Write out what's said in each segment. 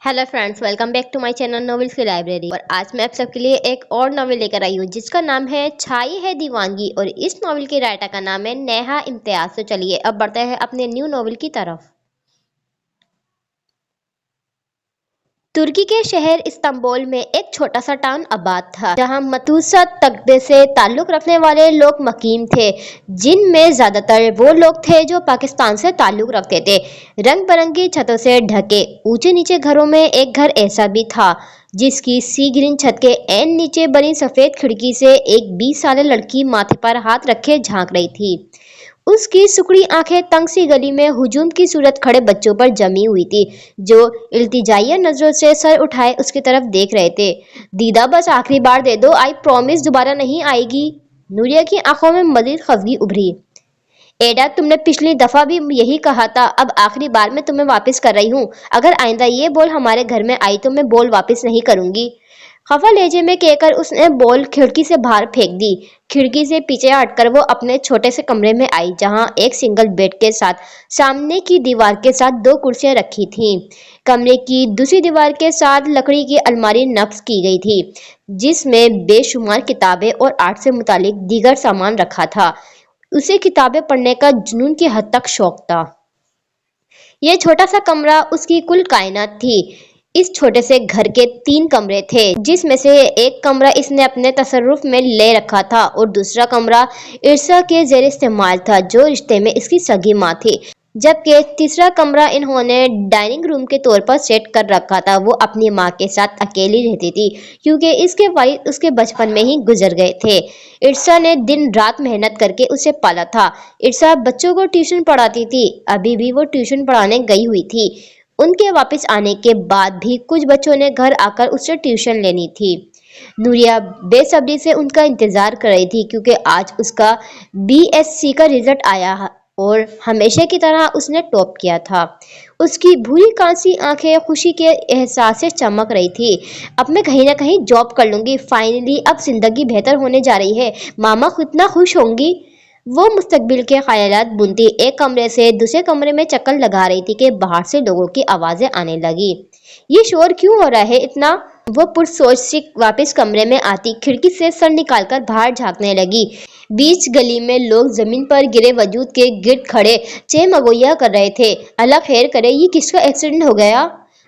Hello friends, welcome back to my channel novels की library. और आज मैं आप सबके लिए एक और नॉवेल लेकर आई हूँ जिसका नाम है छाई है दीवानगी। और इस नॉवेल के राइटर का नाम है नेहा इम्तियाज। तो चलिए अब बढ़ते हैं अपने न्यू नॉवेल की तरफ। तुर्की के शहर इस्तांबुल में एक छोटा सा टाउन आबाद था जहां मतूसा तकबे से ताल्लुक रखने वाले लोग मकीम थे, जिनमें ज्यादातर वो लोग थे जो पाकिस्तान से ताल्लुक रखते थे। रंग बिरंगी छतों से ढके ऊंचे नीचे घरों में एक घर ऐसा भी था जिसकी सी ग्रीन छत के एन नीचे बनी सफेद खिड़की से एक 20 साल लड़की माथे पर हाथ रखे झांक रही थी। उसकी सुकड़ी आंखें तंग सी गली में हुजूम की सूरत खड़े बच्चों पर जमी हुई थी, जो इल्तिजाइया नजरों से सर उठाए उसकी तरफ देख रहे थे। दीदा, बस आखिरी बार दे दो, आई प्रॉमिस दोबारा नहीं आएगी। नूरिया की आंखों में मजीद खफगी उभरी। एडा, तुमने पिछली दफा भी यही कहा था, अब आखिरी बार मैं तुम्हें वापस कर रही हूँ। अगर आइंदा ये बॉल हमारे घर में आई तो मैं बॉल वापस नहीं करूंगी। खफा लहजे में कहकर उसने बॉल खिड़की से बाहर फेंक दी। खिड़की से पीछे हटकर वो अपने छोटे से कमरे में आई जहां एक सिंगल बेड के साथ सामने की दीवार के साथ दो कुर्सियां रखी थीं। कमरे की दूसरी दीवार के साथ लकड़ी की अलमारी नक्श की गई थी जिसमें बेशुमार किताबें और आर्ट से मुतालिक दीगर सामान रखा था। उसे किताबें पढ़ने का जुनून की हद तक शौक था। यह छोटा सा कमरा उसकी कुल कायनात थी। इस छोटे से घर के 3 कमरे थे जिसमें से एक कमरा इसने अपने तसर्रुफ में ले रखा था और दूसरा कमरा इर्सा के जेर इस्तेमाल था, जो रिश्ते में इसकी सगी माँ थी। जबकि तीसरा कमरा इन्होंने डाइनिंग रूम के तौर पर सेट कर रखा था। वो अपनी माँ के साथ अकेली रहती थी क्योंकि इसके वालिद उसके बचपन में ही गुजर गए थे। इर्सा ने दिन रात मेहनत करके उसे पाला था। इर्सा बच्चों को ट्यूशन पढ़ाती थी। अभी भी वो ट्यूशन पढ़ाने गई हुई थी। उनके वापस आने के बाद भी कुछ बच्चों ने घर आकर उससे ट्यूशन लेनी थी। नूरिया बेसब्री से उनका इंतजार कर रही थी क्योंकि आज उसका बीएससी का रिजल्ट आया और हमेशा की तरह उसने टॉप किया था। उसकी भूरी कांसी आंखें खुशी के एहसास से चमक रही थी। अब मैं कहीं ना कहीं जॉब कर लूंगी, फाइनली अब जिंदगी बेहतर होने जा रही है, मामा कितना खुश होंगी। वो मुस्तकबिल के ख्यालात बुनती एक कमरे से दूसरे कमरे में चक्कर लगा रही थी कि बाहर से लोगों की आवाजें आने लगी। ये शोर क्यों हो रहा है इतना? वो पुरसोच से वापस कमरे में आती खिड़की से सर निकालकर बाहर झांकने लगी। बीच गली में लोग जमीन पर गिरे वजूद के गिर्द खड़े चेमगोया कर रहे थे। अल्लाह खैर करे, ये किसका एक्सीडेंट हो गया?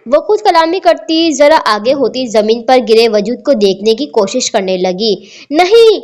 वो खुद कलामी करती जरा आगे होती जमीन पर गिरे वजूद को देखने की कोशिश करने लगी। नहीं!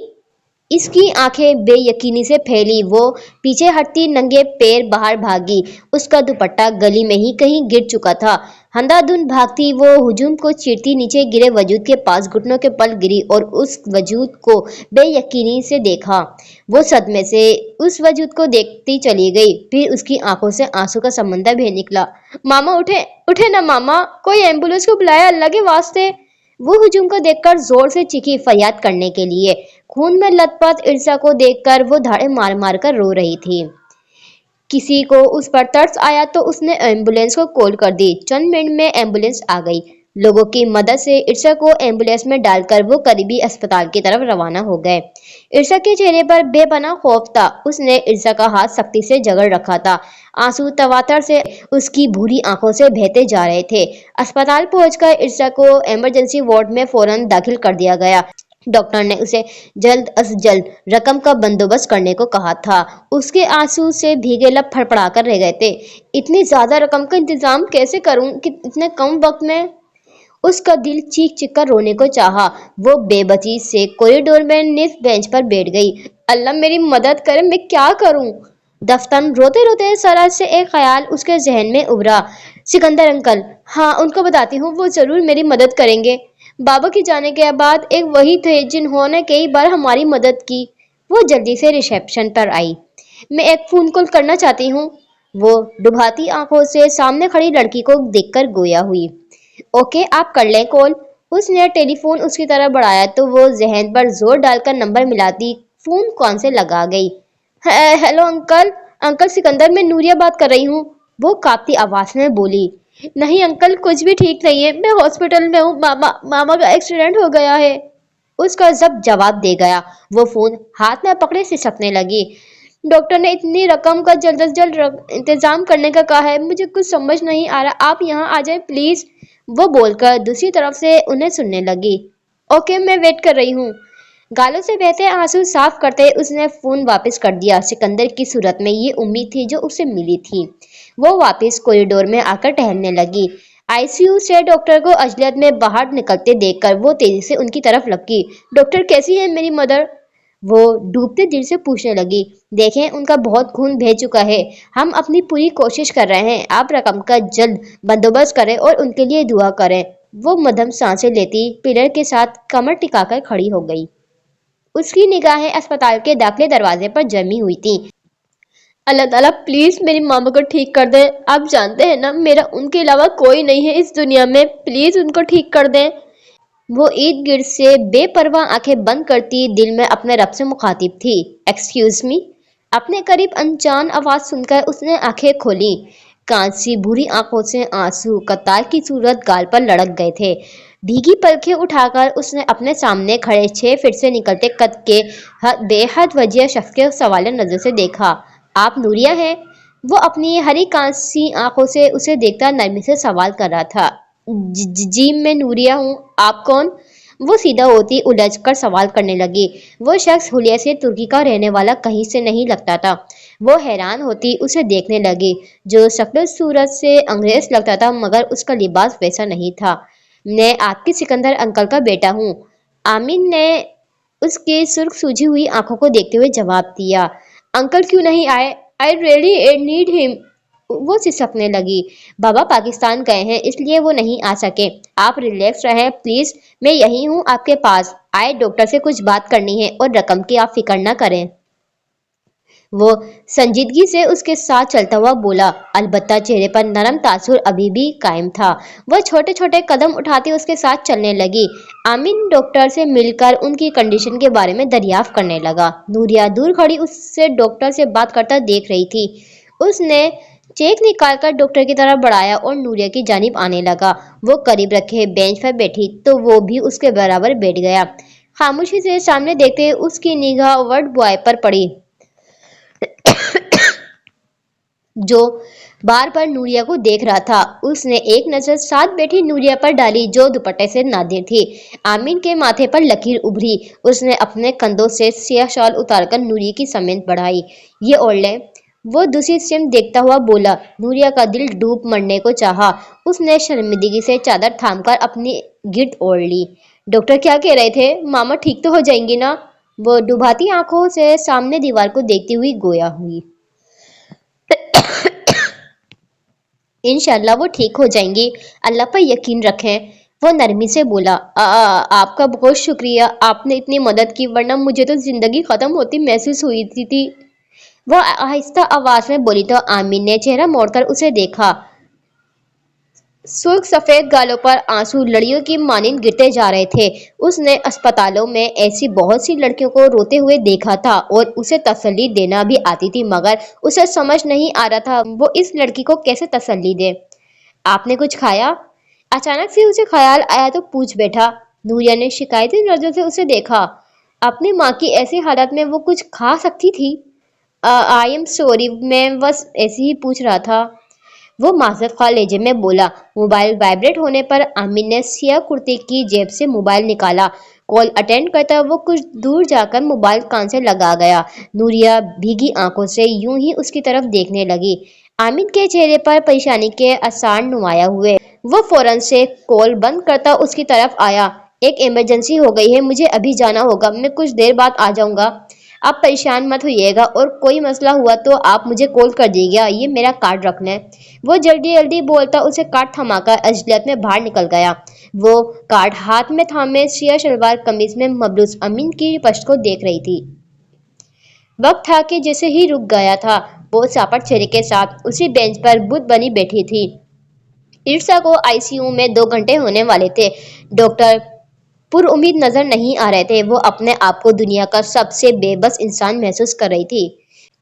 इसकी आंखें बेयकीनी से फैली। वो पीछे हटती नंगे पैर बाहर भागी। उसका दुपट्टा गली में ही कहीं गिर चुका था। अंधाधुंध भागती वो हुजूम को चीरती नीचे गिरे वजूद के पास घुटनों के बल गिरी और उस वजूद को बेयकीनी से देखा। वो सदमे से उस वजूद को देखती चली गई। फिर उसकी आंखों से आंसू का समंदर बह निकला। मामा उठे, उठे ना मामा, कोई एम्बुलेंस को बुलाया अल्लाह के वास्ते। वो हुजूम को देखकर जोर से चीखी फरियाद करने के लिए। खून में लथपथ इर्सा को देखकर वो धाड़े मार मार कर रो रही थी। किसी को उस पर तरस आया तो उसने एम्बुलेंस को कॉल कर दी। चंद मिनट में एम्बुलेंस आ गई। लोगों की मदद से इर्सा को एम्बुलेंस में डालकर वो करीबी अस्पताल की तरफ रवाना हो गए। इर्सा के चेहरे पर बेपनाह खौफ था। उसने इर्सा का हाथ सख्ती से जकड़ रखा था। आंसू तवातर से उसकी भूरी आंखों से बहते जा रहे थे। अस्पताल पहुंचकर इर्सा को इमरजेंसी वार्ड में फौरन दाखिल कर दिया गया। डॉक्टर ने उसे जल्द अज जल्द रकम का बंदोबस्त करने को कहा था। उसके आंसू से भीगे लब फड़फड़ा कर रह गए थे। इतनी ज्यादा रकम का इंतजाम कैसे करूं कि इतने कम वक्त में? उसका दिल चीख चीख कर रोने को चाहा। वो बेबसी से कॉरिडोर में निस बेंच पर बैठ गई। अल्लाह मेरी मदद करे, मैं क्या करूं? दफ्तन रोते रोते सरा से एक ख्याल उसके जहन में उभरा। सिकंदर अंकल, हाँ उनको बताती हूँ, वो जरूर मेरी मदद करेंगे। बाबा के जाने के बाद एक वही थे जिन्होंने कई बार हमारी मदद की। वो जल्दी से रिसेप्शन पर आई। मैं एक फोन कॉल करना चाहती हूँ। वो डुबाती आंखों से सामने खड़ी लड़की को देखकर गोया हुई। ओके, आप कर लें कॉल। उसने टेलीफोन उसकी तरफ बढ़ाया तो वो जहन पर जोर डालकर नंबर मिलाती फोन कौन से लगा गई। हेलो अंकल, अंकल सिकंदर, मैं नूरिया बात कर रही हूँ। वो कांपती आवाज में बोली। नहीं अंकल, कुछ भी ठीक नहीं है, मैं हॉस्पिटल में हूँ, मामा मामा का एक्सीडेंट हो गया है। उसका जब जवाब दे गया। वो फोन हाथ में पकड़े सिसकने लगी। डॉक्टर ने इतनी रकम का जल्द से जल्द इंतजाम करने का कहा है, मुझे कुछ समझ नहीं आ रहा, आप यहाँ आ जाए प्लीज। वो बोलकर दूसरी तरफ से उन्हें सुनने लगी। ओके, मैं वेट कर रही हूँ। गालों से बहते आंसू साफ करते उसने फोन वापस कर दिया। सिकंदर की सूरत में ये उम्मीद थी जो उसे मिली थी। वो वापस कॉरिडोर में आकर टहलने लगी। आईसीयू से डॉक्टर को अजलियत में बाहर निकलते देखकर वो तेजी से उनकी तरफ लपकी। डॉक्टर, कैसी है मेरी मदर? वो डूबते दिल से पूछने लगी। देखें, उनका बहुत खून बह चुका है। हम अपनी पूरी कोशिश कर रहे हैं। आप रकम का जल्द बंदोबस्त करें और उनके लिए दुआ करें। वो मध्यम सांसें लेती पिलर के साथ कमर टिकाकर खड़ी हो गई। उसकी निगाहें अस्पताल के दाखिले दरवाजे पर जमी हुई थी। अल्लाह ताला प्लीज मेरी मामा को ठीक कर दें। आप जानते हैं ना, मेरा उनके अलावा कोई नहीं है इस दुनिया में। प्लीज उनको ठीक कर दें। वो ईद गिर्द से बेपरवाह आंखें बंद करती दिल में अपने रब से मुखातिब थी। Excuse me. अपने करीब अनजान आवाज सुनकर उसने आंखें खोली। कांच सी भूरी आंखों से आंसू कतार की सूरत गाल पर लड़क गए थे। भीगी पलकें उठाकर उसने अपने सामने खड़े 6 फीट से निकलते कद के बेहद वजिया शख्स के सवाल नजर से देखा। आप नूरिया हैं? वो अपनी हरी कांच सी आंखों से उसे देखता नरमी से सवाल कर रहा था। जी, मैं नूरिया हूँ। आप कौन? वो सीधा होती उलझ कर सवाल करने लगी। वो शख्स हुलिया से तुर्की का रहने वाला कहीं से नहीं लगता था। वो हैरान होती उसे देखने लगी। जो शक्ल सूरत से अंग्रेज लगता था मगर उसका लिबास वैसा नहीं था। मैं आपके सिकंदर अंकल का बेटा हूँ। आमिन ने उसकी सुर्ख सूझी हुई आंखों को देखते हुए जवाब दिया। अंकल क्यों नहीं आए? I really need him. वो सिसकने लगी। बाबा पाकिस्तान गए हैं इसलिए वो नहीं आ सके। आप रिलैक्स रहें प्लीज। मैं यही हूँ आपके पास। आए डॉक्टर से कुछ बात करनी है और रकम की आप फिक्र ना करें। वो संजीदगी से उसके साथ चलता हुआ बोला। अलबत्ता चेहरे पर नरम तासुर अभी भी कायम था। वह छोटे छोटे कदम उठाती उसके साथ चलने लगी। आमिन डॉक्टर से मिलकर उनकी कंडीशन के बारे में दरियाफ्त करने लगा। नूरिया दूर खड़ी उससे डॉक्टर से बात करता देख रही थी। उसने चेक निकालकर डॉक्टर की तरफ बढ़ाया और नूरिया की जानिब आने लगा। वो करीब रखे बेंच पर बैठी तो वो भी उसके बराबर बैठ गया। खामोशी से सामने देखते उसकी निगाह वार्ड बॉय पर पड़ी जो बार बार नूरिया को देख रहा था। उसने एक नजर साथ बैठी नूरिया पर डाली जो दुपट्टे से नादिर थी। आमीन के माथे पर लकीर उभरी। उसने अपने कंधों से सियाह शॉल उतारकर नूरिया की समेत बढ़ाई। ये ओढ़ ले। वो दूसरी सिम देखता हुआ बोला। नूरिया का दिल डूब मरने को चाहा। उसने शर्मिंदगी से चादर थामकर अपनी गिर्द ओढ़ ली। डॉक्टर क्या कह रहे थे? मामा ठीक तो हो जाएंगी ना? वो डुबाती आंखों से सामने दीवार को देखती हुई गोया हुई। इंशाल्लाह वो ठीक हो जाएंगी। अल्लाह पर यकीन रखें। वो नरमी से बोला। आपका बहुत शुक्रिया। आपने इतनी मदद की वरना मुझे तो जिंदगी खत्म होती महसूस हुई थी। वो आहिस्ता आवाज में बोली तो आमीन ने चेहरा मोड़कर उसे देखा। सुर्ख सफेद गालों पर आंसू लड़ियों की मानिंद गिरते जा रहे थे। उसने अस्पतालों में ऐसी बहुत सी लड़कियों को रोते हुए देखा था और उसे तसल्ली देना भी आती थी मगर उसे समझ नहीं आ रहा था वो इस लड़की को कैसे तसल्ली दे। आपने कुछ खाया? अचानक से उसे ख्याल आया तो पूछ बैठा। नूरिया ने शिकायती नजरों से उसे देखा। अपनी माँ की ऐसी हालत में वो कुछ खा सकती थी? आई एम सॉरी, मैं बस ऐसे ही पूछ रहा था। वो माजरत ख्वाह लहजे में बोला। मोबाइल वाइब्रेट होने पर आमिन ने सिया कुर्ते की जेब से मोबाइल निकाला। कॉल अटेंड करता वो कुछ दूर जाकर मोबाइल कान से लगा गया। नूरिया भीगी आंखों से यूं ही उसकी तरफ देखने लगी। आमिन के चेहरे पर परेशानी के आसार नुमाया हुए। वो फौरन से कॉल बंद करता उसकी तरफ आया। एक इमरजेंसी हो गई है, मुझे अभी जाना होगा। मैं कुछ देर बाद आ जाऊंगा। आप परेशान मत होइएगा और कोई मसला हुआ तो आप मुझे कॉल कर दीजिएगा। ये मेरा कार्ड रखना है। वो जल्दी जल्दी बोलता उसे कार्ड थमाकर अजलियत में बाहर निकल गया। वो कार्ड हाथ में थामे सिया शलवार कमीज में मबलूस अमीन की पश्त को देख रही थी। वक्त था कि जैसे ही रुक गया था। वो चापट चेहरे के साथ उसी बेंच पर बुत बनी बैठी थी। ईर्षा को आईसीयू में 2 घंटे होने वाले थे। डॉक्टर पुर उम्मीद नजर नहीं आ रहे थे। वो अपने आप को दुनिया का सबसे बेबस इंसान महसूस कर रही थी।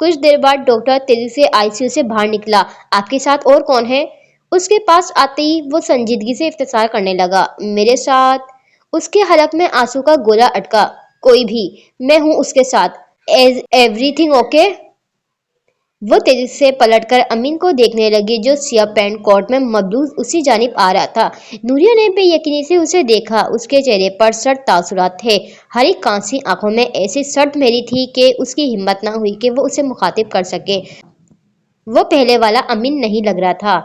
कुछ देर बाद डॉक्टर तेजी से आईसीयू से बाहर निकला। आपके साथ और कौन है? उसके पास आते ही वो संजीदगी से इफ्तिसार करने लगा। मेरे साथ? उसके हलक में आंसू का गोला अटका। कोई भी, मैं हूं उसके साथ। Everything okay? वो तेजी से पलटकर अमीन को देखने लगी जो सिया पैंट कोट में मबलूज उसी जानिब आ रहा था। नूरिया ने बेयकीनी से उसे देखा। उसके चेहरे पर सर्द तासुरात थे। हरी कांसी आंखों में ऐसी सर्द मेरी थी कि उसकी हिम्मत न हुई कि वो उसे मुखातिब कर सके। वो पहले वाला अमीन नहीं लग रहा था।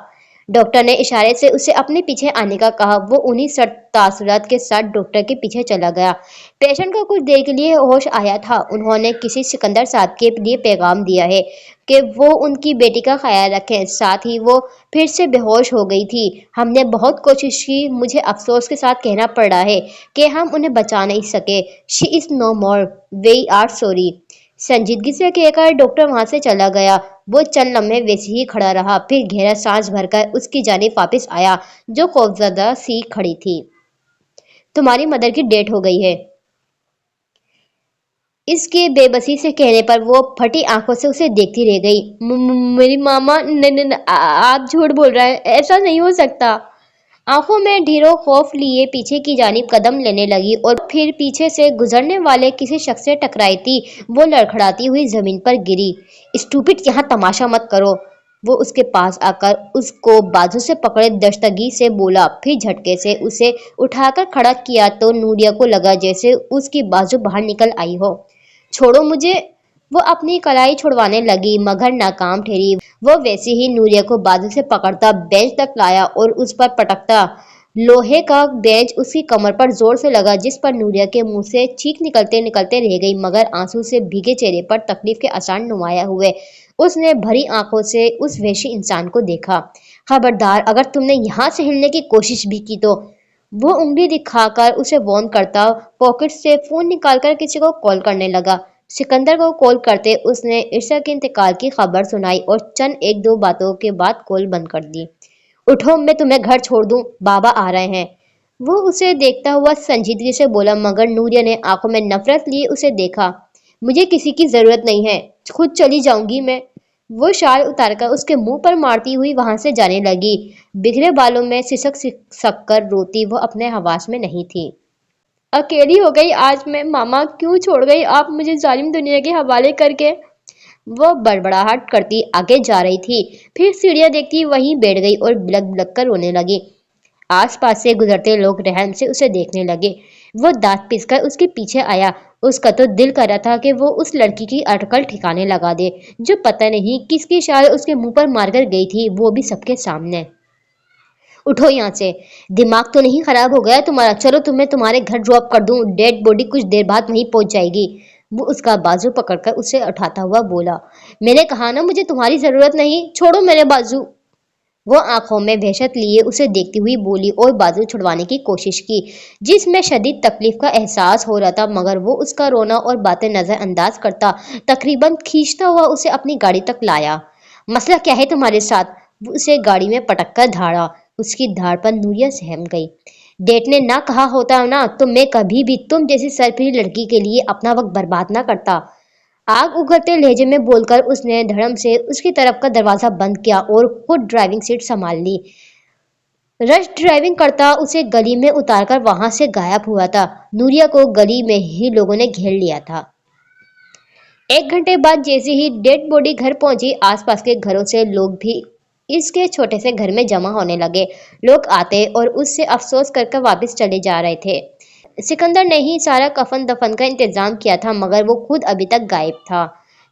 डॉक्टर ने इशारे से उसे अपने पीछे आने का कहा। वो उन्हीं सर्द तासुरात के साथ डॉक्टर के पीछे चला गया। पेशेंट को कुछ देर के लिए होश आया था। उन्होंने किसी सिकंदर साहब के लिए पैगाम दिया है कि वो उनकी बेटी का ख्याल रखें। साथ ही वो फिर से बेहोश हो गई थी। हमने बहुत कोशिश की। मुझे अफसोस के साथ कहना पड़ रहा है कि हम उन्हें बचा नहीं सके। She is no more, we are sorry. संजीदगी से कहकर डॉक्टर वहां से चला गया। वो चंद लम्हे वैसे ही खड़ा रहा, फिर गहरा सांस भरकर उसकी जानिब वापस आया जो खौफजदा सी खड़ी थी। तुम्हारी मदर की डेथ हो गई है। इसके बेबसी से कहने पर वो फटी आंखों से उसे देखती रह गई। मेरी मामा, आप झूठ बोल रहे हैं, ऐसा नहीं हो सकता। आंखों में ढेरों खौफ लिए पीछे की जानिब कदम लेने लगी और फिर पीछे से गुजरने वाले किसी शख्स से टकराई थी। वो लड़खड़ाती हुई जमीन पर गिरी। स्टूपिड, यहाँ तमाशा मत करो। वो उसके पास आकर उसको बाजू से पकड़े दस्तगी से बोला, फिर झटके से उसे उठाकर खड़ा किया तो नूरिया को लगा जैसे उसकी बाजू बाहर निकल आई हो। छोड़ो मुझे। वो अपनी कलाई छुड़वाने लगी मगर नाकाम ठहरी। वो वैसे ही नूरिया को बाजू से पकड़ता बेंच तक लाया और उस पर पटकता। लोहे का बेंच उसकी कमर पर जोर से लगा जिस पर नूरिया के मुंह से चीख निकलते निकलते रह गई मगर आंसू से भीगे चेहरे पर तकलीफ के आसार नुमाया हुए। उसने भरी आंखों से उस वहशी इंसान को देखा। खबरदार, अगर तुमने यहाँ से हिलने की कोशिश भी की तो। वो उंगली दिखाकर उसे वार्न करता पॉकेट से फोन निकालकर किसी को कॉल करने लगा। सिकंदर को कॉल करते उसने ईर्षा के इंतकाल की खबर सुनाई और चंद एक दो बातों के बाद कॉल बंद कर दी। उठो, मैं तुम्हें घर छोड़ दूं, बाबा आ रहे हैं। वो उसे देखता हुआ संजीदगी से बोला मगर नूरिया ने आंखों में नफरत लिए उसे देखा। मुझे किसी की जरूरत नहीं है, खुद चली जाऊंगी मैं। वो शाल उतारकर उसके मुंह पर मारती हुई वहां से जाने लगी। बिखरे बालों में सिसक सिसक कर रोती वो अपने हवास में नहीं थी। अकेली हो गई आज मैं। मामा, क्यों छोड़ गई आप मुझे जालिम दुनिया के हवाले करके। वो बड़बड़ाहट करती आगे जा रही थी, फिर सीढ़ियां देखती वहीं बैठ गई और बिलक बिलक कर रोने लगी। आसपास से गुजरते लोग रहम से उसे देखने लगे। वो दांत पीसकर उसके पीछे आया। उसका तो दिल कर रहा था कि वो उस लड़की की अटकल ठिकाने लगा दे जो पता नहीं किसकी शाल उसके मुंह पर मारकर गई थी, वो भी सबके सामने। उठो यहाँ से। दिमाग तो नहीं खराब हो गया तुम्हारा? चलो तुम्हें तुम्हारे घर ड्रॉप कर दूं, डेड बॉडी कुछ देर बाद वहीं पहुंच जाएगी। वो उसका बाजू पकड़कर उसे उठाता हुआ बोला। मैंने कहा ना मुझे तुम्हारी जरूरत नहीं, छोड़ो मेरे बाजू। वो आंखों में वहशत लिए उसे देखती हुई बोली और बाजू छुड़वाने की कोशिश की जिसमें शदीद तकलीफ का एहसास हो रहा था मगर वो उसका रोना और बातें नजरअंदाज करता तकरीबन खींचता हुआ उसे अपनी गाड़ी तक लाया। मसला क्या है तुम्हारे साथ? वो उसे गाड़ी में पटक कर धाड़ा। उसकी धाड़ पर नूरिया सहम गई। डेट ने ना कहा होता ना तो मैं कभी भी तुम जैसी सरफिरी लड़की के लिए अपना वक्त बर्बाद ना करता। आग उगलते लहजे में बोलकर उसने धड़म से उसकी तरफ का दरवाजा बंद किया और खुद ड्राइविंग सीट संभाल ली। रश ड्राइविंग करता उसे गली में उतारकर वहां से गायब हुआ था। नूरिया को गली में ही लोगों ने घेर लिया था। एक घंटे बाद जैसे ही डेड बॉडी घर पहुंची आसपास के घरों से लोग भी इसके छोटे से घर में जमा होने लगे। लोग आते और उससे अफसोस करके वापस चले जा रहे थे। सिकंदर ने ही सारा कफन दफन का इंतजाम किया था मगर वो खुद अभी तक गायब था।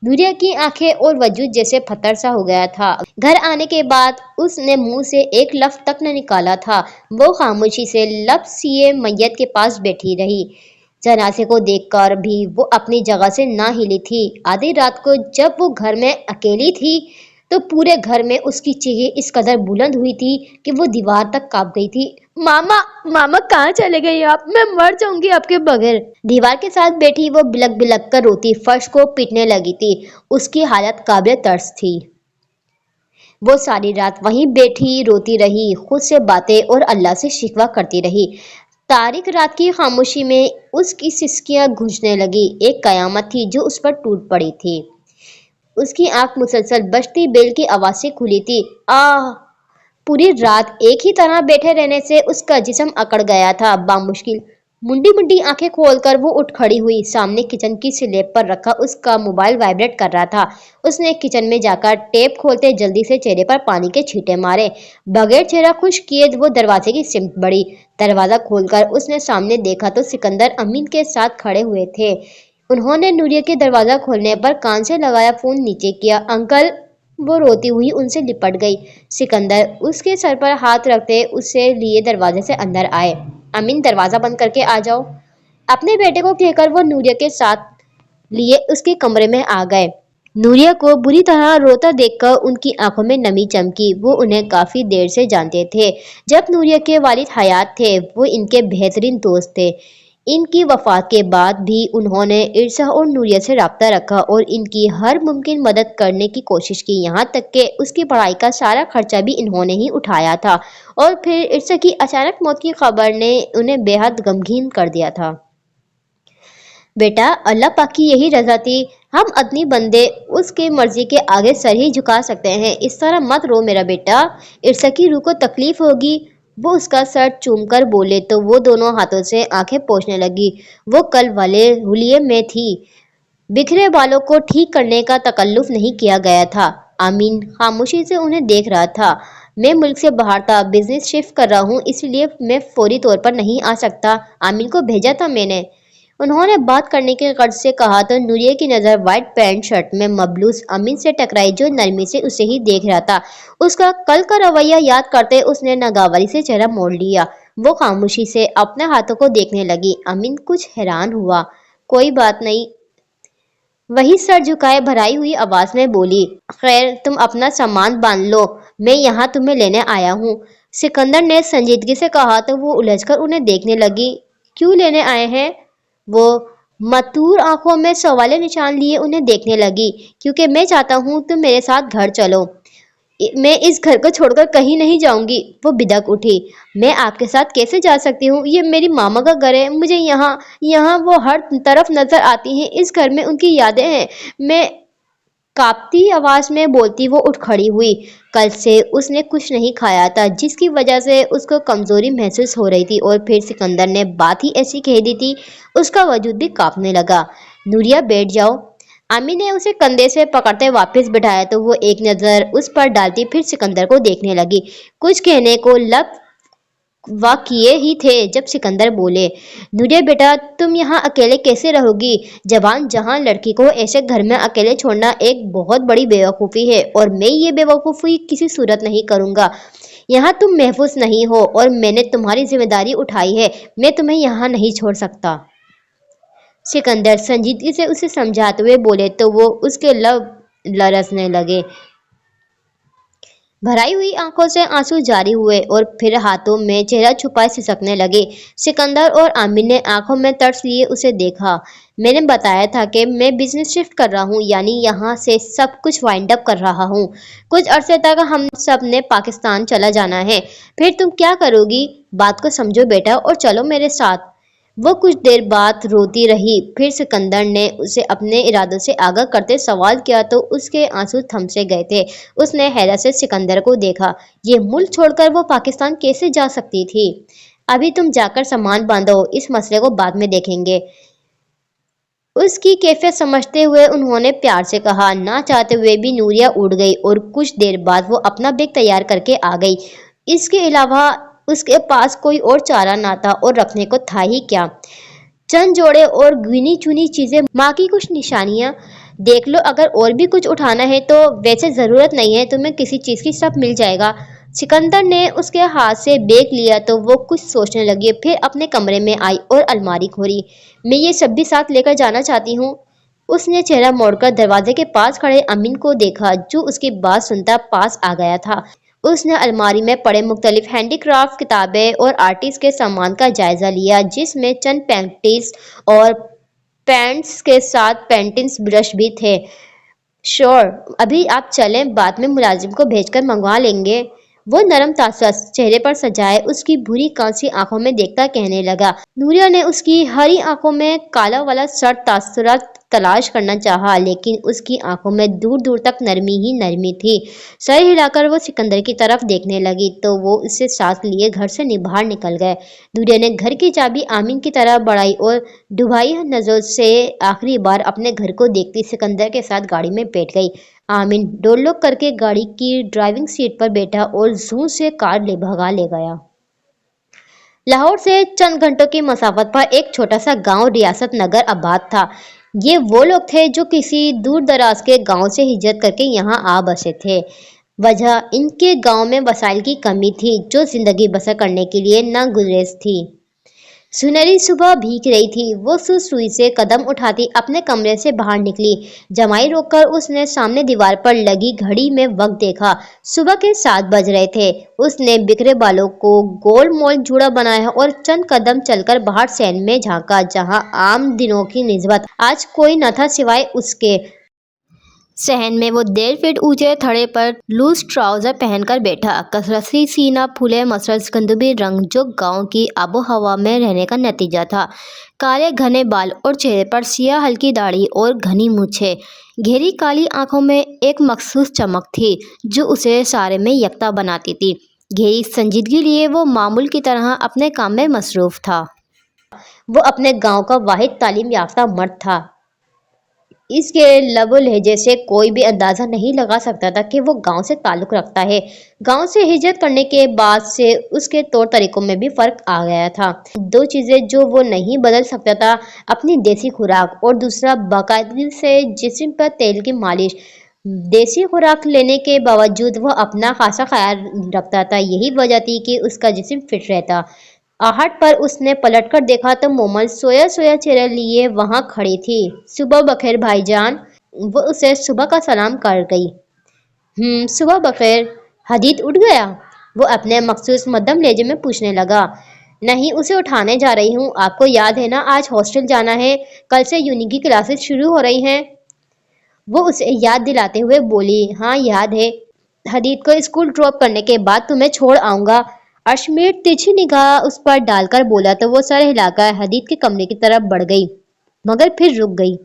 नूरिया की आंखें और वजूद जैसे पत्थर सा हो गया था। घर आने के बाद उसने मुंह से एक लफ्ज तक न निकाला था। वो खामोशी से लब सिए मैयत के पास बैठी रही। जनाजे को देखकर भी वो अपनी जगह से ना हिली थी। आधी रात को जब वो घर में अकेली थी तो पूरे घर में उसकी चीखें इस कदर बुलंद हुई थी कि वो दीवार तक कांप गई थी। मामा, मामा कहाँ चले गई आप? मैं मर जाऊंगी आपके बगैर। दीवार के साथ बैठी वो बिलक बिलक कर रोती फर्श को पीटने लगी थी। उसकी हालत काबिल तर्स थी। वो सारी रात वहीं बैठी रोती रही, खुद से बातें और अल्लाह से शिकवा करती रही। तारिक रात की खामोशी में उसकी सिसकियां गूंजने लगी। एक कयामत थी जो उस पर टूट पड़ी थी। उसकी आंख मुसलसल बजती बेल की आवाज से खुली थी। आह! पूरी रात एक ही तरह बैठे रहने से उसका जिस्म अकड़ गया था। बामुश्किल मुंडी मुंडी आंखें खोलकर वो उठ खड़ी हुई। सामने किचन की स्लैब पर रखा उसका मोबाइल वाइब्रेट कर रहा था। उसने किचन में जाकर टेप खोलते जल्दी से चेहरे पर पानी के छींटे मारे। बगैर चेहरा खुश किए वो दरवाजे की सिमट बढ़ी। दरवाजा खोलकर उसने सामने देखा तो सिकंदर अमीन के साथ खड़े हुए थे। उन्होंने नूरिया के दरवाजा खोलने पर कान से लगाया फोन नीचे किया। अंकल, वो रोती हुई उनसे लिपट गई। सिकंदर उसके सर पर हाथ रखते उसे लिए दरवाजे से अंदर आए। अमीन, दरवाजा बंद करके आ जाओ। अपने बेटे को कहकर वो नूरिया के साथ लिए उसके कमरे में आ गए। नूरिया को बुरी तरह रोता देखकर उनकी आंखों में नमी चमकी। वो उन्हें काफी देर से जानते थे। जब नूरिया के वालिद हयात थे वो इनके बेहतरीन दोस्त थे। इनकी वफात के बाद भी उन्होंने इरसा और नूरिया से राब्ता रखा और इनकी हर मुमकिन मदद करने की कोशिश की। यहाँ तक कि उसकी पढ़ाई का सारा खर्चा भी इन्होंने ही उठाया था। और फिर इरसा की अचानक मौत की खबर ने उन्हें बेहद गमगीन कर दिया था। बेटा, अल्लाह पाक की यही रजा थी। हम अपनी बंदे उसकी मर्जी के आगे सर ही झुका सकते हैं। इस तरह मत रो मेरा बेटा, इरसा की रूह को तकलीफ होगी। वो उसका सर चूमकर बोले तो वो दोनों हाथों से आंखें पोंछने लगी। वो कल वाले हुलिये में थी। बिखरे बालों को ठीक करने का तकल्लुफ नहीं किया गया था। आमीन खामोशी से उन्हें देख रहा था। मैं मुल्क से बाहर था, बिजनेस शिफ्ट कर रहा हूँ, इसलिए मैं फौरी तौर पर नहीं आ सकता। आमीन को भेजा था मैंने। उन्होंने बात करने के गर्ज से कहा तो नूरिया की नज़र वाइट पैंट शर्ट में मबलूस अमीन से टकराई जो नरमी से उसे ही देख रहा था। उसका कल का रवैया याद करते उसने नागवारी से चेहरा मोड़ लिया। वो खामोशी से अपने हाथों को देखने लगी। अमीन कुछ हैरान हुआ। कोई बात नहीं, वही सर झुकाए भराई हुई आवाज में बोली। खैर, तुम अपना सामान बांध लो, मैं यहाँ तुम्हें लेने आया हूँ। सिकंदर ने संजीदगी से कहा तो वो उलझकर उन्हें देखने लगी। क्यों लेने आए हैं? वो मतूर आंखों में सवाले निशान लिए उन्हें देखने लगी। क्योंकि मैं चाहता हूँ तुम मेरे साथ घर चलो। मैं इस घर को छोड़कर कहीं नहीं जाऊंगी। वो बिदक उठी। मैं आपके साथ कैसे जा सकती हूँ? ये मेरी मामा का घर है। मुझे यहाँ यहाँ वो हर तरफ नजर आती हैं। इस घर में उनकी यादें हैं। मैं कांपती आवाज में बोलती वो उठ खड़ी हुई। कल से उसने कुछ नहीं खाया था जिसकी वजह से उसको कमजोरी महसूस हो रही थी और फिर सिकंदर ने बात ही ऐसी कह दी थी, उसका वजूद भी कांपने लगा। नूरिया, बैठ जाओ। आमी ने उसे कंधे से पकड़ते वापस बिठाया तो वो एक नजर उस पर डालती फिर सिकंदर को देखने लगी। कुछ कहने को लब वाकिए ही थे जब सिकंदर बोले। नूरिया बेटा, तुम यहाँ अकेले कैसे रहोगी? जवान जहां लड़की को ऐसे घर में अकेले छोड़ना एक बहुत बड़ी बेवकूफ़ी है और मैं ये बेवकूफ़ी किसी सूरत नहीं करूँगा। यहाँ तुम महफूज नहीं हो और मैंने तुम्हारी जिम्मेदारी उठाई है। मैं तुम्हें यहाँ नहीं छोड़ सकता। सिकंदर संजीदगी से उसे समझाते हुए बोले तो वो उसके लब लरसने लगे। भराई हुई आंखों से आंसू जारी हुए और फिर हाथों में चेहरा छुपाए सिसकने लगे। सिकंदर और आमिर ने आंखों में तरस लिए उसे देखा। मैंने बताया था कि मैं बिजनेस शिफ्ट कर रहा हूँ, यानी यहाँ से सब कुछ वाइंड अप कर रहा हूँ। कुछ अरसे तक हम सब ने पाकिस्तान चला जाना है। फिर तुम क्या करोगी? बात को समझो बेटा और चलो मेरे साथ। वो कुछ देर बाद रोती रही। फिर सिकंदर ने उसे अपने इरादों से आगाह करते सवाल किया तो उसके आंसू थम से गए थे। उसने हैरत से सिकंदर को देखा। ये मुल्क छोड़कर वो पाकिस्तान कैसे जा सकती थी? अभी तुम जाकर सामान बांधो, इस मसले को बाद में देखेंगे। उसकी कैफियत समझते हुए उन्होंने प्यार से कहा। ना चाहते हुए भी नूरिया उड़ गई और कुछ देर बाद वो अपना बैग तैयार करके आ गई। इसके अलावा उसके पास कोई और चारा ना था और रखने को था ही क्या। चंद जोड़े और गिनी चुनी चीजें, माँ की कुछ निशानियां। देख लो, अगर और भी कुछ उठाना है तो। वैसे जरूरत नहीं है तुम्हें किसी चीज की, सब मिल जाएगा। सिकंदर ने उसके हाथ से बैग लिया तो वो कुछ सोचने लगी। फिर अपने कमरे में आई और अलमारी खोली। मैं ये सब भी साथ लेकर जाना चाहती हूँ। उसने चेहरा मोड़कर दरवाजे के पास खड़े अमीन को देखा जो उसकी बात सुनता पास आ गया था। उसने अलमारी में पड़े मुख्तलिफ हैंडीक्राफ्ट किताबें और आर्टिस्ट के सामान का जायजा लिया, जिसमें चंद पैंटीज और पैंट्स के साथ पेंटिंग्स ब्रश भी थे। श्योर, अभी आप चलें, बाद में मुलाजिम को भेजकर मंगवा लेंगे। वो नरम तासस चेहरे पर सजाए उसकी भूरी कांसी आंखों में देखता कहने लगा। नूरिया ने उसकी हरी आंखों में काला वाला सर तासुरात تلاش کرنا چاہا لیکن اس کی آنکھوں میں دور دور تک نرمی ہی نرمی تھی۔ سر ہلا کر وہ سکندر کی طرف دیکھنے لگی تو وہ اس سے ساتھ لیے گھر سے باہر نکل گئے۔ دوریا نے گھر کی چابی آمین کی طرف بڑھائی اور ڈوبائی نظروں سے آخری بار اپنے گھر کو دیکھتی سکندر کے ساتھ گاڑی میں بیٹھ گئی۔ آمین ڈور لاک کر کے گاڑی کی ڈرائیونگ سیٹ پر بیٹھا اور زوں سے کار بھگا لے گیا۔ لاہور سے چند گھنٹوں کی مسافت پر ایک چھوٹا سا گاؤں ریاست نگر آباد تھا۔ یہ وہ لوگ تھے جو کسی دور دراز کے گاؤں سے ہجرت کر کے یہاں آ بسے تھے۔ وجہ ان کے گاؤں میں وسائل کی کمی تھی جو زندگی بسر کرنے کے لیے ناگزیر تھی۔ سنہری صبح بھیگ رہی تھی، وہ سوئی سے قدم اٹھاتی اپنے کمرے سے باہر نکلی۔ جمائی روک کر اس نے سامنے دیوار پر لگی گھڑی میں وقت دیکھا۔ صبح کے 7 بج رہے تھے۔ اس نے بکھرے بالوں کو گول مول جوڑا بنایا اور چند قدم چل کر باہر صحن میں جھانکا جہاں عام دنوں کی نسبت آج کوئی نہ تھا سوائے اس کے۔ صحن میں وہ 1.5 فٹ اونچے تھڑے پر لوز ٹراؤزر پہن کر بیٹھا، کثرتی سینہ پھولے مسرت گندمی رنگ جو گاؤں کی آب و ہوا میں رہنے کا نتیجہ تھا۔ کالے گھنے بال اور چہرے پر سیاہ ہلکی داڑھی اور گھنی مونچھیں۔ گہری کالی آنکھوں میں ایک مخصوص چمک تھی جو اسے سارے میں یکتا بناتی تھی۔ گہری سنجیدگی لیے وہ معمول کی طرح اپنے کام میں مصروف تھا۔ وہ اپنے گاؤں کا واحد تعلیم یافتہ مرد تھا۔ اس کے لب و لہجے سے کوئی بھی اندازہ نہیں لگا سکتا تھا کہ وہ گاؤں سے تعلق رکھتا ہے۔ گاؤں سے ہجرت کرنے کے بعد سے اس کے طور طریقوں میں بھی فرق آ گیا تھا۔ 2 چیزیں جو وہ نہیں بدل سکتا تھا، اپنی دیسی خوراک اور دوسرا باقاعدگی سے جسم پر تیل کی مالش۔ دیسی خوراک لینے کے باوجود وہ اپنا خاصا خیال رکھتا تھا، یہی وجہ تھی کہ اس کا جسم فٹ رہتا۔ آہٹ پر اس نے پلٹ کر دیکھا تو مومل سویا سویا چہرہ لیے وہاں کھڑی تھی۔ صبح بخیر بھائی جان، وہ اسے صبح کا سلام کر گئی۔ صبح بخیر۔ حدید اٹھ گیا؟ وہ اپنے مخصوص مدھم لہجے میں پوچھنے لگا۔ نہیں، اسے اٹھانے جا رہی ہوں۔ آپ کو یاد ہے نا آج ہاسٹل جانا ہے، کل سے یونی کی کلاسز شروع ہو رہی ہیں۔ وہ اسے یاد دلاتے ہوئے بولی۔ ہاں یاد ہے، حدید کو اسکول ڈراپ کرنے کے بعد تمہیں چھوڑ آؤں گا۔ اشمیر ترچھی نگاہ اس پر ڈال کر بولا تو وہ سر ہلا کر حدید کے کمرے کی طرف بڑھ گئی مگر پھر رک گئی۔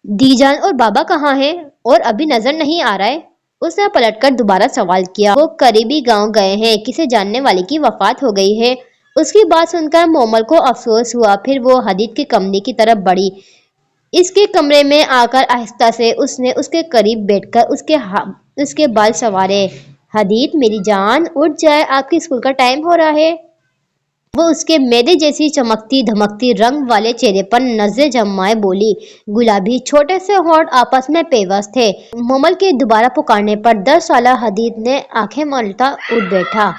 دی جان اور بابا کہاں ہیں اور ابھی نظر نہیں آ رہے؟ اس نے پلٹ کر دوبارہ سوال کیا۔ وہ قریبی گاؤں گئے ہیں، کسی جاننے والے کی وفات ہو گئی ہے۔ اس کی بات سن کر مومل کو افسوس ہوا، پھر وہ حدید کے کمرے کی طرف بڑھی۔ اس کے کمرے میں آ کر آہستہ سے اس نے اس کے قریب بیٹھ کر اس کے بال سنوارے۔ حدید میری جان، اٹھ جائے، آپ کے اسکول کا ٹائم ہو رہا ہے۔ وہ اس کے میدے جیسی چمکتی دھمکتی رنگ والے چہرے پر نظریں جمائے بولی۔ گلابی چھوٹے سے ہونٹ آپس میں پیوست تھے۔ مومل کے دوبارہ پکارنے پر 10 سالہ حدید نے آنکھیں ملتا اٹھ بیٹھا۔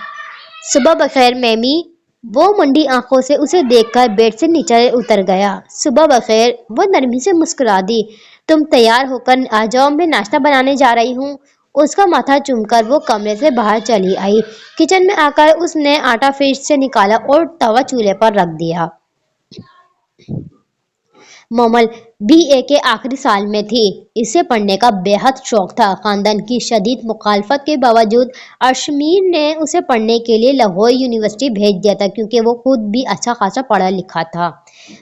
صبح بخیر میمی۔ وہ منڈی آنکھوں سے اسے دیکھ کر بیڈ سے نیچے اتر گیا۔ صبح بخیر، وہ نرمی سے مسکرا دی۔ تم تیار ہو کر آ جاؤ، میں ناشتہ بنانے جا رہی ہوں۔ اس کا ماتھا چوم کر وہ کمرے سے باہر چلی آئی۔ کچن میں آ کر اس نے آٹا فریج سے نکالا اور توا چولہے پر رکھ دیا۔ مومل BA کے آخری سال میں تھی۔ اسے پڑھنے کا بے حد شوق تھا۔ خاندان کی شدید مخالفت کے باوجود اشمیر نے اسے پڑھنے کے لیے لاہور یونیورسٹی بھیج دیا تھا کیونکہ وہ خود بھی اچھا خاصا پڑھا لکھا تھا۔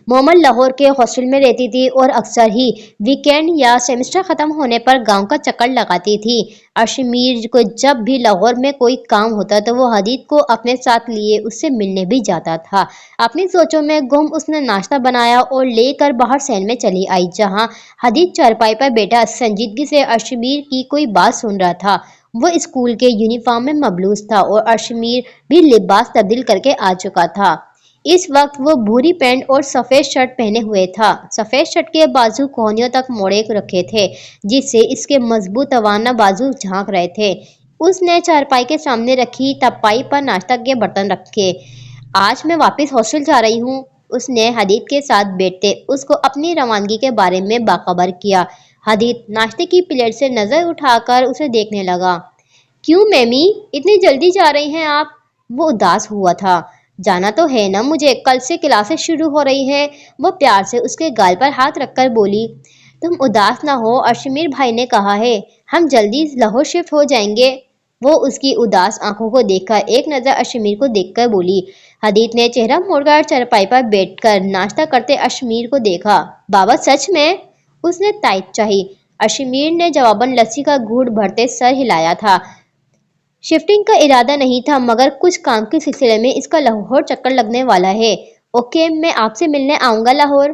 مومل لاہور کے ہاسٹل میں رہتی تھی اور اکثر ہی ویکینڈ یا سیمسٹر ختم ہونے پر گاؤں کا چکر لگاتی تھی۔ اشمیر کو جب بھی لاہور میں کوئی کام ہوتا تو وہ حدید کو اپنے ساتھ لیے اس سے ملنے بھی جاتا تھا۔ اپنی سوچوں میں گم اس نے ناشتہ بنایا اور لے کر باہر صحن میں چلی آئی جہاں حدید چارپائی پر بیٹھا سنجیدگی سے اشمیر کی کوئی بات سن رہا تھا۔ وہ اسکول کے یونیفارم میں ملبوس تھا اور اشمیر بھی لباس تبدیل کر کے آ چکا تھا۔ اس وقت وہ بھوری پینٹ اور سفید شرٹ پہنے ہوئے تھا۔ سفید شرٹ کے بازو کوہنیوں تک موڑے رکھے تھے جس سے اس کے مضبوط توانا بازو جھانک رہے تھے۔ اس نے چارپائی کے سامنے رکھی تپائی پر ناشتہ کے برتن رکھے۔ آج میں واپس ہاسٹل جا رہی ہوں، اس نے حدید کے ساتھ بیٹھتے اس کو اپنی روانگی کے بارے میں باخبر کیا۔ حدید ناشتے کی پلیٹ سے نظر اٹھا کر اسے دیکھنے لگا۔ کیوں میمی، اتنی جلدی جا رہی ہیں آپ؟ وہ اداس ہوا تھا۔ جانا تو ہے نا مجھے، کل سے کلاسیں شروع ہو رہی ہیں۔ وہ پیار سے اس کے گال پر ہاتھ رکھ کر بولی۔ تم اداس نہ ہو، اشمیر بھائی نے کہا ہے ہم جلدی لاہور شفٹ ہو جائیں گے۔ وہ اس کی اداس آنکھوں کو دیکھ کر ایک نظر اشمیر کو دیکھ کر بولی۔ حدید نے چہرہ موڑ کر چارپائی پر بیٹھ کر ناشتہ کرتے اشمیر کو دیکھا۔ بابا سچ میں؟ اس نے تائید چاہی۔ اشمیر نے جواباً لسی کا گھونٹ بھرتے سر ہلایا تھا۔ شفٹنگ کا ارادہ نہیں تھا مگر کچھ کام کے سلسلے میں اس کا لاہور چکر لگنے والا ہے۔ اوکے، میں آپ سے ملنے آؤں گا لاہور۔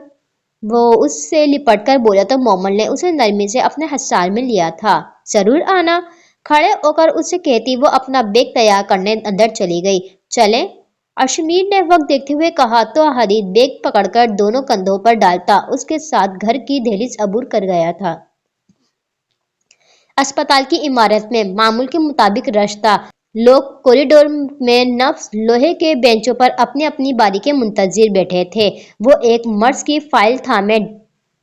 وہ اس سے لپٹ کر بولا تو مومل نے اسے نرمی سے اپنے حصار میں لیا تھا۔ ضرور آنا، کھڑے ہو کر اس سے کہتی وہ اپنا بیگ تیار کرنے اندر چلی گئی۔ چلیں؟ اشمیر نے وقت دیکھتے ہوئے کہا تو حدید بیگ پکڑ کر دونوں کندھوں پر ڈالتا اس کے ساتھ گھر کی دہلیز عبور کر گیا تھا۔ اسپتال کی عمارت میں معمول کے مطابق رش تھا۔ لوگ کوریڈور میں نصب لوہے کے بینچوں پر اپنی اپنی باری کے منتظر بیٹھے تھے۔ وہ ایک مرض کی فائل تھامے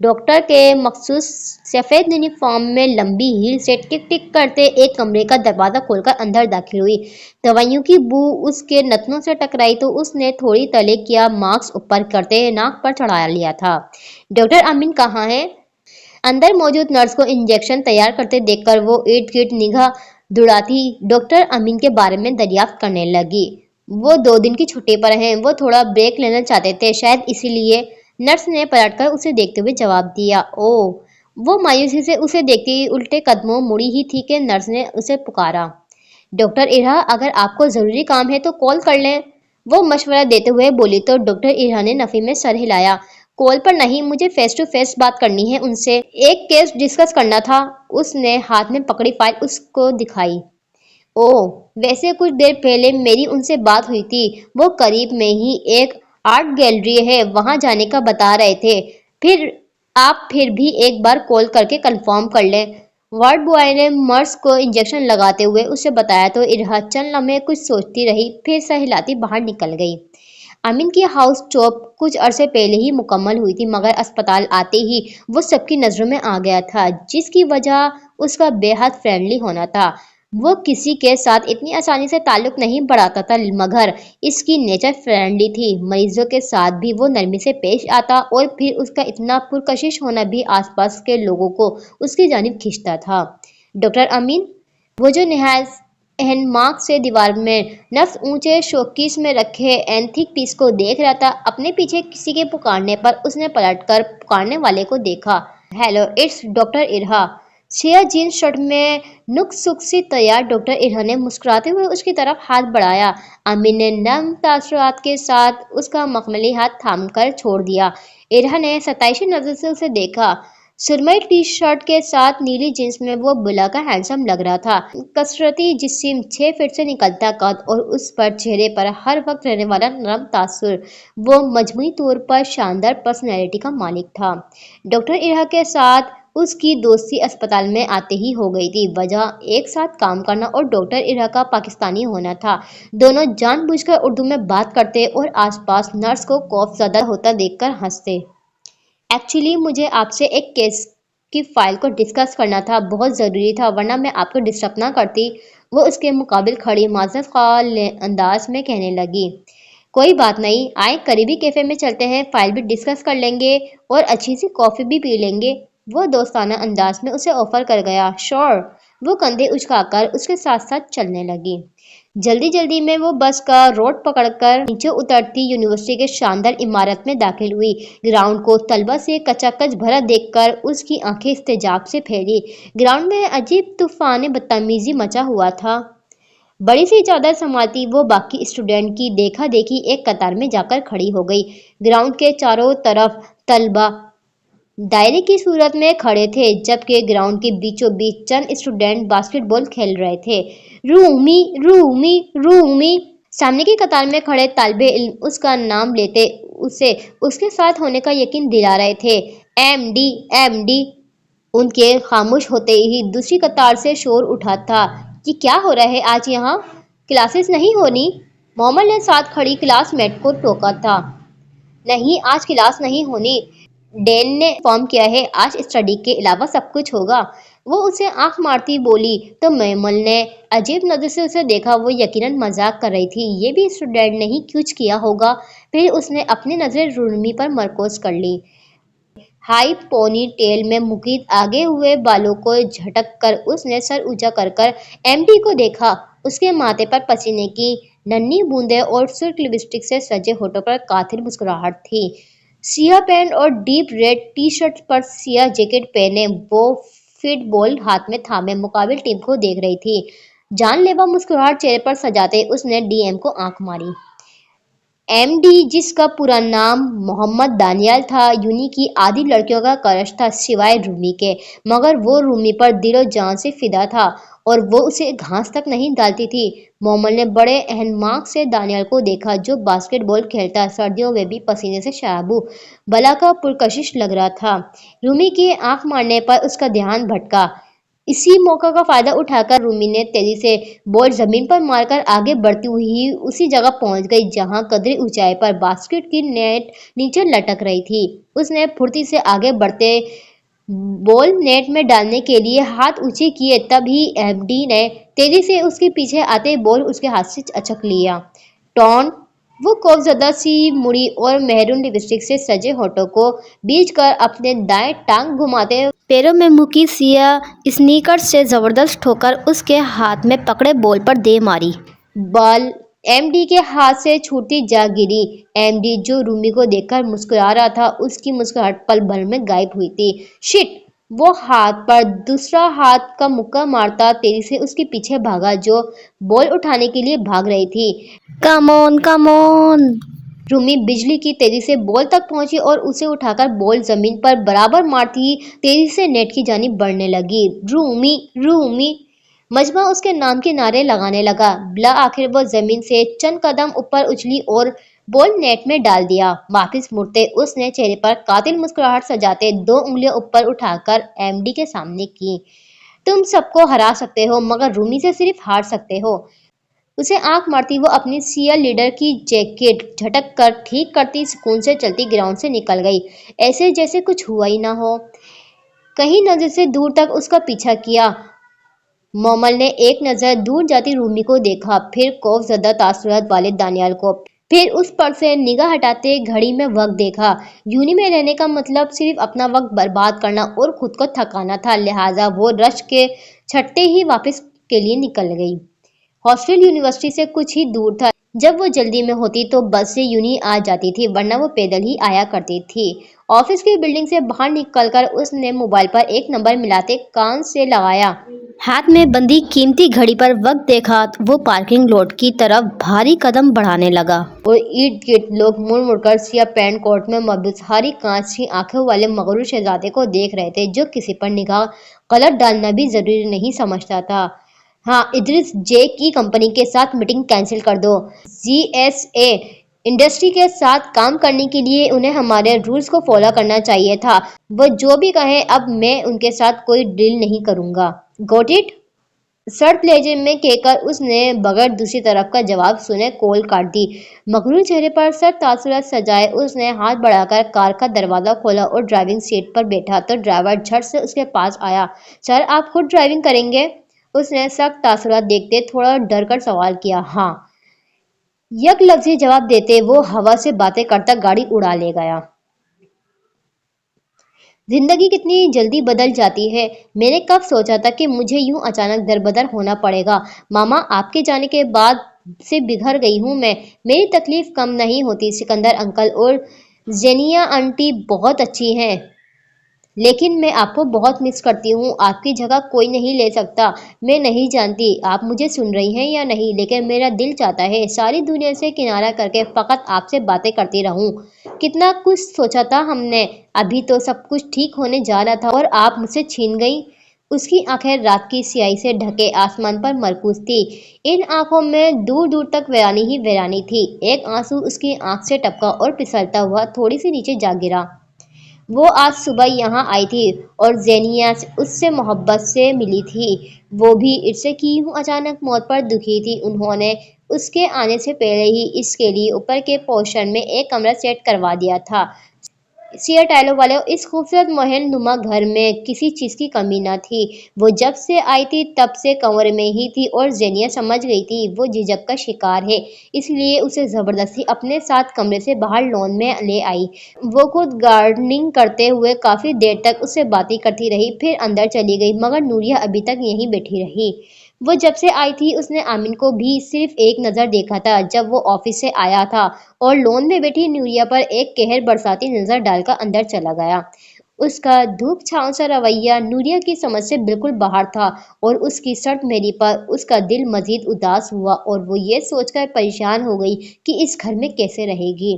ڈاکٹر کے مخصوص سفید یونیفارم میں لمبی ہیل سے ٹک ٹک کرتے ایک کمرے کا دروازہ کھول کر اندر داخل ہوئی۔ دوائیوں کی بو اس کے نتنوں سے ٹکرائی تو اس نے تھوڑی تلے کیا ماسک اوپر کرتے ناک پر چڑھا لیا تھا۔ ڈاکٹر امین کہاں ہے؟ اندر موجود نرس کو انجیکشن تیار کرتے دیکھ کر وہ ارد گرد نگاہ دوڑاتی ڈاکٹر امین کے بارے میں دریافت کرنے لگی۔ وہ 2 دن کی چھٹی پر ہیں، وہ تھوڑا بریک لینا چاہتے تھے، شاید اسی لیے۔ نرس نے پلٹ کر اسے دیکھتے ہوئے جواب دیا۔ اوہ! وہ مایوسی سے اسے دیکھتی الٹے قدموں مڑی ہی تھی کہ نرس نے اسے پکارا۔ ڈاکٹر ارحا، اگر آپ کو ضروری کام ہے تو کال کر لیں، وہ مشورہ دیتے ہوئے بولی تو ڈاکٹر ارحا نے نفی میں سر ہلایا۔ کال پر نہیں، مجھے فیس ٹو فیس بات کرنی ہے ان سے، ایک کیس ڈسکس کرنا تھا۔ اس نے ہاتھ میں پکڑی فائل اس کو دکھائی۔ اوہ، ویسے کچھ دیر پہلے میری ان سے بات ہوئی تھی، وہ قریب میں ہی ایک آرٹ گیلری ہے وہاں جانے کا بتا رہے تھے۔ آپ پھر بھی ایک بار کال کر کے کنفرم کر لیں۔ وارڈ بوائے نے مرس کو انجیکشن لگاتے ہوئے اسے بتایا تو ارحا چند لمحے کچھ سوچتی رہی، پھر سر ہلاتی باہر نکل گئی۔ امین کی ہاؤس چوپ کچھ عرصے پہلے ہی مکمل ہوئی تھی مگر اسپتال آتے ہی وہ سب کی نظروں میں آ گیا تھا، جس کی وجہ اس کا بے حد فرینڈلی ہونا تھا۔ وہ کسی کے ساتھ اتنی آسانی سے تعلق نہیں بڑھاتا تھا مگر اس کی نیچر فرینڈلی تھی۔ مریضوں کے ساتھ بھی وہ نرمی سے پیش آتا اور پھر اس کا اتنا پرکشش ہونا بھی آس پاس کے لوگوں کو اس کی جانب کھینچتا تھا۔ ڈاکٹر امین، وہ جو نہایت اہنماک سے دیوار میں نصب اونچے شوکیس میں رکھے اینتھک پیس کو دیکھ رہا تھا۔ اپنے پیچھے کسی کے پکارنے پر اس نے پلٹ کر پکارنے والے کو دیکھا۔ Hello, it's doctor Arha. سیاہ جینس شرٹ میں نک سک سی تیار ڈاکٹر ارحا نے مسکراتے ہوئے اس کی طرف ہاتھ بڑھایا۔ امین نے نرم تاثرات کے ساتھ اس کا مخملی ہاتھ تھام کر چھوڑ دیا۔ ارحا نے ستائشی نظر سے اسے دیکھا۔ سرمئی ٹی شرٹ کے ساتھ نیلی جینس میں وہ بلا کا ہینڈسم لگ رہا تھا۔ کثرتی جسم، 6 فٹ سے نکلتا قد اور اس پر چہرے پر ہر وقت رہنے والا نرم تاثر، وہ مجموعی طور پر شاندار پرسنالٹی کا مالک تھا۔ ڈاکٹر ارحا کے ساتھ اس کی دوستی اسپتال میں آتے ہی ہو گئی تھی۔ وجہ ایک ساتھ کام کرنا اور ڈاکٹر ارحا کا پاکستانی ہونا تھا۔ دونوں جان بوجھ کر اردو میں بات کرتے اور آس پاس نرس کو خوف زدہ ہوتا دیکھ کر ہنستے۔ ایکچولی مجھے آپ سے ایک کیس کی فائل کو ڈسکس کرنا تھا، بہت ضروری تھا، ورنہ میں آپ کو ڈسٹرب نہ کرتی، وہ اس کے مقابل کھڑی معذرت خواہ انداز میں کہنے لگی۔ کوئی بات نہیں، آئیں قریبی کیفے میں چلتے ہیں، فائل بھی ڈسکس کر لیں گے اور اچھی سی کافی بھی پی لیں گے، وہ دوستانہ انداز میں اسے آفر کر گیا۔ شور! وہ کندھے اچکا کر اس کے ساتھ ساتھ چلنے لگی۔ جلدی جلدی میں وہ بس کا روڈ پکڑ کر نیچے اترتی یونیورسٹی کے شاندار عمارت میں داخل ہوئی۔ گراؤنڈ کو طلبہ سے کچا کچ بھرا دیکھ کر اس کی آنکھیں استعجاب سے پھیلی۔ گراؤنڈ میں عجیب طوفان بدتمیزی مچا ہوا تھا۔ بڑی سی چادر سنبھالتی وہ باقی اسٹوڈنٹ کی دیکھا دیکھی ایک قطار میں جا کر کھڑی ہو گئی۔ گراؤنڈ کے چاروں طرف طلبہ دائرے کی صورت میں کھڑے تھے جبکہ گراؤنڈ کے بیچوں بیچ چند اسٹوڈنٹ باسکٹ بال کھیل رہے تھے۔ رومی، رومی، رومی! سامنے کی قطار میں کھڑے طالب علم اس کا نام لیتے اسے اس کے ساتھ ہونے کا یقین دلا رہے تھے۔ M D, M D! ان کے خاموش ہوتے ہی دوسری قطار سے شور اٹھا تھا۔ یہ کیا ہو رہا ہے آج یہاں؟ کلاسز نہیں ہونی؟ مومل نے ساتھ کھڑی کلاس میٹ کو ٹوکا تھا۔ نہیں، آج کلاس نہیں ہونی، ڈین نے انفارم کیا ہے، آج اسٹڈی کے علاوہ سب کچھ ہوگا، وہ اسے آنکھ مارتی بولی تو مومل نے عجیب نظر سے اسے دیکھا۔ وہ یقیناً مذاق کر رہی تھی، یہ بھی اسٹوڈنٹ نے ہی کچھ کیا ہوگا۔ پھر اس نے اپنی نظریں رومی پر مرکوز کر لی۔ ہائی پونی ٹیل میں مقید آگے ہوئے بالوں کو جھٹک کر اس نے سر اونچا کر کر ایم ڈی کو دیکھا۔ اس کے ماتھے پر پسینے کی ننھی بوندیں اور سرخ لپسٹک سے سجے ہونٹوں پر قاتل مسکراہٹ تھی۔ सियाह पैंट और डीप रेड टी शर्ट पर सियाह जैकेट पहने वो फिट बॉल हाथ में थामे मुकाबिल टीम को देख रही थी। जानलेवा मुस्कुराहट चेहरे पर सजाते उसने डीएम को आंख मारी। एमडी, जिसका पूरा नाम मोहम्मद दानियाल था, यूनी की आधी लड़कियों का क्रश था सिवाय रूमी के, मगर वो रूमी पर दिलो जान से फिदा था और वो उसे घास तक नहीं डालती थी। मोहम्मद ने बड़े एहतमाम से दानियाल को देखा, जो बास्केटबॉल खेलता, सर्दियों में भी पसीने से शराबू भला का पुरकशिश लग रहा था। रूमी के आंख मारने पर उसका ध्यान भटका। इसी मौका का फायदा उठाकर रूमी ने तेजी से बॉल जमीन पर मारकर आगे बढ़ती हुई उसी जगह पहुंच गई जहां कदरी ऊंचाई पर बास्केट की नेट नीचे लटक रही थी। उसने फुर्ती से आगे बढ़ते बॉल नेट में डालने के लिए हाथ ऊंचे किए, तभी एमडी ने तेजी से उसके पीछे आते बॉल उसके हाथ से अचक लिया। टॉन, वो खौफजदा सी मुड़ी और मेहरून लिपस्टिक से सजे होठों को बीच कर अपने दाएं टांग घुमाते पैरों में मुकी सिया स्नीकर्स से जबरदस्त ठोकर उसके हाथ में पकड़े बॉल पर दे मारी। बॉल एमडी के हाथ से छूटती जा गिरी। एमडी, जो रूमी को देखकर मुस्कुरा रहा था, उसकी मुस्कुराहट पल भर में गायब हुई थी। शिट! वो हाथ पर दूसरा हाथ का मुक्का मारता तेजी से उसके पीछे भागा, जो बॉल उठाने के लिए भाग रही थी। Come on, come on! Rumi बिजली की तेजी से बॉल तक पहुंची और उसे उठाकर बॉल जमीन पर बराबर मारती ही तेजी से नेट की जानिब बढ़ने लगी। रूमी, रूमी! मजमा उसके नाम के नारे लगाने लगा। बिला आखिर वो जमीन से चंद कदम ऊपर उछली और बॉल नेट में डाल दिया। वापस मुड़ते उसने चेहरे पर कातिल मुस्कुराहट सजाते 2 उंगलियां ऊपर उठाकर एमडी के सामने की। तुम सबको हरा सकते हो, मगर रूमी से सिर्फ हार सकते हो। उसे आंख मारती वो अपनी सिया लीडर की जैकेट झटक कर ठीक करती सुकून से चलती ग्राउंड से निकल गई, ऐसे जैसे कुछ हुआ ही ना हो। कहीं नजर से दूर तक उसका पीछा किया। मोमल ने एक नजर दूर जाती रूमी को देखा, फिर खौफजदा तासुरात वाले दानियाल को, फिर उस पर से निगाह हटाते घड़ी में वक्त देखा। यूनी में रहने का मतलब सिर्फ अपना वक्त बर्बाद करना और खुद को थकाना था, लिहाजा वो रश के छटते ही वापस के लिए निकल गई। हॉस्टल यूनिवर्सिटी से कुछ ही दूर था। जब वो जल्दी में होती तो बस से यूनी आ जाती थी, वरना वो पैदल ही आया करती थी। ऑफिस की बिल्डिंग से बाहर निकलकर उसने मोबाइल पर एक नंबर मिलाते कान से लगाया। हाथ में बंधी कीमती घड़ी पर वक्त देखा। वो पार्किंग लॉट की तरफ भारी कदम बढ़ाने लगा और इर्द गिर्द लोग मुड़ मुड़कर सिया पैंट कोट में मबूस हरी कांच की आंखों वाले मगरूर शहजादे को देख रहे थे, जो किसी पर निगाह गलत डालना भी जरूरी नहीं समझता था। हाँ, इद्रिस जे की कंपनी के साथ मीटिंग कैंसिल कर दो। जीएसए इंडस्ट्री के साथ काम करने के लिए उन्हें हमारे रूल्स को फॉलो करना चाहिए था। वो जो भी कहें, अब मैं उनके साथ कोई डील नहीं करूंगा। Got it? शर्त लहजे में कहकर उसने बगैर दूसरी तरफ का जवाब सुने कॉल काट दी। मकरूर चेहरे पर सर तासुरात सजाए उसने हाथ बढ़ाकर कार का दरवाजा खोला और ड्राइविंग सीट पर बैठा तो ड्राइवर झट से उसके पास आया। सर, आप खुद ड्राइविंग करेंगे? उसने सख्त तासुरात देखते थोड़ा डर कर सवाल किया। हाँ, यक लफ्जी जवाब देते वो हवा से बातें करता गाड़ी उड़ा ले गया। जिंदगी कितनी जल्दी बदल जाती है। मैंने कब सोचा था कि मुझे यूं अचानक दरबदर होना पड़ेगा। मामा, आपके जाने के बाद से बिखर गई हूं मैं। मेरी तकलीफ कम नहीं होती। सिकंदर अंकल और जेनिया आंटी बहुत अच्छी हैं, लेकिन मैं आपको बहुत मिस करती हूँ। आपकी जगह कोई नहीं ले सकता। मैं नहीं जानती आप मुझे सुन रही हैं या नहीं, लेकिन मेरा दिल चाहता है सारी दुनिया से किनारा करके फकत आपसे बातें करती रहूं। कितना कुछ सोचा था हमने। अभी तो सब कुछ ठीक होने जा रहा था और आप मुझसे छीन गई। उसकी आंखें रात की स्याही से ढके आसमान पर मरकूज थी। इन आंखों में दूर दूर तक वीरानी ही वीरानी थी। एक आंसू उसकी आंख से टपका और फिसलता हुआ थोड़ी सी नीचे जा गिरा। वो आज सुबह यहाँ आई थी और जेनिया उससे मोहब्बत से मिली थी। वो भी इससे की यूं अचानक मौत पर दुखी थी। उन्होंने उसके आने से पहले ही इसके लिए ऊपर के पोर्शन में एक कमरा सेट करवा दिया था। सिया टाइलों वाले इस खूबसूरत महल नुमा घर में किसी चीज की कमी न थी। वो जब से आई थी तब से कमरे में ही थी और जेनिया समझ गई थी वो झिझक का शिकार है, इसलिए उसे जबरदस्ती अपने साथ कमरे से बाहर लॉन में ले आई। वो खुद गार्डनिंग करते हुए काफी देर तक उससे बातें करती रही, फिर अंदर चली गई, मगर नूरिया अभी तक यहीं बैठी रही। وہ جب سے آئی تھی اس نے آمن کو بھی صرف ایک نظر دیکھا تھا جب وہ آفس سے آیا تھا اور لون میں بیٹھی نوریا پر ایک قہر برساتی نظر ڈال کر اندر چلا گیا۔ اس کا دھوپ چھاؤں سا رویہ نوریا کی سمجھ سے بالکل باہر تھا اور اس کی سرد میری پر اس کا دل مزید اداس ہوا اور وہ یہ سوچ کر پریشان ہو گئی کہ اس گھر میں کیسے رہے گی۔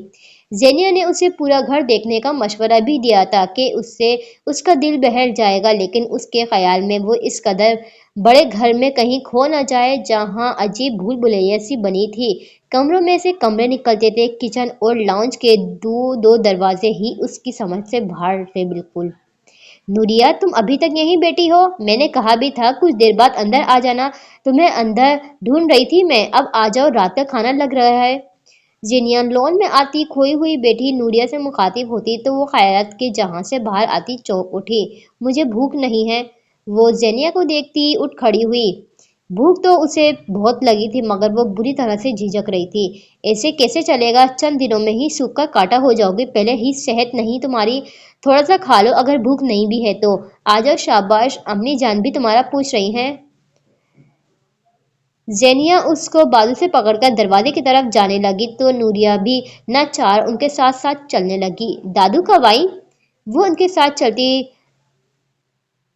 زینیا نے اسے پورا گھر دیکھنے کا مشورہ بھی دیا تھا کہ اس سے اس کا دل بہل جائے گا، لیکن اس کے خیال میں وہ اس قدر بڑے گھر میں کہیں کھو نہ جائے جہاں عجیب بھول بھلیاں سی بنی تھی۔ کمروں میں سے کمرے نکلتے تھے، کچن اور لاؤنج کے دو دروازے ہی اس کی سمجھ سے باہر تھے بالکل۔ نوریا تم ابھی تک یہیں بیٹھی ہو؟ میں نے کہا بھی تھا کچھ دیر بعد اندر آ جانا، تمہیں اندر ڈھونڈ رہی تھی میں، اب آ جاؤ، رات کا کھانا لگ رہا ہے۔ زینیا لون میں آتی کھوئی ہوئی بیٹھی نوریا سے مخاطب ہوتی تو وہ خیالات کے جہاں سے باہر آتی چونک اٹھی۔ مجھے بھوک نہیں ہے۔ وہ زینیا کو دیکھتی ہی اٹھ کھڑی ہوئی۔ بھوک تو اسے بہت لگی تھی مگر وہ بری طرح سے جھجک رہی تھی۔ ایسے کیسے چلے گا؟ چند دنوں میں ہی سوکھ کر کانٹا ہو جاؤ گے، پہلے ہی صحت نہیں تمہاری، تھوڑا سا کھا لو اگر بھوک نہیں بھی ہے تو۔ آ جاؤ، شاباش، امی جان بھی تمہارا پوچھ رہی ہیں۔ زینیا اس کو بازو سے پکڑ کر دروازے کی طرف جانے لگی تو نوریا بھی ناچار ان کے ساتھ ساتھ چلنے لگی۔ دادو کب آئی؟ وہ ان کے ساتھ چلتی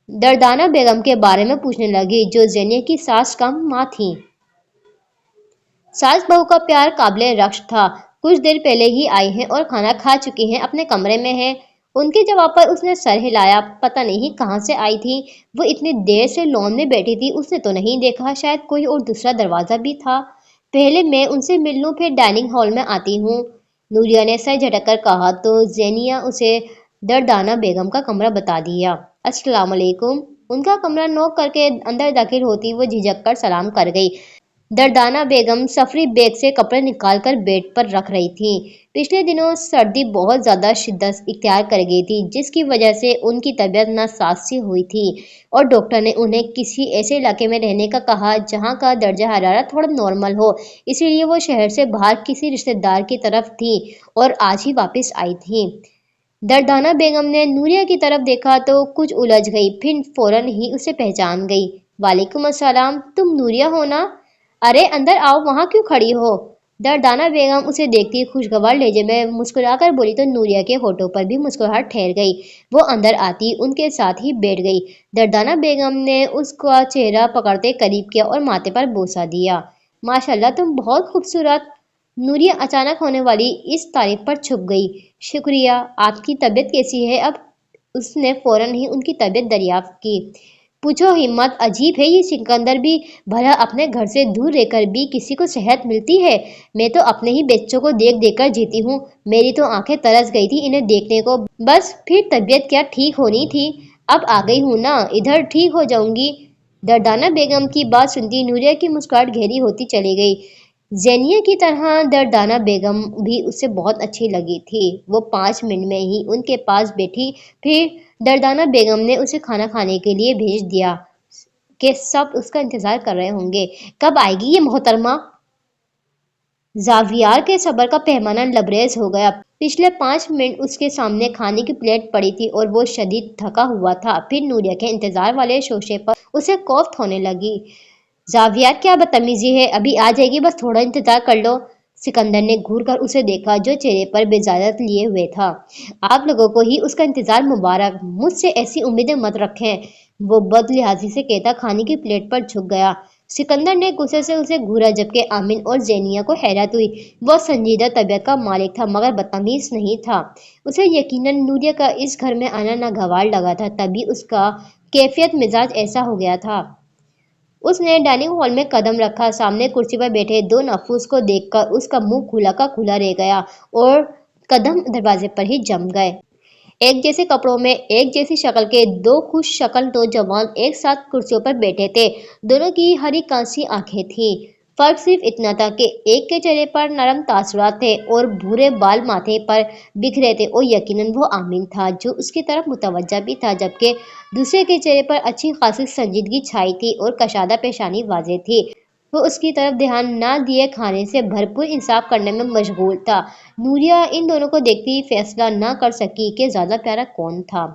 دردانہ بیگم کے بارے میں پوچھنے لگی جو زینیا کی ساس کم ماں تھیں۔ ساس بہو کا پیار قابل رشک تھا۔ کچھ دیر پہلے ہی آئی ہیں اور کھانا کھا چکی ہیں، اپنے کمرے میں ہیں۔ ان کے جواب پر اس نے سر ہلایا۔ پتہ نہیں کہاں سے آئی تھی، وہ اتنی دیر سے لون میں بیٹھی تھی، اس نے تو نہیں دیکھا، شاید کوئی اور دوسرا دروازہ بھی تھا۔ پہلے میں ان سے مل لوں، پھر ڈائننگ ہال میں آتی ہوں، نوریا نے سر جھٹک کر کہا تو زینیا اسے دردانہ بیگم کا کمرہ بتا دیا۔ السلام علیکم۔ ان کا کمرہ نوک کر کے اندر داخل ہوتی وہ جھجک کر سلام کر گئی۔ دردانہ بیگم سفری بیگ سے کپڑے نکال کر بیڈ پر رکھ رہی تھیں۔ پچھلے دنوں سردی بہت زیادہ شدت اختیار کر گئی تھی جس کی وجہ سے ان کی طبیعت ناساز سی ہوئی تھی اور ڈاکٹر نے انہیں کسی ایسے علاقے میں رہنے کا کہا جہاں کا درجہ حرارت تھوڑا نارمل ہو، اسی لیے وہ شہر سے باہر کسی رشتہ دار کی طرف تھیں اور آج ہی واپس آئی تھیں۔ دردانہ بیگم نے نوریا کی طرف دیکھا تو کچھ الجھ گئی، پھر فوراً ہی اسے پہچان گئی۔ وعلیکم السلام، تم نوریا ہو نا؟ ارے اندر آؤ، وہاں کیوں کھڑی ہو؟ دردانہ بیگم اسے دیکھتی خوشگوار لہجے میں مسکرا کر بولی تو نوریا کے ہونٹوں پر بھی مسکراہٹ ٹھہر گئی۔ وہ اندر آتی ان کے ساتھ ہی بیٹھ گئی۔ دردانہ بیگم نے اس کا چہرہ پکڑتے قریب کیا اور ماتھے پر بوسہ دیا۔ ماشاءاللہ تم بہت خوبصورت۔ نوریا اچانک ہونے والی اس تعریف پر چھپ گئی۔ شکریہ، آپ کی طبیعت کیسی ہے اب؟ اس نے فوراً ہی ان کی طبیعت دریافت کی۔ پوچھو ہی مت، عجیب ہے یہ سکندر بھی، بھلا اپنے گھر سے دور رہ کر بھی کسی کو صحت ملتی ہے؟ میں تو اپنے ہی بچوں کو دیکھ دیکھ کر جیتی ہوں، میری تو آنکھیں ترس گئی تھی انہیں دیکھنے کو، بس پھر طبیعت کیا ٹھیک ہونی تھی، اب آ گئی ہوں نا، ادھر ٹھیک ہو جاؤں گی۔ دردانہ بیگم کی بات سنتی نوریا کی مسکراہٹ گہری ہوتی چلی گئی۔ زینیا کی طرح دردانہ بیگم بھی اسے بہت اچھی لگی تھی۔ وہ 5 منٹ میں ہی ان کے پاس بیٹھی، پھر دردانہ بیگم نے اسے کھانا کھانے کے لیے بھیج دیا کہ سب اس کا انتظار کر رہے ہوں گے۔ کب آئے گی یہ محترمہ؟ زاویار کے صبر کا پیمانہ لبریز ہو گیا۔ پچھلے 5 منٹ اس کے سامنے کھانے کی پلیٹ پڑی تھی اور وہ شدید تھکا ہوا تھا، پھر نوریا کے انتظار والے شوشے پر اسے کوفت ہونے لگی۔ زاویار کیا بدتمیزی ہے، ابھی آ جائے گی، بس تھوڑا انتظار کر لو۔ سکندر نے گھور کر اسے دیکھا جو چہرے پر بےضرارت لیے ہوئے تھا۔ آپ لوگوں کو ہی اس کا انتظار مبارک، مجھ سے ایسی امیدیں مت رکھیں، وہ بد لحاظی سے کہتا کھانے کی پلیٹ پر جھک گیا۔ سکندر نے غصے سے اسے گھورا جبکہ آمن اور زینیا کو حیرت ہوئی۔ وہ سنجیدہ طبیعت کا مالک تھا مگر بدتمیز نہیں تھا۔ اسے یقیناً نوریا کا اس گھر میں آنا ناگوار لگا تھا، تبھی اس کا کیفیت مزاج ایسا ہو گیا تھا۔ اس نے ڈائننگ ہال میں قدم رکھا، سامنے کرسی پر بیٹھے 2 نفوس کو دیکھ کر اس کا منہ کھلا کا کھلا رہ گیا اور قدم دروازے پر ہی جم گئے۔ ایک جیسے کپڑوں میں ایک جیسی شکل کے 2 خوش شکل نوجوان ایک ساتھ کرسیوں پر بیٹھے تھے، دونوں کی ہری کانسی آنکھیں تھیں، فرق صرف اتنا تھا کہ ایک کے چہرے پر نرم تاثرات تھے اور بھورے بال ماتھے پر بکھرے تھے اور یقیناً وہ آمن تھا جو اس کی طرف متوجہ بھی تھا، جبکہ دوسرے کے چہرے پر اچھی خاصی سنجیدگی چھائی تھی اور کشادہ پیشانی واضح تھی، وہ اس کی طرف دھیان نہ دیے کھانے سے بھرپور انصاف کرنے میں مشغول تھا۔ نوریا ان دونوں کو دیکھتی فیصلہ نہ کر سکی کہ زیادہ پیارا کون تھا۔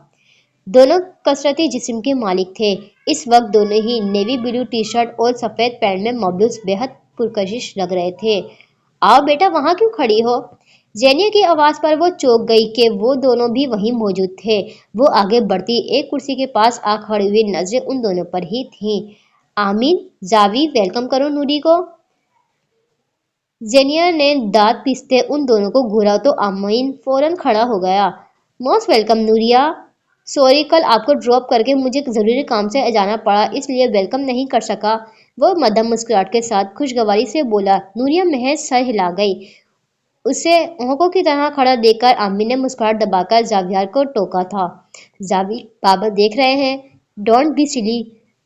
دونوں کثرتی جسم کے مالک تھے۔ اس وقت دونوں ہی نیوی بلو ٹی شرٹ اور سفید پینٹ میں ملبوس بےحد پرکشش لگ رہے تھے۔ آؤ بیٹا، وہاں کیوں کھڑی ہو؟ زینیا کی آواز پر وہ چونک گئی کہ وہ دونوں بھی وہیں موجود تھے۔ وہ آگے بڑھتی ایک کرسی کے پاس آ کھڑی ہوئی نظریں ان دونوں پر ہی تھیں۔ آمین، زاوی، ویلکم کرو نوری کو۔ زینیا نے دانت پیستے ان دونوں کو گھورا تو آمین فوراً کھڑا ہو گیا۔ Most welcome نوریا۔ سوری، کل آپ کو ڈراپ کر کے مجھے ضروری کام سے جانا پڑا، اس لیے ویلکم نہیں کر سکا، وہ مدھم مسکراہٹ کے ساتھ خوشگواری سے بولا۔ نوریا محض سر ہلا گئی۔ اسے اونکوں کی طرح کھڑا دیکھ کر آمین نے مسکراہٹ دبا کر زاویار کو ٹوکا تھا۔ زاوی، بابا دیکھ رہے ہیں، ڈونٹ بی سلی۔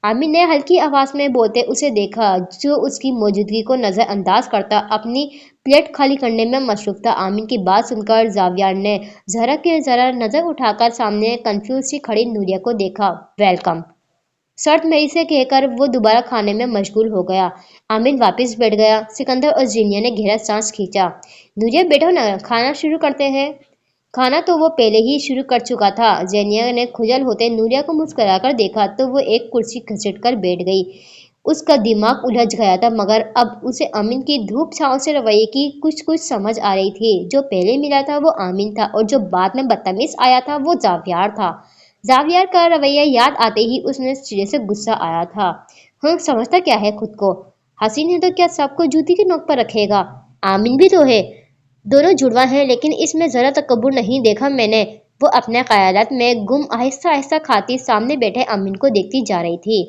آمین نے ہلکی آواز میں بولتے اسے دیکھا جو اس کی موجودگی کو نظر انداز کرتا اپنی پلیٹ خالی کرنے میں مصروف تھا۔ آمین کی بات سن کر زاویار نے ذرا کے ذرا نظر اٹھا کر سامنے کنفیوز سی کھڑی نوریا کو دیکھا۔ ویلکم شرط میری سے کہہ کر وہ دوبارہ کھانے میں مشغول ہو گیا۔ آمین واپس بیٹھ گیا۔ سکندر اور زینیا نے گہرا سانس کھینچا۔ نوریا بیٹھو نا، کھانا شروع کرتے ہیں۔ کھانا تو وہ پہلے ہی شروع کر چکا تھا۔ زینیا نے کھجل ہوتے نوریا کو مسکرا کر دیکھا تو وہ ایک کرسی گھسیٹ کر بیٹھ گئی۔ اس کا دماغ الجھ گیا تھا مگر اب اسے آمین کی دھوپ چھاؤں سے رویے کی کچھ سمجھ آ رہی تھی۔ جو پہلے ملا تھا وہ آمین تھا اور جو بعد میں بدتمیز آیا تھا وہ زاویار تھا۔ زاویار کا رویہ یاد آتے ہی اسے سرے سے غصہ آیا تھا۔ سمجھتا کیا ہے خود کو؟ حسین ہے تو کیا سب کو جوتی کی نوک پر رکھے گا؟ آمین بھی تو ہے۔ دونوں جڑواں ہیں لیکن اس میں ذرا تکبر نہیں دیکھا میں نے۔ وہ اپنے خیالات میں گم آہستہ آہستہ کھاتی سامنے بیٹھے آمین کو دیکھتی جا رہی تھی۔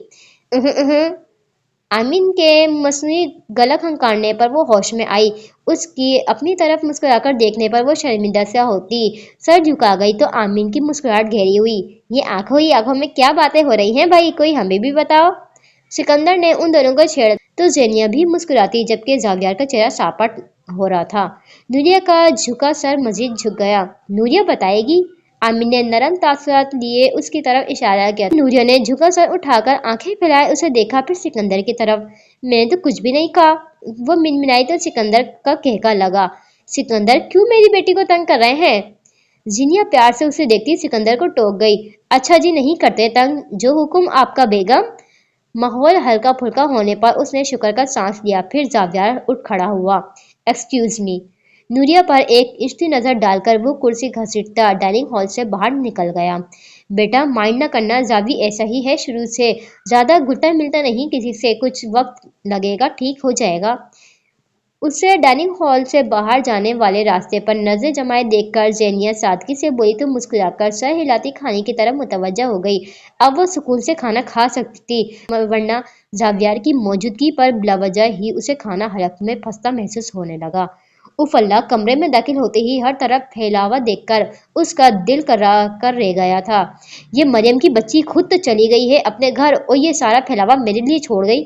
آمین کے مصنوعی گلا کھنکارنے پر وہ ہوش میں آئی۔ اس کی اپنی طرف مسکرا کر دیکھنے پر وہ شرمندہ سا ہوتی سر جھکا گئی تو آمین کی مسکراہٹ گہری ہوئی۔ یہ آنکھوں ہی آنکھوں میں کیا باتیں ہو رہی ہیں بھائی، کوئی ہمیں بھی بتاؤ۔ سکندر نے ان دونوں کو چھیڑا تو زینیا بھی مسکراتی جبکہ زاویار کا چہرہ ساپٹ ہو رہا تھا۔ نوریا کا جھکا سر مزید جھک گیا۔ نوریا بتائے گی؟ آمین نے نرم تاثرات لیے اس کی طرف اشارہ کیا۔ نوریا نے جھکا سر اٹھا کر آنکھیں پھیلائے اسے دیکھا پھر سکندر کی طرف۔ میں نے تو کچھ بھی نہیں کہا، وہ منمنائی تو سکندر کا کہکا لگا۔ سکندر، کیوں میری بیٹی کو تنگ کر رہے ہیں؟ زینیا پیار سے اسے دیکھتی سکندر کو ٹوک گئی۔ اچھا جی، نہیں کرتے تنگ، جو حکم آپ کا بیگم۔ ماحول ہلکا پھلکا ہونے پر اس نے شکر کا سانس لیا۔ پھر زاویار اٹھ کھڑا ہوا۔ Excuse me. نوریا پر ایک عشقی نظر ڈال کر وہ کرسی گھسیٹتا ڈائننگ ہال سے باہر نکل گیا۔ بیٹا مائنڈ نہ کرنا، زاوی ایسا ہی ہے شروع سے، زیادہ گھلتا ملتا نہیں کسی سے، کچھ وقت لگے گا ٹھیک ہو جائے گا۔ اسے ڈائننگ ہال سے باہر جانے والے راستے پر نظر جمائے دیکھ کر زینیا سادگی سے بولی تو مسکرا کر سر ہلاتی کھانے کی طرف متوجہ ہو گئی۔ اب وہ سکون سے کھانا کھا سکتی تھی ورنہ زاویار کی موجودگی پر بلاوجہ ہی اسے کھانا حلق میں پھنستا محسوس ہونے لگا۔ اف اللہ، کمرے میں داخل ہوتے ہی ہر طرف پھیلاوا دیکھ کر اس کا دل کرا کر رہ گیا تھا۔ یہ مریم کی بچی خود تو چلی گئی ہے اپنے گھر اور یہ سارا پھیلاوا میرے لیے چھوڑ گئی۔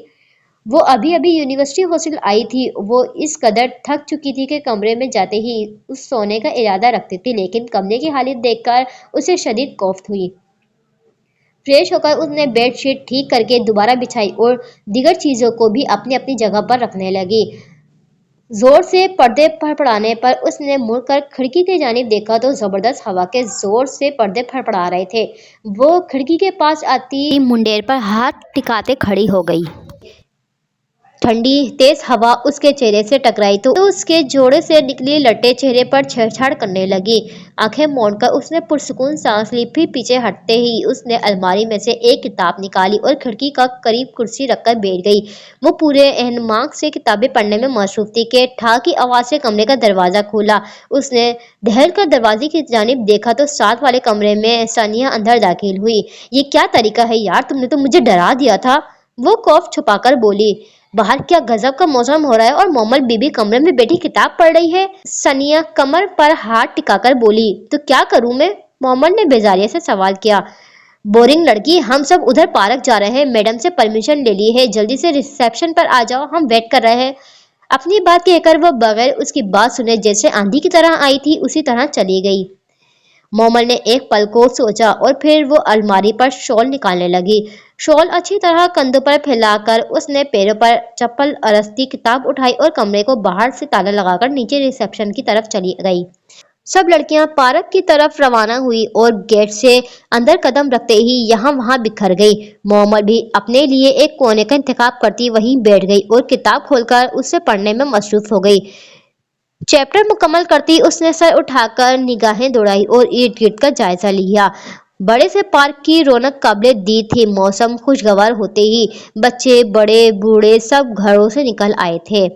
وہ ابھی یونیورسٹی ہاسٹل آئی تھی۔ وہ اس قدر تھک چکی تھی کہ کمرے میں جاتے ہی اس سونے کا ارادہ رکھتی تھی لیکن کمرے کی حالت دیکھ کر اسے شدید کوفت ہوئی۔ فریش ہو کر اس نے بیڈ شیٹ ٹھیک کر کے دوبارہ بچھائی اور دیگر چیزوں کو بھی اپنی اپنی جگہ پر رکھنے لگی۔ زور سے پردے پھڑپڑانے پر اس نے مڑ کر کھڑکی کی جانب دیکھا تو زبردست ہوا کے زور سے پردے پھڑپڑا رہے تھے۔ وہ کھڑکی کے پاس آتی منڈیر پر ہاتھ ٹکاتے کھڑی ہو گئی۔ ٹھنڈی تیز ہوا اس کے چہرے سے ٹکرائی تو اس کے جوڑے سے نکلی لٹیں چہرے پر چھیڑ چھاڑ کرنے لگی۔ آنکھیں موڑ کر اس نے پرسکون سانس لی پھر پیچھے ہٹتے ہی اس نے الماری میں سے ایک کتاب نکالی اور کھڑکی کا قریب کرسی رکھ کر بیٹھ گئی۔ وہ پورے اہتمام سے کتابیں پڑھنے میں مصروف تھی کہ ٹھا کی آواز سے کمرے کا دروازہ کھلا۔ اس نے دہل کر دروازے کی جانب دیکھا تو ساتھ والے کمرے میں ثانیہ اندر داخل ہوئی۔ یہ کیا طریقہ ہے یار، تم نے تو مجھے ڈرا دیا تھا، وہ خوف چھپا کر بولی۔ باہر کیا غضب کا موسم ہو رہا ہے اور مومل بی بی کمرے میں بیٹھی کتاب پڑھ رہی ہے، ثانیہ کمر پر ہاتھ ٹکا کر بولی۔ تو کیا کروں میں؟ مومل نے بیزاری سے سوال کیا۔ بورنگ لڑکی، ہم سب ادھر پارک جا رہے ہیں، میڈم سے پرمیشن لے لی ہے، جلدی سے ریسیپشن پر آ جاؤ، ہم ویٹ کر رہے ہیں۔ اپنی بات کہہ کر وہ بغیر اس کی بات سنے جیسے آندھی کی طرح آئی تھی اسی طرح چلی گئی۔ مومل نے ایک پل کو سوچا اور پھر وہ الماری پر شال نکالنے لگی۔ شال اچھی طرح کندھوں پر پھیلا کر اس نے پیروں پر چپل ارستی کتاب اٹھائی اور کمرے کو باہر سے تالا لگا کر نیچے ریسیپشن کی طرف چلی گئی۔ सब लड़कियां पार्क की तरफ रवाना हुई और गेट से अंदर कदम रखते ही यहाँ वहां बिखर गई। मोमल भी अपने लिए एक कोने का इंतखाब करती वहीं बैठ गई और किताब खोलकर उससे पढ़ने में मसरूफ हो गई। चैप्टर मुकम्मल करती उसने सर उठाकर निगाहें दौड़ाई और इर्द गिर्द का जायजा लिया। बड़े से पार्क की रौनक काबिले दीद थी। मौसम खुशगवार होते ही बच्चे बड़े बूढ़े सब घरों से निकल आए थे।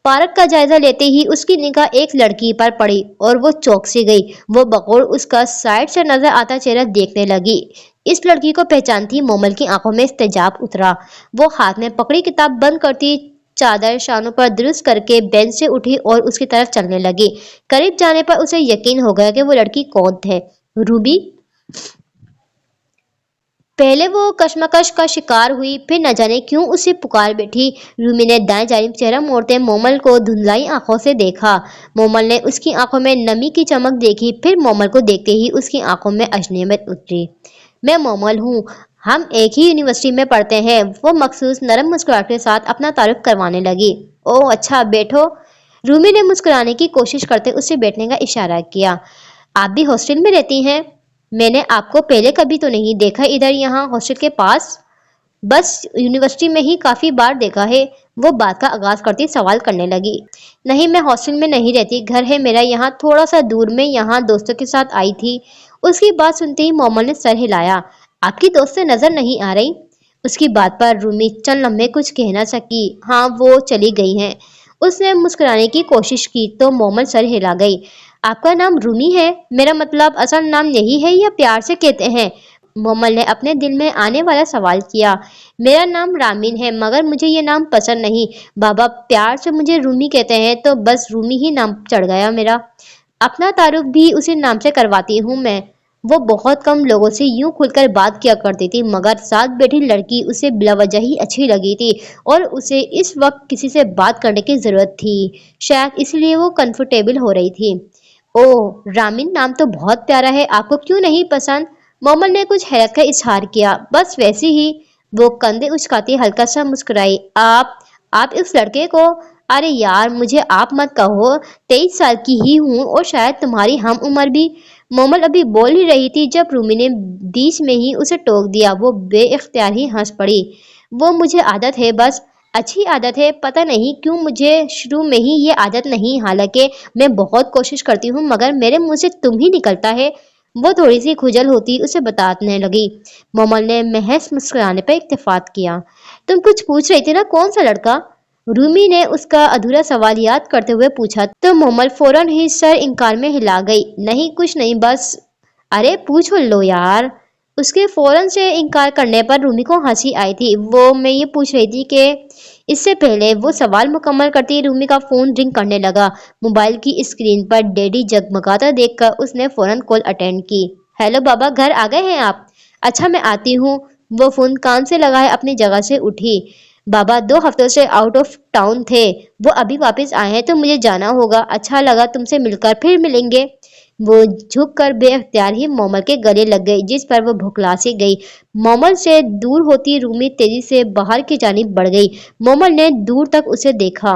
पार्क का जायजा लेते ही उसकी निगाह एक लड़की पर पड़ी और वो चौंक सी गई। वो बगौर उसका साइड से नजर आता चेहरा देखने लगी। इस लड़की को पहचानती मोमल की आंखों में इस्तेजाब उतरा। वो हाथ में पकड़ी किताब बंद करती चादर शानों पर दुरुस्त करके बेंच से उठी और उसकी तरफ चलने लगी। करीब जाने पर उसे यकीन हो गया कि वो लड़की कौन थे। रूबी। पहले वो कशमकश का शिकार हुई, फिर न जाने क्यों उसे पुकार बैठी। रूमी ने दाएं जानिब चेहरा मोड़ते मोमल को धुंधलाई आंखों से देखा। मोमल ने उसकी आंखों में नमी की चमक देखी, फिर मोमल को देखते ही उसकी आंखों में अजनबियत उतरी। मैं मोमल हूँ, हम एक ही यूनिवर्सिटी में पढ़ते हैं। वो मखसूस नरम मुस्कुराहट के साथ अपना तारुफ करवाने लगी। ओह अच्छा, बैठो। रूमी ने मुस्कुराने की कोशिश करते उससे बैठने का इशारा किया। आप भी हॉस्टल में रहती हैं? मैंने आपको पहले कभी तो नहीं देखा इधर यहाँ हॉस्टल के पास। बस यूनिवर्सिटी में ही काफी बार देखा है। वो बात का आगाज करती सवाल करने लगी। नहीं, मैं हॉस्टल में नहीं रहती, घर है मेरा यहाँ थोड़ा सा दूर में, यहाँ दोस्तों के साथ आई थी। उसकी बात सुनते ही मोमल ने सर हिलाया। आपकी दोस्तें नजर नहीं आ रही? उसकी बात पर रूमी चंद लम्हे कुछ कह न सकी। हाँ, वो चली गई हैं। उसने मुस्कुराने की कोशिश की तो मोमल सर हिला गई। आपका नाम रूमी है? मेरा मतलब असल नाम यही है या प्यार से कहते हैं? मोमल ने अपने दिल में आने वाला सवाल किया। मेरा नाम रामीन है, मगर मुझे ये नाम पसंद नहीं। बाबा प्यार से मुझे रूमी कहते हैं तो बस रूमी ही नाम चढ़ गया मेरा। अपना तारुफ भी उसी नाम से करवाती हूँ मैं। वो बहुत कम लोगों से यूं खुलकर बात किया करती थी, मगर साथ बैठी लड़की उसे बिलावजह ही अच्छी लगी थी और उसे इस वक्त किसी से बात करने की जरूरत थी। शायद इसलिए वो कंफर्टेबल हो रही थी। ओह, रामीन नाम तो बहुत प्यारा है, आपको क्यों नहीं पसंद? मोमल ने कुछ हैरत का इजहार किया। बस वैसे ही। वो कंधे उचकाती हल्का सा मुस्कुराई। आप इस लड़के को? अरे यार, मुझे आप मत कहो, 23 साल की ही हूँ और शायद तुम्हारी हम उम्र भी। मोमल अभी बोल ही रही थी जब रूमी ने बीच में ही उसे टोक दिया। वो बेइख्तियार ही हंस पड़ी। वो मुझे आदत है, बस अच्छी आदत है। पता नहीं क्यों मुझे शुरू में ही ये आदत नहीं, हालांकि मैं बहुत कोशिश करती हूँ, मगर मेरे मुंह से तुम ही निकलता है। वो थोड़ी सी खुजल होती उसे बताने लगी। मोमल ने महज मुस्कुराने पर इत्तेफाक किया। तुम कुछ पूछ रही थी ना, कौन सा लड़का? रूमी ने उसका अधूरा सवाल याद करते हुए पूछा तो मोमल फौरन ही सर इनकार में हिला गई। नहीं, कुछ नहीं, बस। अरे पूछ लो यार। उसके फौरन से इनकार करने पर रूमी को हंसी आई थी। मैं ये पूछ रही थी कि इससे पहले वो सवाल मुकम्मल करती रूमी का फोन रिंग करने लगा। मोबाइल की स्क्रीन पर डैडी जगमगाता देखकर उसने फौरन कॉल अटेंड की। हेलो बाबा, घर आ गए हैं आप? अच्छा, मैं आती हूँ। वो फोन कान से लगाए अपनी जगह से उठी। बाबा 2 हफ्तों से आउट ऑफ टाउन थे, वो अभी वापस आए हैं तो मुझे जाना होगा। अच्छा लगा तुमसे मिलकर, फिर मिलेंगे। वो झुक कर बेअख्तियार ही मोमल के गले लग गई, जिस पर वो भुखला सी गई। मोमल से दूर होती रूमी तेजी से बाहर की जानिब बढ़ गई। मोमल ने दूर तक उसे देखा।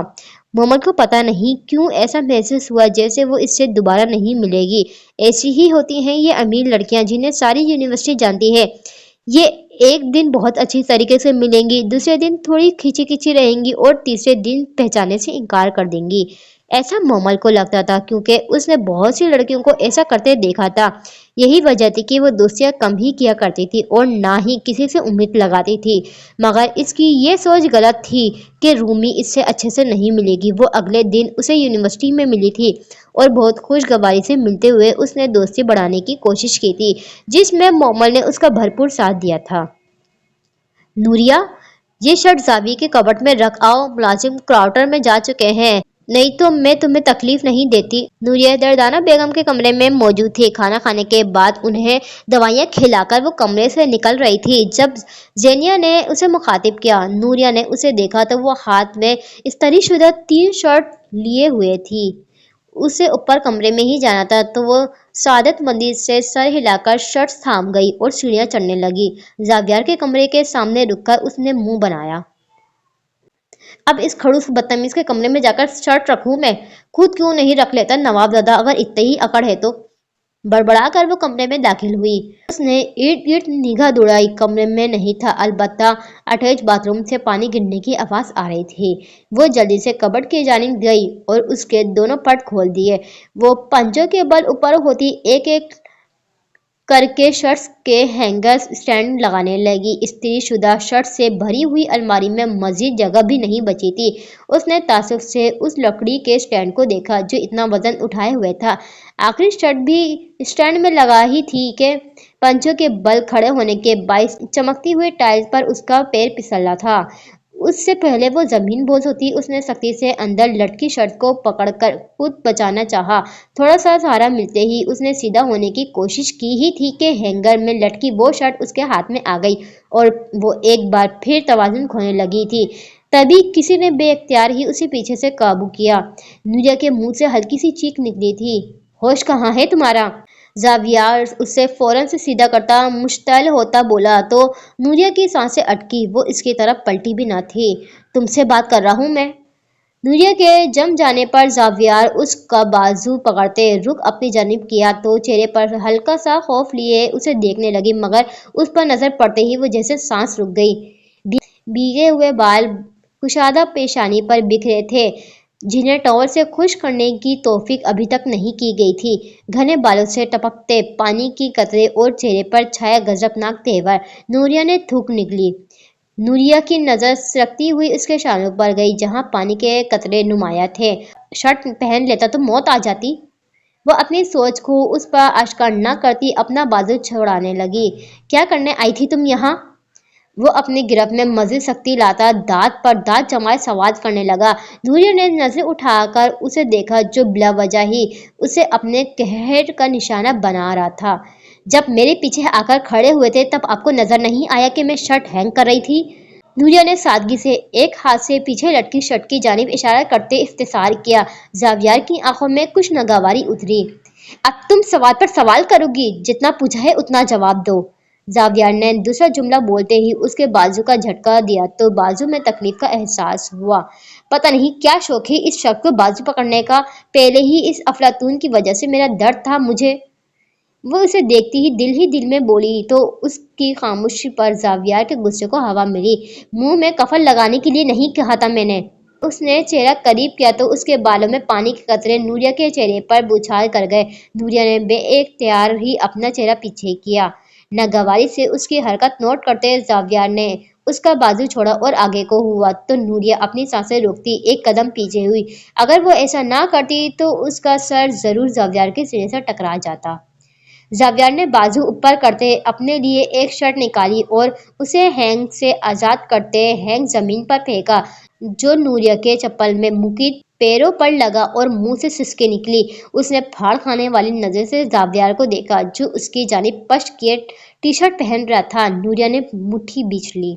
मोमल को पता नहीं क्यों ऐसा महसूस हुआ जैसे वो इससे दोबारा नहीं मिलेगी। ऐसी ही होती हैं ये अमीर लड़कियां जिन्हें सारी यूनिवर्सिटी जानती है। ये एक दिन बहुत अच्छी तरीके से मिलेंगी, दूसरे दिन थोड़ी खिंची खिंची रहेंगी और तीसरे दिन पहचाने से इनकार कर देंगी। ऐसा मोमल को लगता था क्योंकि उसने बहुत सी लड़कियों को ऐसा करते देखा था। यही वजह थी कि वो दोस्तियां कम ही किया करती थी और ना ही किसी से उम्मीद लगाती थी। मगर इसकी ये सोच गलत थी कि रूमी इससे अच्छे से नहीं मिलेगी। वो अगले दिन उसे यूनिवर्सिटी में मिली थी और बहुत खुशगवारी से मिलते हुए उसने दोस्ती बढ़ाने की कोशिश की थी, जिसमें मोमल ने उसका भरपूर साथ दिया था। नूरिया, ये शर्ट जाविया के कबर्ड में रख आओ, मुलाजिम क्वार्टर में जा चुके हैं, नहीं तो मैं तुम्हें तकलीफ नहीं देती। नूरिया दर्दाना बेगम के कमरे में मौजूद थी। खाना खाने के बाद उन्हें दवाइयाँ खिलाकर वो कमरे से निकल रही थी जब जेनिया ने उसे मुखातिब किया। नूरिया ने उसे देखा तो वो हाथ में इस्त्री-शुदा 3 शर्ट लिए हुए थी। उसे ऊपर कमरे में ही जाना था तो वो सादतमंदी से सर हिलाकर शर्ट्स थाम गई और सीढ़ियां चढ़ने लगी। जावियर के कमरे के सामने रुककर उसने मुंह बनाया। अब इस खड़ूस बदतमीज के कमरे में जाकर शर्ट रखूं मैं? खुद क्यों नहीं रख लेता नवाबजादा, अगर इतनी ही अकड़ है तो। बड़बड़ा कर वो कमरे में दाखिल हुई। उसने ईट ईट निगाह दौड़ाई। कमरे में नहीं था, अलबत्ता अटैच बाथरूम से पानी गिरने की आवाज आ रही थी। वो जल्दी से कबर्ड की जानिब गई और उसके दोनों पट खोल दिए। वो पंजों के बल ऊपर होती एक एक करके शर्ट्स के हैंगर स्टैंड लगाने लगी। इस्त्री शुदा शर्ट से भरी हुई अलमारी में मजीद जगह भी नहीं बची थी। उसने तासुफ से उस लकड़ी के स्टैंड को देखा जो इतना वजन उठाए हुए था। आखिरी शर्ट भी स्टैंड में लगा ही थी कि पंचों के बल खड़े होने के बाइस चमकती हुई टाइल्स पर उसका पैर फिसला था। उससे पहले वो जमीन बोझ होती, उसने सख्ती से अंदर लटकी शर्ट को पकड़कर खुद बचाना चाहा। थोड़ा सा सहारा मिलते ही उसने सीधा होने की कोशिश की ही थी कि हैंगर में लटकी वो शर्ट उसके हाथ में आ गई और वो एक बार फिर तवाज़ुन खोने लगी थी। तभी किसी ने बेइख्तियार ही उसे पीछे से काबू किया। नूरिया के मुंह से हल्की सी चीख निकली थी। होश कहाँ है तुम्हारा? जावियार उससे फौरन से सीधा करता मुश्तैल होता बोला तो नूरिया की सांसें अटकी। वो इसकी तरफ पलटी भी न थी। तुमसे बात कर रहा हूँ मैं। नूरिया के जम जाने पर जावियार उसका बाजू पकड़ते रुख अपनी जानिब किया तो चेहरे पर हल्का सा खौफ लिए उसे देखने लगी, मगर उस पर नजर पड़ते ही वो जैसे सांस रुक गई। भीगे हुए बाल कुशादा पेशानी पर बिखरे थे, जिन्हें टॉवल से खुश करने की तौफीक अभी तक नहीं की गई थी। घने बालों से टपकते पानी की कतरे और चेहरे पर छाया गजबनाक तेवर। नूरिया ने थूक निकली। नूरिया की नजर सरकती हुई उसके शानों पर गई जहां पानी के कतरे नुमाया थे। शर्ट पहन लेता तो मौत आ जाती। वो अपनी सोच को उस पर आश्कार न करती अपना बाजू छुड़ाने लगी। क्या करने आई थी तुम यहाँ? वो अपनी गिरफ्त में मजीद सख्ती लाता दांत पर दांत जमाए सवाल करने लगा। नूरिया ने नजर उठाकर उसे देखा जो बिला वजह ही उसे अपने कहर का निशाना बना रहा था। जब मेरे पीछे आकर खड़े हुए थे तब आपको नजर नहीं आया कि मैं शर्ट हैंग कर रही थी? नूरिया ने सादगी से एक हाथ से पीछे लटकी शर्ट की जानिब इशारा करते इफ्तिसार किया। जावियार की आंखों में कुछ नागवारी उतरी। अब तुम सवाल पर सवाल करोगी, जितना पूछा है उतना जवाब दो। जावियार ने दूसरा जुमला बोलते ही उसके बाजू का झटका दिया तो बाजू में तकलीफ का एहसास हुआ। पता नहीं क्या शौक है इस शख्स को बाजू पकड़ने का। पहले ही इस अफलातून की वजह से मेरा दर्द था मुझे। वो उसे देखती ही दिल में बोली तो उसकी खामोशी पर जावियार के गुस्से को हवा मिली। मुंह में कफन लगाने के लिए नहीं कहा था मैंने। उसने चेहरा करीब किया तो उसके बालों में पानी के कतरे नूरिया के चेहरे पर बौछार कर गए। नूरिया ने बेइख्तियार ही अपना चेहरा पीछे किया। नागवारी से उसकी हरकत नोट करते जावियार ने उसका बाजू छोड़ा और आगे को हुआ तो नूरिया अपनी सांसें रोकती एक कदम पीछे हुई। अगर वो ऐसा ना करती तो उसका सर जरूर जावियार के सीने से टकरा जाता। जावियार ने बाजू ऊपर करते अपने लिए एक शर्ट निकाली और उसे हैंग से आजाद करते हैंग जमीन पर फेंका, जो नूरिया के चप्पल में मुकीद पैरों पर लगा और मुंह से सिसके निकली। उसने फाड़ खाने वाली नजर से जावियार को देखा जो उसकी जानिब पश्त किए टी शर्ट पहन रहा था। नूरिया ने मुट्ठी बींच ली।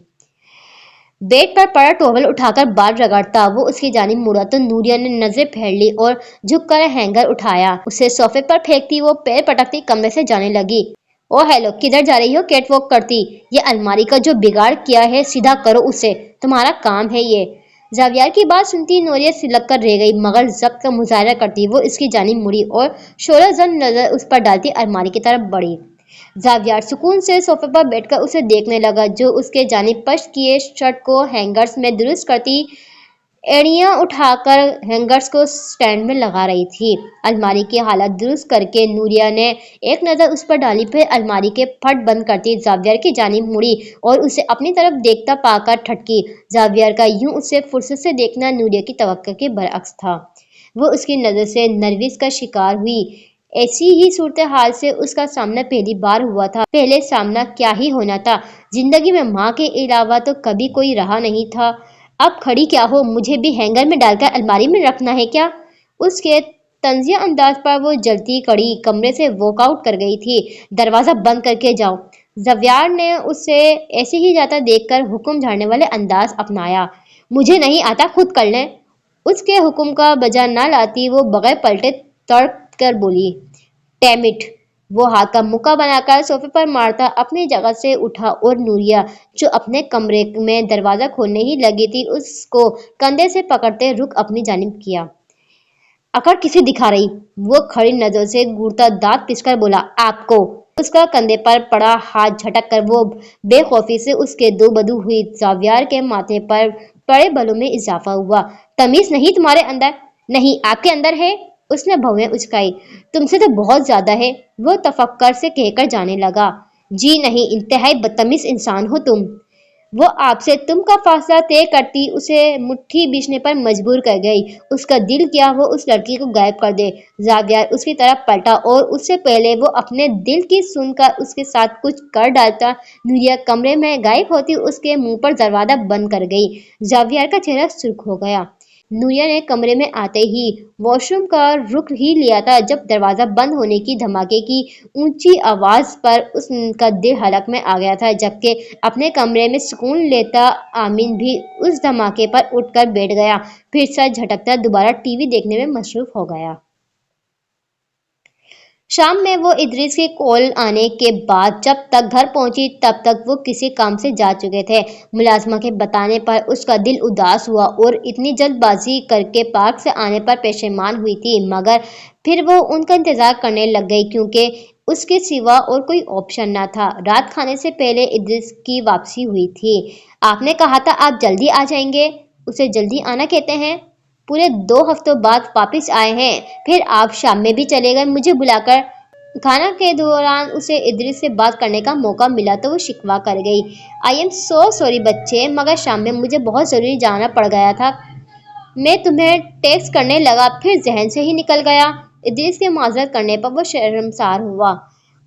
बेड पर पड़ा टॉवल उठाकर बाल रगड़ता वो उसकी जानिब मुड़ा तो नूरिया ने नजरें फेर ली और झुककर हैंगर उठाया। उसे सोफे पर फेंकती वो पैर पटकती कमरे से जाने लगी। ओ हेलो, किधर जा रही हो कैटवॉक करती? ये अलमारी का जो बिगाड़ किया है सीधा करो उसे, तुम्हारा काम है ये। जावियार की बात सुनती नूरिया सिलक कर रह गई, मगर जब्त का मुजाहरा करती वो इसकी जानिब मुड़ी और शोला जन नजर उस पर डालती अलमारी की तरफ बढ़ी। जावियार सुकून से सोफे पर बैठकर उसे देखने लगा जो उसके जानिब पश्त किए शर्ट को हैंगर्स में दुरुस्त करती एड़ियां उठाकर हैंगर्स को स्टैंड में लगा रही थी। अलमारी की हालत दुरुस्त करके नूरिया ने एक नज़र उस पर डाली, फिर अलमारी के फट बंद करती जावियार की जानिब मुड़ी और उसे अपनी तरफ देखता पाकर ठटकी। जावियार का यूं उसे फुर्सत से देखना नूरिया की तवक्को के बरअक्स था। वो उसकी नज़र से नर्विस का शिकार हुई। ऐसी ही सूरत हाल से उसका सामना पहली बार हुआ था। पहले सामना क्या ही होना था, जिंदगी में माँ के अलावा तो कभी कोई रहा नहीं था। अब खड़ी क्या हो, मुझे भी हैंगर में डालकर अलमारी में रखना है क्या? उसके तंजिया अंदाज पर वो जलती कड़ी कमरे से वॉकआउट कर गई थी। दरवाजा बंद करके जाओ। जावियार ने उसे ऐसे ही जाता देखकर हुक्म झाड़ने वाले अंदाज अपनाया। मुझे नहीं आता, खुद कर लें। उसके हुक्म का बजा न लाती वो बगैर पलटे तड़प कर बोली, डैम इट, وہ ہاتھ کا مکہ بنا کر صوفے پر مارتا اپنی جگہ سے اٹھا اور نوریا جو اپنے کمرے میں دروازہ کھولنے ہی لگی تھی اس کو کندھے سے پکڑتے رخ اپنی جانب کیا۔ اکڑ کسے دکھا رہی؟ وہ کھڑی نظروں سے گھورتا دانت پس کر بولا، آپ کو۔ اس کا کندھے پر پڑا ہاتھ جھٹک کر وہ بے خوفی سے اس کے دو بدو ہوئی زاویار کے ماتھے پر پڑے بالوں میں اضافہ ہوا۔ تمیز نہیں تمہارے اندر؟ نہیں آپ کے اندر ہے؟ اس نے بھویں اچکائی۔ تم سے تو بہت زیادہ ہے، وہ تفکر سے کہہ کر جانے لگا۔ جی نہیں، انتہائی بدتمیز انسان ہو تم۔ وہ آپ سے تم کا فاصلہ طے کرتی اسے مٹھی بیچنے پر مجبور کر گئی۔ اس کا دل کیا وہ اس لڑکی کو غائب کر دے۔ زاویار اس کی طرف پلٹا اور اس سے پہلے وہ اپنے دل کی سن کر اس کے ساتھ کچھ کر ڈالتا نوریا کمرے میں غائب ہوتی اس کے منہ پر دروازہ بند کر گئی۔ زاویار کا چہرہ سرخ ہو گیا۔ نوریا نے کمرے میں آتے ہی واش روم کا رخ ہی لیا تھا جب دروازہ بند ہونے کی دھماکے کی اونچی آواز پر اس کا دل حلق میں آ گیا تھا، جبکہ اپنے کمرے میں سکون لیتا آمین بھی اس دھماکے پر اٹھ کر بیٹھ گیا، پھر سر جھٹکتا دوبارہ ٹی وی دیکھنے میں مصروف ہو گیا۔ شام میں وہ ادریس کی کال آنے کے بعد جب تک گھر پہنچی تب تک وہ کسی کام سے جا چکے تھے۔ ملازمہ کے بتانے پر اس کا دل اداس ہوا اور اتنی جلد بازی کر کے پارک سے آنے پر پشیمان ہوئی تھی، مگر پھر وہ ان کا انتظار کرنے لگ گئی کیونکہ اس کے سوا اور کوئی آپشن نہ تھا۔ رات کھانے سے پہلے ادریس کی واپسی ہوئی تھی۔ آپ نے کہا تھا آپ جلدی آ جائیں گے، اسے جلدی آنا کہتے ہیں؟ پورے 2 ہفتوں بعد واپس آئے ہیں، پھر آپ شام میں بھی چلے گئے مجھے بلا کر۔ کھانا کے دوران اسے ادریس سے بات کرنے کا موقع ملا تو وہ شکوہ کر گئی، آئی ایم سو سوری بچے، مگر شام میں مجھے بہت ضروری جانا پڑ گیا تھا۔ میں تمہیں ٹیکسٹ کرنے لگا پھر ذہن سے ہی نکل گیا۔ ادریس کے معذرت کرنے پر وہ شرمسار ہوا۔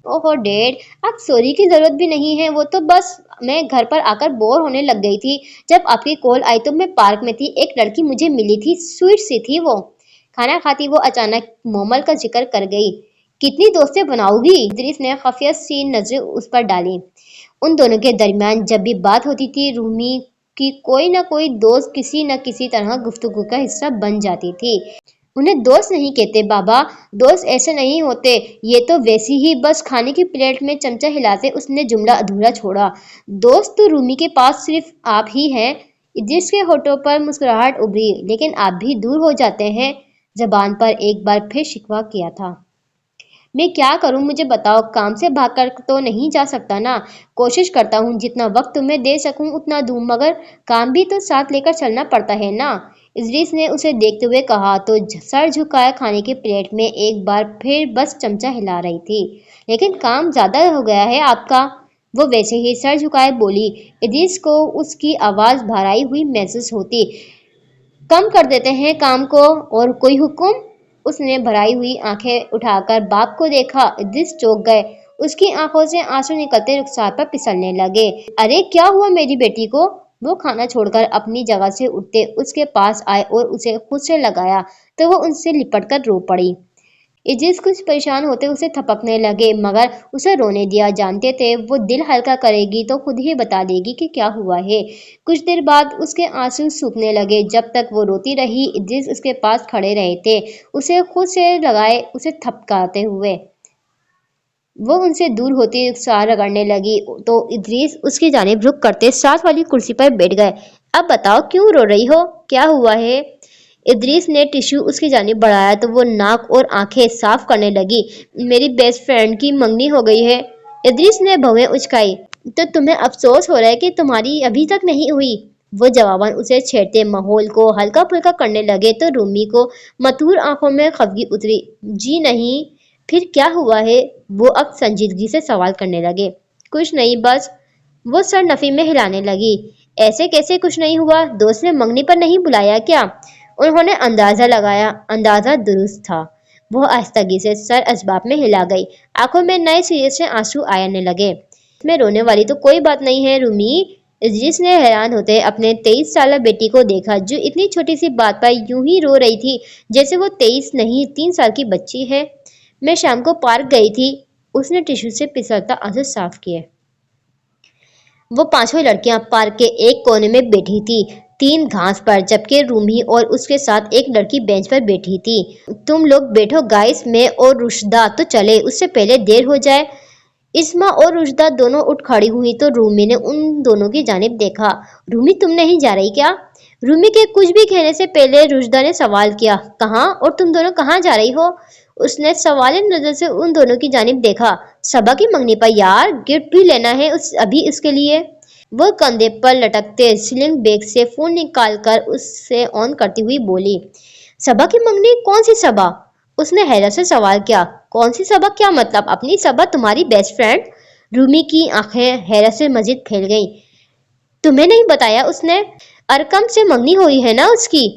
اوہو ڈیڈ، اب سوری کی ضرورت بھی نہیں ہے، وہ تو بس میں گھر پر آ کر بور ہونے لگ گئی تھی۔ جب آپ کی کال آئی تو میں پارک میں تھی، ایک لڑکی مجھے ملی تھی، سویٹ سی تھی وہ۔ کھانا کھاتی وہ اچانک مومل کا ذکر کر گئی۔ کتنی دوستیں بناؤ گی؟ ادریس نے خفیہ سی نظریں اس پر ڈالی۔ ان دونوں کے درمیان جب بھی بات ہوتی تھی رومی کی کوئی نہ کوئی دوست کسی نہ کسی طرح گفتگو کا حصہ بن جاتی تھی۔ انہیں دوست نہیں کہتے بابا، دوست ایسے نہیں ہوتے، یہ تو ویسی ہی بس کھانے کی پلیٹ میں چمچہ ہلاتے اس نے جملہ ادھورا چھوڑا۔ دوست تو رومی کے پاس صرف آپ ہی ہیں۔ ادریس کے ہونٹوں پر مسکراہٹ ابھری، لیکن آپ بھی دور ہو جاتے ہیں، زبان پر ایک بار پھر شکوہ کیا تھا۔ میں کیا کروں مجھے بتاؤ، کام سے بھاگ کر تو نہیں جا سکتا نا، کوشش کرتا ہوں جتنا وقت تمہیں دے سکوں اتنا دوں، مگر کام بھی تو ساتھ لے کر چلنا پڑتا ہے نا، ادریس نے اسے دیکھتے ہوئے کہا تو سر جھکائے کھانے کی پلیٹ میں ایک بار پھر بس چمچہ ہلا رہی تھی۔ لیکن کام زیادہ ہو گیا ہے آپ کا، وہ ویسے ہی سر جھکائے بولی۔ ادریس کو اس کی آواز بھرائی ہوئی محسوس ہوتی۔ کم کر دیتے ہیں کام کو، اور کوئی حکم؟ اس نے بھرائی ہوئی آنکھیں اٹھا کر باپ کو دیکھا۔ ادریس چونک گئے، اس کی آنکھوں سے آنسو نکلتے رخسار پر پھسلنے لگے۔ ارے کیا ہوا میری بیٹی کو؟ وہ کھانا چھوڑ کر اپنی جگہ سے اٹھتے اس کے پاس آئے اور اسے خود سے لگایا تو وہ ان سے لپٹ کر رو پڑی۔ ادریس کچھ پریشان ہوتے اسے تھپکنے لگے، مگر اسے رونے دیا، جانتے تھے وہ دل ہلکا کرے گی تو خود ہی بتا دے گی کہ کیا ہوا ہے۔ کچھ دیر بعد اس کے آنسو سوکھنے لگے، جب تک وہ روتی رہی ادریس اس کے پاس کھڑے رہے تھے، اسے خود سے لگائے اسے تھپکاتے ہوئے۔ وہ ان سے دور ہوتی رخسار رگڑنے لگی تو ادریس اس کی جانب رخ کرتے ساتھ والی کرسی پر بیٹھ گئے۔ اب بتاؤ کیوں رو رہی ہو، کیا ہوا ہے؟ ادریس نے ٹشو اس کی جانب بڑھایا تو وہ ناک اور آنکھیں صاف کرنے لگی۔ میری بیسٹ فرینڈ کی منگنی ہو گئی ہے، ادریس نے بھویں اچکائی۔ تو تمہیں افسوس ہو رہا ہے کہ تمہاری ابھی تک نہیں ہوئی؟ وہ جواباً اسے چھیڑتے ماحول کو ہلکا پھلکا کرنے لگے تو رومی کو متحور آنکھوں میں خفگی اتری۔ جی نہیں، پھر کیا ہوا ہے؟ وہ اب سنجیدگی سے سوال کرنے لگے۔ کچھ نہیں بس، وہ سر نفی میں ہلانے لگی۔ ایسے کیسے کچھ نہیں ہوا، دوست نے منگنی پر نہیں بلایا کیا؟ انہوں نے اندازہ لگایا، اندازہ درست تھا۔ وہ آہستگی سے سر اسباب میں ہلا گئی، آنکھوں میں نئے سرے سے آنسو آنے لگے۔ اس میں رونے والی تو کوئی بات نہیں ہے رومی، ادریس نے حیران ہوتے اپنے 23 سالہ بیٹی کو دیکھا جو اتنی چھوٹی سی بات پر یوں ہی رو رہی تھی جیسے وہ 23 نہیں 3 سال کی بچی ہے۔ میں شام کو پارک گئی تھی، اس نے ٹشو سے پھسلتا آنسو صاف کیے۔ وہ 5 لڑکیاں پارک کے ایک کونے میں بیٹھی تھی، 3 घास पर, जबकि रूमी और उसके साथ एक लड़की बेंच पर बैठी थी। तुम लोग बैठो गाइस, मैं और रुशदा तो चले, उससे पहले देर हो जाए। इस्मा और रुशदा दोनों उठ खड़ी हुई तो रूमी ने उन दोनों की जानिब देखा। रूमी, तुम नहीं जा रही क्या? रूमी के कुछ भी कहने से पहले रुशदा ने सवाल किया। कहाँ? और तुम दोनों कहाँ जा रही हो? उसने सवालिया नजर से उन दोनों की जानिब देखा। सबा की मंगनी पर यार, गिफ्ट भी लेना है अभी इसके लिए। वो कंधे पर लटकते स्लिंग बैग से फोन निकालकर उससे ऑन करती हुई बोली। सबा की मंगनी? कौन सी सबा? उसने हैरत से सवाल किया। कौन सी सबा? क्या मतलब? अपनी सबा, तुम्हारी बेस्ट फ्रेंड? रूमी की आंखें हैरत से मजीद फैल गईं। तुम्हें नहीं बताया उसने? अरकम से मंगनी हुई है ना उसकी?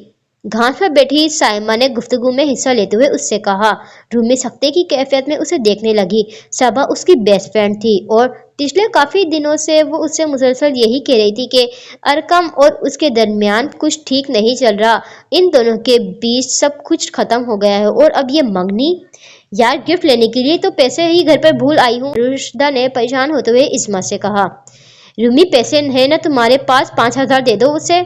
घास पर बैठी साइमा ने गुफ्तगू में हिस्सा लेते हुए उससे कहा। रूमी सख्ते की कैफियत में उसे देखने लगी। सबा उसकी बेस्ट फ्रेंड थी और पिछले काफी दिनों से वो उससे मुसलसल यही कह रही थी कि अरकम और उसके दरमियान कुछ ठीक नहीं चल रहा। इन दोनों के बीच सब कुछ खत्म हो गया है और अब ये मंगनी। यार, गिफ्ट लेने के लिए तो पैसे ही घर पर भूल आई हूँ, रुशदा ने परेशान होते हुए इस्मा से कहा। रूमी, पैसे है ना तुम्हारे पास? 5,000 दे दो उसे।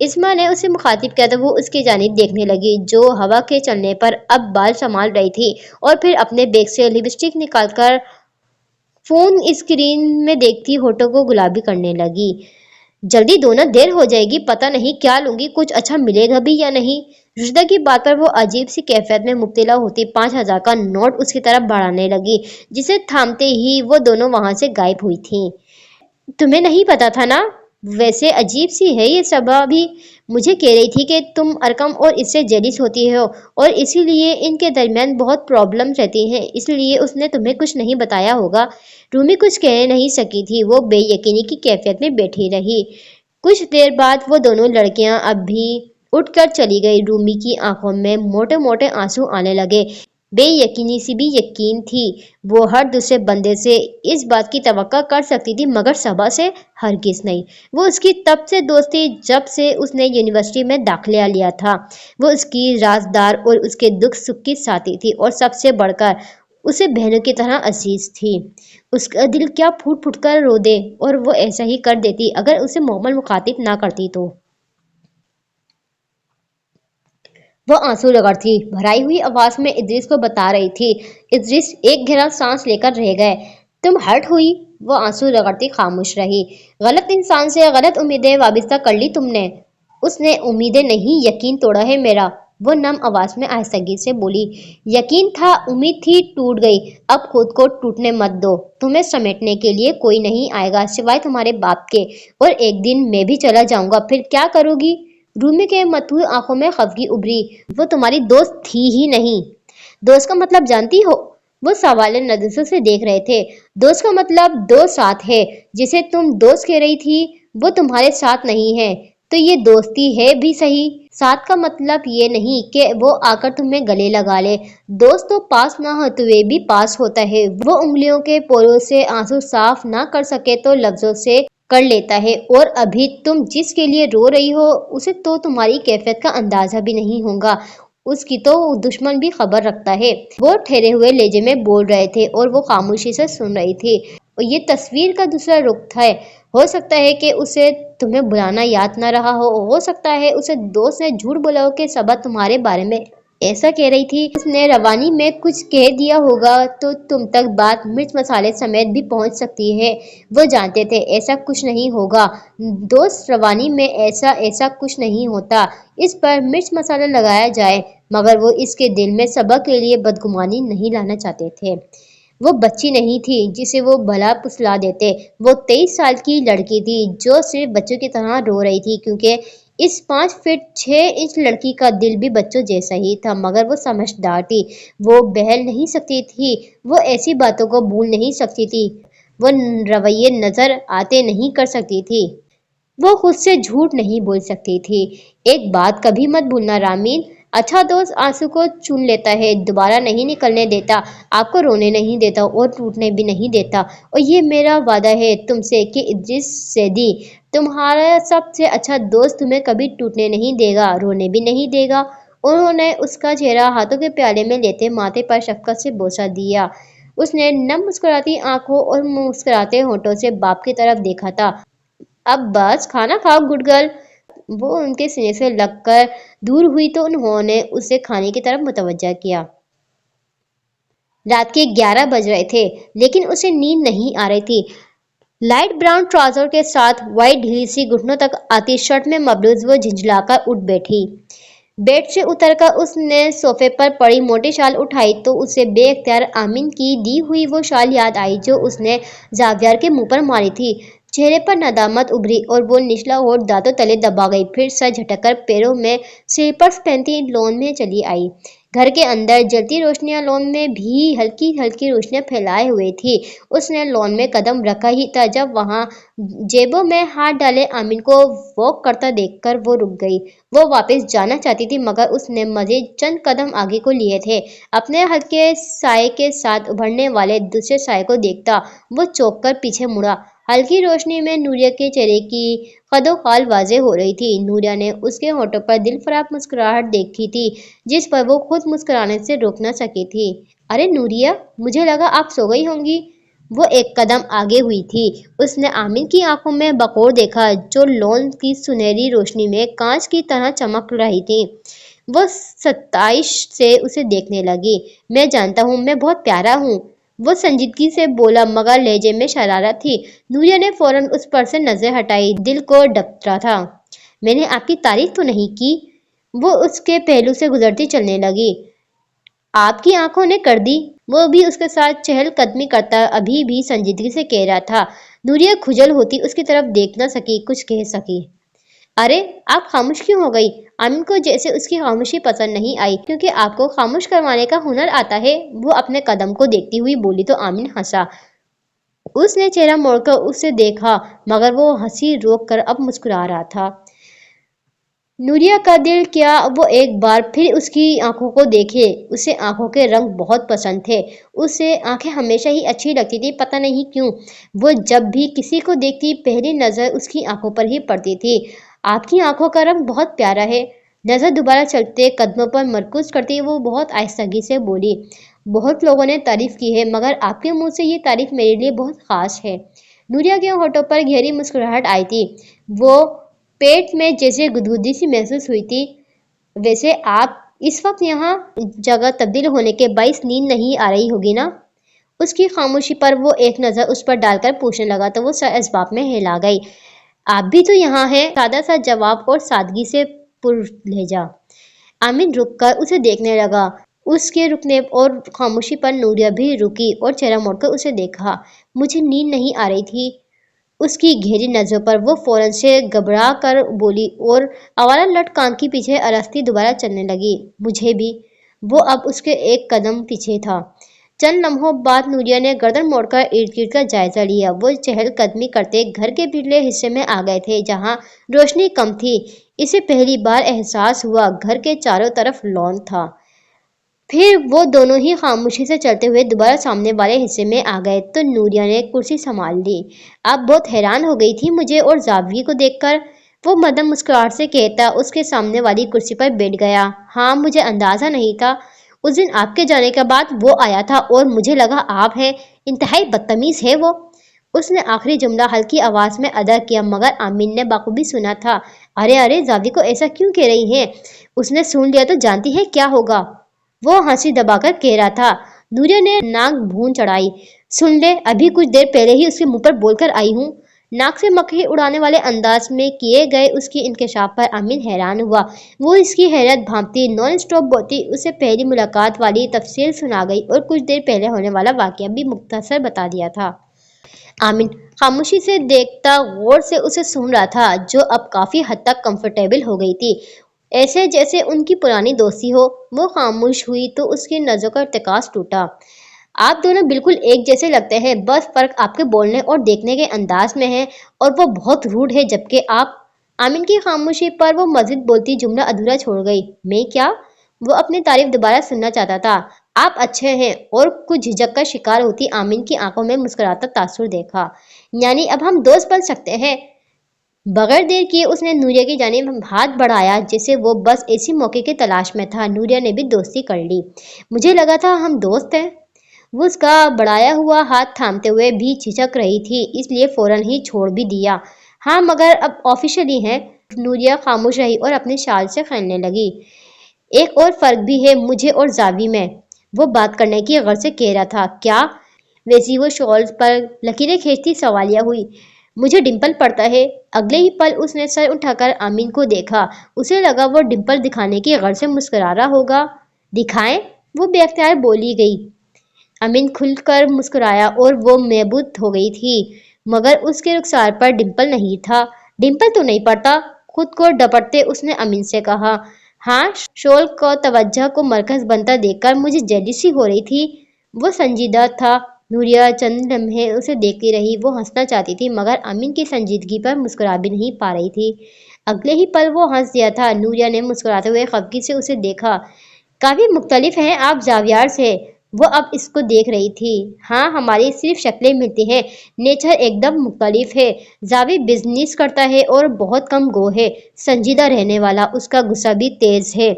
इस्मा ने उसे मुखातिब किया तो वो उसकी जानिब देखने लगी, जो हवा के चलने पर अब बाल संभाल रही थी, और फिर अपने बैग से लिपस्टिक निकालकर फोन स्क्रीन में देखती होठों को गुलाबी करने लगी। जल्दी दो ना, देर हो जाएगी, पता नहीं क्या लूंगी, कुछ अच्छा मिलेगा भी या नहीं। रुशदा की बात पर वो अजीब सी कैफियत में मुब्तला होती 5,000 का नोट उसकी तरफ बढ़ाने लगी, जिसे थामते ही वो दोनों वहां से गायब हुई थी। तुम्हें नहीं पता था ना? वैसे अजीब सी है ये सबा भी। मुझे कह रही थी कि तुम अरकम और इससे जेलिस होती हो और इसीलिए इनके दरमियान बहुत प्रॉब्लम रहती हैं, इसलिए उसने तुम्हें कुछ नहीं बताया होगा। रूमी कुछ कह नहीं सकी थी, वो बेयकीनी की कैफियत में बैठी रही। कुछ देर बाद वो दोनों लड़कियां अब भी उठकर चली गई। रूमी की आंखों में मोटे मोटे आंसू आने लगे। बेयकीनी सी भी यकीन थी। वो हर दूसरे बंदे से इस बात की तवक्का कर सकती थी, मगर सबा से हरगिज नहीं। वो उसकी तब से दोस्त थी जब से उसने यूनिवर्सिटी में दाखिला लिया था। वो उसकी राजदार और उसके दुख सुख की साथी थी और सबसे बढ़कर उसे बहनों की तरह अजीज थी। उसका दिल क्या फूट फूट कर रो दे, और वो ऐसा ही कर देती अगर उसे मोहम्मद मुखातिब ना करती तो। वो आंसू रगड़ती भराई हुई आवाज में इद्रिस को बता रही थी। इद्रिस एक गहरा सांस लेकर रह गए। तुम हर्ट हुई? वो आंसू रगड़ती खामोश रही। गलत इंसान से गलत उम्मीदें वाबिस्ता कर ली तुमने। उसने उम्मीदें नहीं, यकीन तोड़ा है मेरा, वो नम आवाज में आहिस्तगी से बोली। यकीन था, उम्मीद थी, टूट गई। अब खुद को टूटने मत दो। तुम्हें समेटने के लिए कोई नहीं आएगा सिवाय तुम्हारे बाप के, और एक दिन मैं भी चला जाऊंगा, फिर क्या करोगी? रूमी के मथुए आंखों में खफगी उभरी। वो तुम्हारी दोस्त थी ही नहीं। दोस्त का मतलब जानती हो? वो सवालिया नजरों से देख रहे थे। दोस्त का मतलब दोस्त साथ है। जिसे तुम दोस्त कह रही थी वो तुम्हारे साथ नहीं है, तो ये दोस्ती है भी सही। साथ का मतलब ये नहीं कि वो आकर तुम्हें गले लगा ले। दोस्त तो पास ना होते हुए भी पास होता है। वो उंगलियों के पोरों से आंसू साफ ना कर सके तो लफ्जों से कर लेता है, और अभी तुम जिसके लिए रो रही हो उसे तो तुम्हारी कैफियत का अंदाजा भी नहीं होगा। उसकी तो दुश्मन भी खबर रखता है। वो ठहरे हुए लहजे में बोल रहे थे और वो खामोशी से सुन रही थी। और ये तस्वीर का दूसरा रुख था। हो सकता है कि उसे तुम्हें बुलाना याद ना रहा हो सकता है उसे दोस्त ने झूठ बोला हो कि सबा तुम्हारे बारे में ऐसा कह रही थी। उसने रवानी में कुछ कह दिया होगा तो तुम तक बात मिर्च मसाले समेत भी पहुंच सकती है। वो जानते थे ऐसा कुछ नहीं होगा। दोस्त रवानी में ऐसा कुछ नहीं होता। इस पर मिर्च मसाला लगाया जाए, मगर वो इसके दिल में सबा के लिए बदगुमानी नहीं लाना चाहते थे। वो बच्ची नहीं थी जिसे वो भला फुसला देते। वो 23 साल की लड़की थी जो सिर्फ बच्चों की तरह रो रही थी, क्योंकि इस 5 फीट 6 इंच लड़की का दिल भी बच्चों जैसा ही था, मगर वो समझदार थी। वो बहल नहीं सकती थी। वो ऐसी बातों को भूल नहीं सकती थी। वो रवैये नजर आते नहीं कर सकती थी। वो खुद से झूठ नहीं बोल सकती थी। एक बात कभी मत भूलना रामीन, अच्छा दोस्त आंसू को चुन लेता है, दोबारा नहीं निकलने देता, आपको रोने नहीं देता और टूटने भी नहीं देता। और ये मेरा वादा है तुमसे कि इद्रिस सैदी, तुम्हारा सबसे अच्छा दोस्त, तुम्हें कभी टूटने नहीं देगा, रोने भी नहीं देगा। उन्होंने उसका चेहरा हाथों के प्याले में लेते माथे पर शफकत से बोसा दिया। उसने नम मुस्कुराती आंखों और मुस्कुराते होठों से बाप की तरफ देखा था। अब बस खाना खाओ गुड गर्ल। وہ ان کے سینے سے لگ کر دور ہوئی تو انہوں نے اسے کھانے کی طرف متوجہ کیا۔ رات کے 11 بج رہے تھے لیکن اسے نیند نہیں آ رہی تھی۔ لائٹ براؤن ٹراؤزر کے ساتھ وائٹ ڈھیلی سی گھٹنوں تک آتی شرٹ میں مبلوز وہ جھنجھلا کر اٹھ بیٹھی۔ بیڈ سے اتر کر اس نے صوفے پر پڑی موٹی شال اٹھائی تو اسے بے اختیار آمن کی دی ہوئی وہ شال یاد آئی جو اس نے زاویار کے منہ پر ماری تھی۔ چہرے پر ندامت ابھری اور وہ نچلا ہونٹ دانتوں تلے دبا گئی، پھر سر جھٹک کر پیروں میں سلیپرز پہنتی لان میں چلی آئی۔ گھر کے اندر جلتی روشنیاں لان میں بھی ہلکی ہلکی روشنیاں پھیلائے ہوئے تھی۔ اس نے لان میں قدم رکھا ہی تھا جب وہاں جیبوں میں ہاتھ ڈالے آمن کو واک کرتا دیکھ کر وہ رک گئی۔ وہ واپس جانا چاہتی تھی مگر اس نے مزید چند قدم آگے کو لیے تھے۔ اپنے ہلکے سائے کے ساتھ ابھرنے والے دوسرے سائے کو دیکھتا وہ چونک کر پیچھے مڑا۔ ہلکی روشنی میں نوریہ کے چہرے کی خد و خال واضح ہو رہی تھی۔ نوریہ نے اس کے ہونٹوں پر دل فریب مسکراہٹ دیکھی تھی جس پر وہ خود مسکرانے سے روک نہ سکی تھی۔ ارے نوریہ، مجھے لگا آپ سو گئی ہوں گی۔ وہ ایک قدم آگے ہوئی تھی۔ اس نے آمن کی آنکھوں میں بقور دیکھا جو لان کی سنہری روشنی میں کانچ کی طرح چمک رہی تھی۔ وہ ستائش سے اسے دیکھنے لگی۔ میں جانتا ہوں میں بہت پیارا ہوں، وہ سنجیدگی سے بولا مگر لہجے میں شرارت تھی۔ نوریہ نے فوراً اس پر سے نظر ہٹائی، دل کو ڈپٹتا تھا۔ میں نے آپ کی تعریف تو نہیں کی؟ وہ اس کے پہلو سے گزرتی چلنے لگی۔ آپ کی آنکھوں نے کر دی، وہ بھی اس کے ساتھ چہل قدمی کرتا ابھی بھی سنجیدگی سے کہہ رہا تھا۔ نوریہ کھجل ہوتی اس کی طرف دیکھ نہ سکی، کچھ کہہ سکی۔ ارے آپ خاموش کیوں ہو گئی؟ آمن کو جیسے اس کی خاموشی پسند نہیں آئی کیونکہ آپ کو خاموش کروانے کا ہنر آتا ہے۔ وہ اپنے قدم کو دیکھتی ہوئی بولی تو آمن ہنسا۔ اس نے چہرہ موڑ کر اسے دیکھا مگر وہ ہنسی روک کر اب مسکرا رہا تھا۔ نوریہ کا دل کیا وہ ایک بار پھر اس کی آنکھوں کو دیکھے۔ اسے آنکھوں کے رنگ بہت پسند تھے۔ اسے آنکھیں ہمیشہ ہی اچھی لگتی تھی، پتہ نہیں کیوں۔ وہ جب بھی کسی کو دیکھتی پہلی نظر اس کی آنکھوں پر ہی پڑتی تھی۔ آپ کی آنکھوں کا رنگ بہت پیارا ہے، نظر دوبارہ چلتے قدموں پر مرکوز کرتی وہ بہت آہستگی سے بولی۔ بہت لوگوں نے تعریف کی ہے مگر آپ کے منہ سے یہ تعریف میرے لیے بہت خاص ہے۔ نوریہ کے ہونٹوں پر گہری مسکراہٹ آئی تھی۔ وہ پیٹ میں جیسے گدگدی سی محسوس ہوئی تھی۔ ویسے آپ اس وقت یہاں جگہ تبدیل ہونے کے باعث نیند نہیں آ رہی ہوگی نا؟ اس کی خاموشی پر وہ ایک نظر اس پر ڈال کر پوچھنے لگا تو وہ سر اسباب میں ہلا گئی۔ آپ بھی تو یہاں ہیں، سادہ سا جواب اور سادگی سے پر لہجہ۔ آمن رک کر اسے دیکھنے لگا۔ اس کے رکنے اور خاموشی پر نوریہ بھی رکی اور چہرہ موڑ کر اسے دیکھا۔ مجھے نیند نہیں آ رہی تھی۔ اس کی گہری نظروں پر وہ فوراً سے گھبرا کر بولی اور آوارہ لٹ کان کے پیچھے آراستی دوبارہ چلنے لگی۔ مجھے بھی۔ وہ اب اس کے ایک قدم پیچھے تھا۔ چند لمحوں بعد نوریہ نے گردن موڑ کر ارد گرد کا جائزہ لیا۔ وہ چہل قدمی کرتے گھر کے پچھلے حصے میں آ گئے تھے جہاں روشنی کم تھی۔ اسے پہلی بار احساس ہوا گھر کے چاروں طرف لان تھا۔ پھر وہ دونوں ہی خاموشی سے چلتے ہوئے دوبارہ سامنے والے حصے میں آ گئے تو نوریہ نے کرسی سنبھال لی۔ آپ بہت حیران ہو گئی تھی مجھے اور زاویے کو دیکھ کر، وہ مدھم مسکراہٹ سے کہتا اس کے سامنے والی کرسی پر بیٹھ گیا۔ ہاں، مجھے اندازہ نہیں تھا۔ اس دن آپ کے جانے کے بعد وہ آیا تھا اور مجھے لگا آپ ہیں۔ انتہائی بدتمیز ہے وہ۔ اس نے آخری جملہ ہلکی آواز میں ادا کیا مگر آمن نے بخوبی سنا تھا۔ ارے زاویے کو ایسا کیوں کہہ رہی ہیں؟ اس نے سن لیا تو جانتی ہے کیا ہوگا؟ وہ ہنسی دبا کر کہہ رہا تھا۔ نوریہ نے ناک بھون چڑھائی۔ سن لے، ابھی کچھ دیر پہلے ہی اس کے منہ پر بول کر آئی ہوں۔ ناک سے مکھی اڑانے والے انداز میں کیے گئے اس کے انکشاف پر آمن حیران ہوا۔ وہ اس کی حیرت بھانپتی نان اسٹاپ بولتی اسے پہلی ملاقات والی تفصیل سنا گئی اور کچھ دیر پہلے ہونے والا واقعہ بھی مختصر بتا دیا تھا۔ آمن خاموشی سے دیکھتا غور سے اسے سن رہا تھا جو اب کافی حد تک کمفرٹیبل ہو گئی تھی، ایسے جیسے ان کی پرانی دوستی ہو۔ وہ خاموش ہوئی تو اس کی نظروں کا ارتکاز ٹوٹا۔ آپ دونوں بالکل ایک جیسے لگتے ہیں، بس فرق آپ کے بولنے اور دیکھنے کے انداز میں ہے اور وہ بہت روڈ ہے جبکہ آپ۔ آمن کی خاموشی پر وہ مزید بولتی جملہ ادھورا چھوڑ گئی۔ میں کیا؟ وہ اپنی تعریف دوبارہ سننا چاہتا تھا۔ آپ اچھے ہیں اور کچھ جھجک کا شکار ہوتی آمن کی آنکھوں میں مسکراتا تاثر دیکھا۔ یعنی اب ہم دوست بن سکتے ہیں؟ بغیر دیر کیے اس نے نوریہ کی جانب ہاتھ بڑھایا جیسے وہ بس اسی موقع کی تلاش میں تھا۔ نوریہ نے بھی دوستی کر لی۔ مجھے لگا تھا ہم دوست ہیں۔ وہ اس کا بڑھایا ہوا ہاتھ تھامتے ہوئے بھی جھجک رہی تھی اس لیے فوراً ہی چھوڑ بھی دیا۔ ہاں مگر اب آفیشلی ہیں۔ نوریا خاموش رہی اور اپنے شال سے کھیلنے لگی۔ ایک اور فرق بھی ہے مجھے اور زاوی میں، وہ بات کرنے کی غرض سے کہہ رہا تھا۔ کیا؟ ویسی وہ شال پر لکیریں کھینچتی سوالیہ ہوئی۔ مجھے ڈمپل پڑتا ہے۔ اگلے ہی پل اس نے سر اٹھا کر آمین کو دیکھا۔ اسے لگا وہ ڈمپل دکھانے کی غرض سے مسکرا رہا ہوگا۔ دکھائیں؟ وہ بے اختیار بولی گئی۔ امین کھل کر مسکرایا اور وہ محبوط ہو گئی تھی، مگر اس کے رخسار پر ڈمپل نہیں تھا۔ ڈمپل تو نہیں پڑتا؟ خود کو ڈپٹتے اس نے امین سے کہا۔ ہاں، شال کو توجہ کو مرکز بنتا دیکھ کر مجھے جیلسی ہو رہی تھی۔ وہ سنجیدہ تھا۔ نوریا چند لمحے اسے دیکھتی رہی۔ وہ ہنسنا چاہتی تھی مگر امین کی سنجیدگی پر مسکرا بھی نہیں پا رہی تھی۔ اگلے ہی پل وہ ہنس دیا تھا۔ نوریا نے مسکراتے ہوئے خفگی سے اسے دیکھا۔ کافی مختلف ہیں آپ زاویار سے۔ وہ اب اس کو دیکھ رہی تھی۔ ہاں، ہماری صرف شکلیں ملتی ہیں، نیچر ایک دم مختلف ہے۔ زاوی بزنس کرتا ہے اور بہت کم گو ہے، سنجیدہ رہنے والا۔ اس کا غصہ بھی تیز ہے،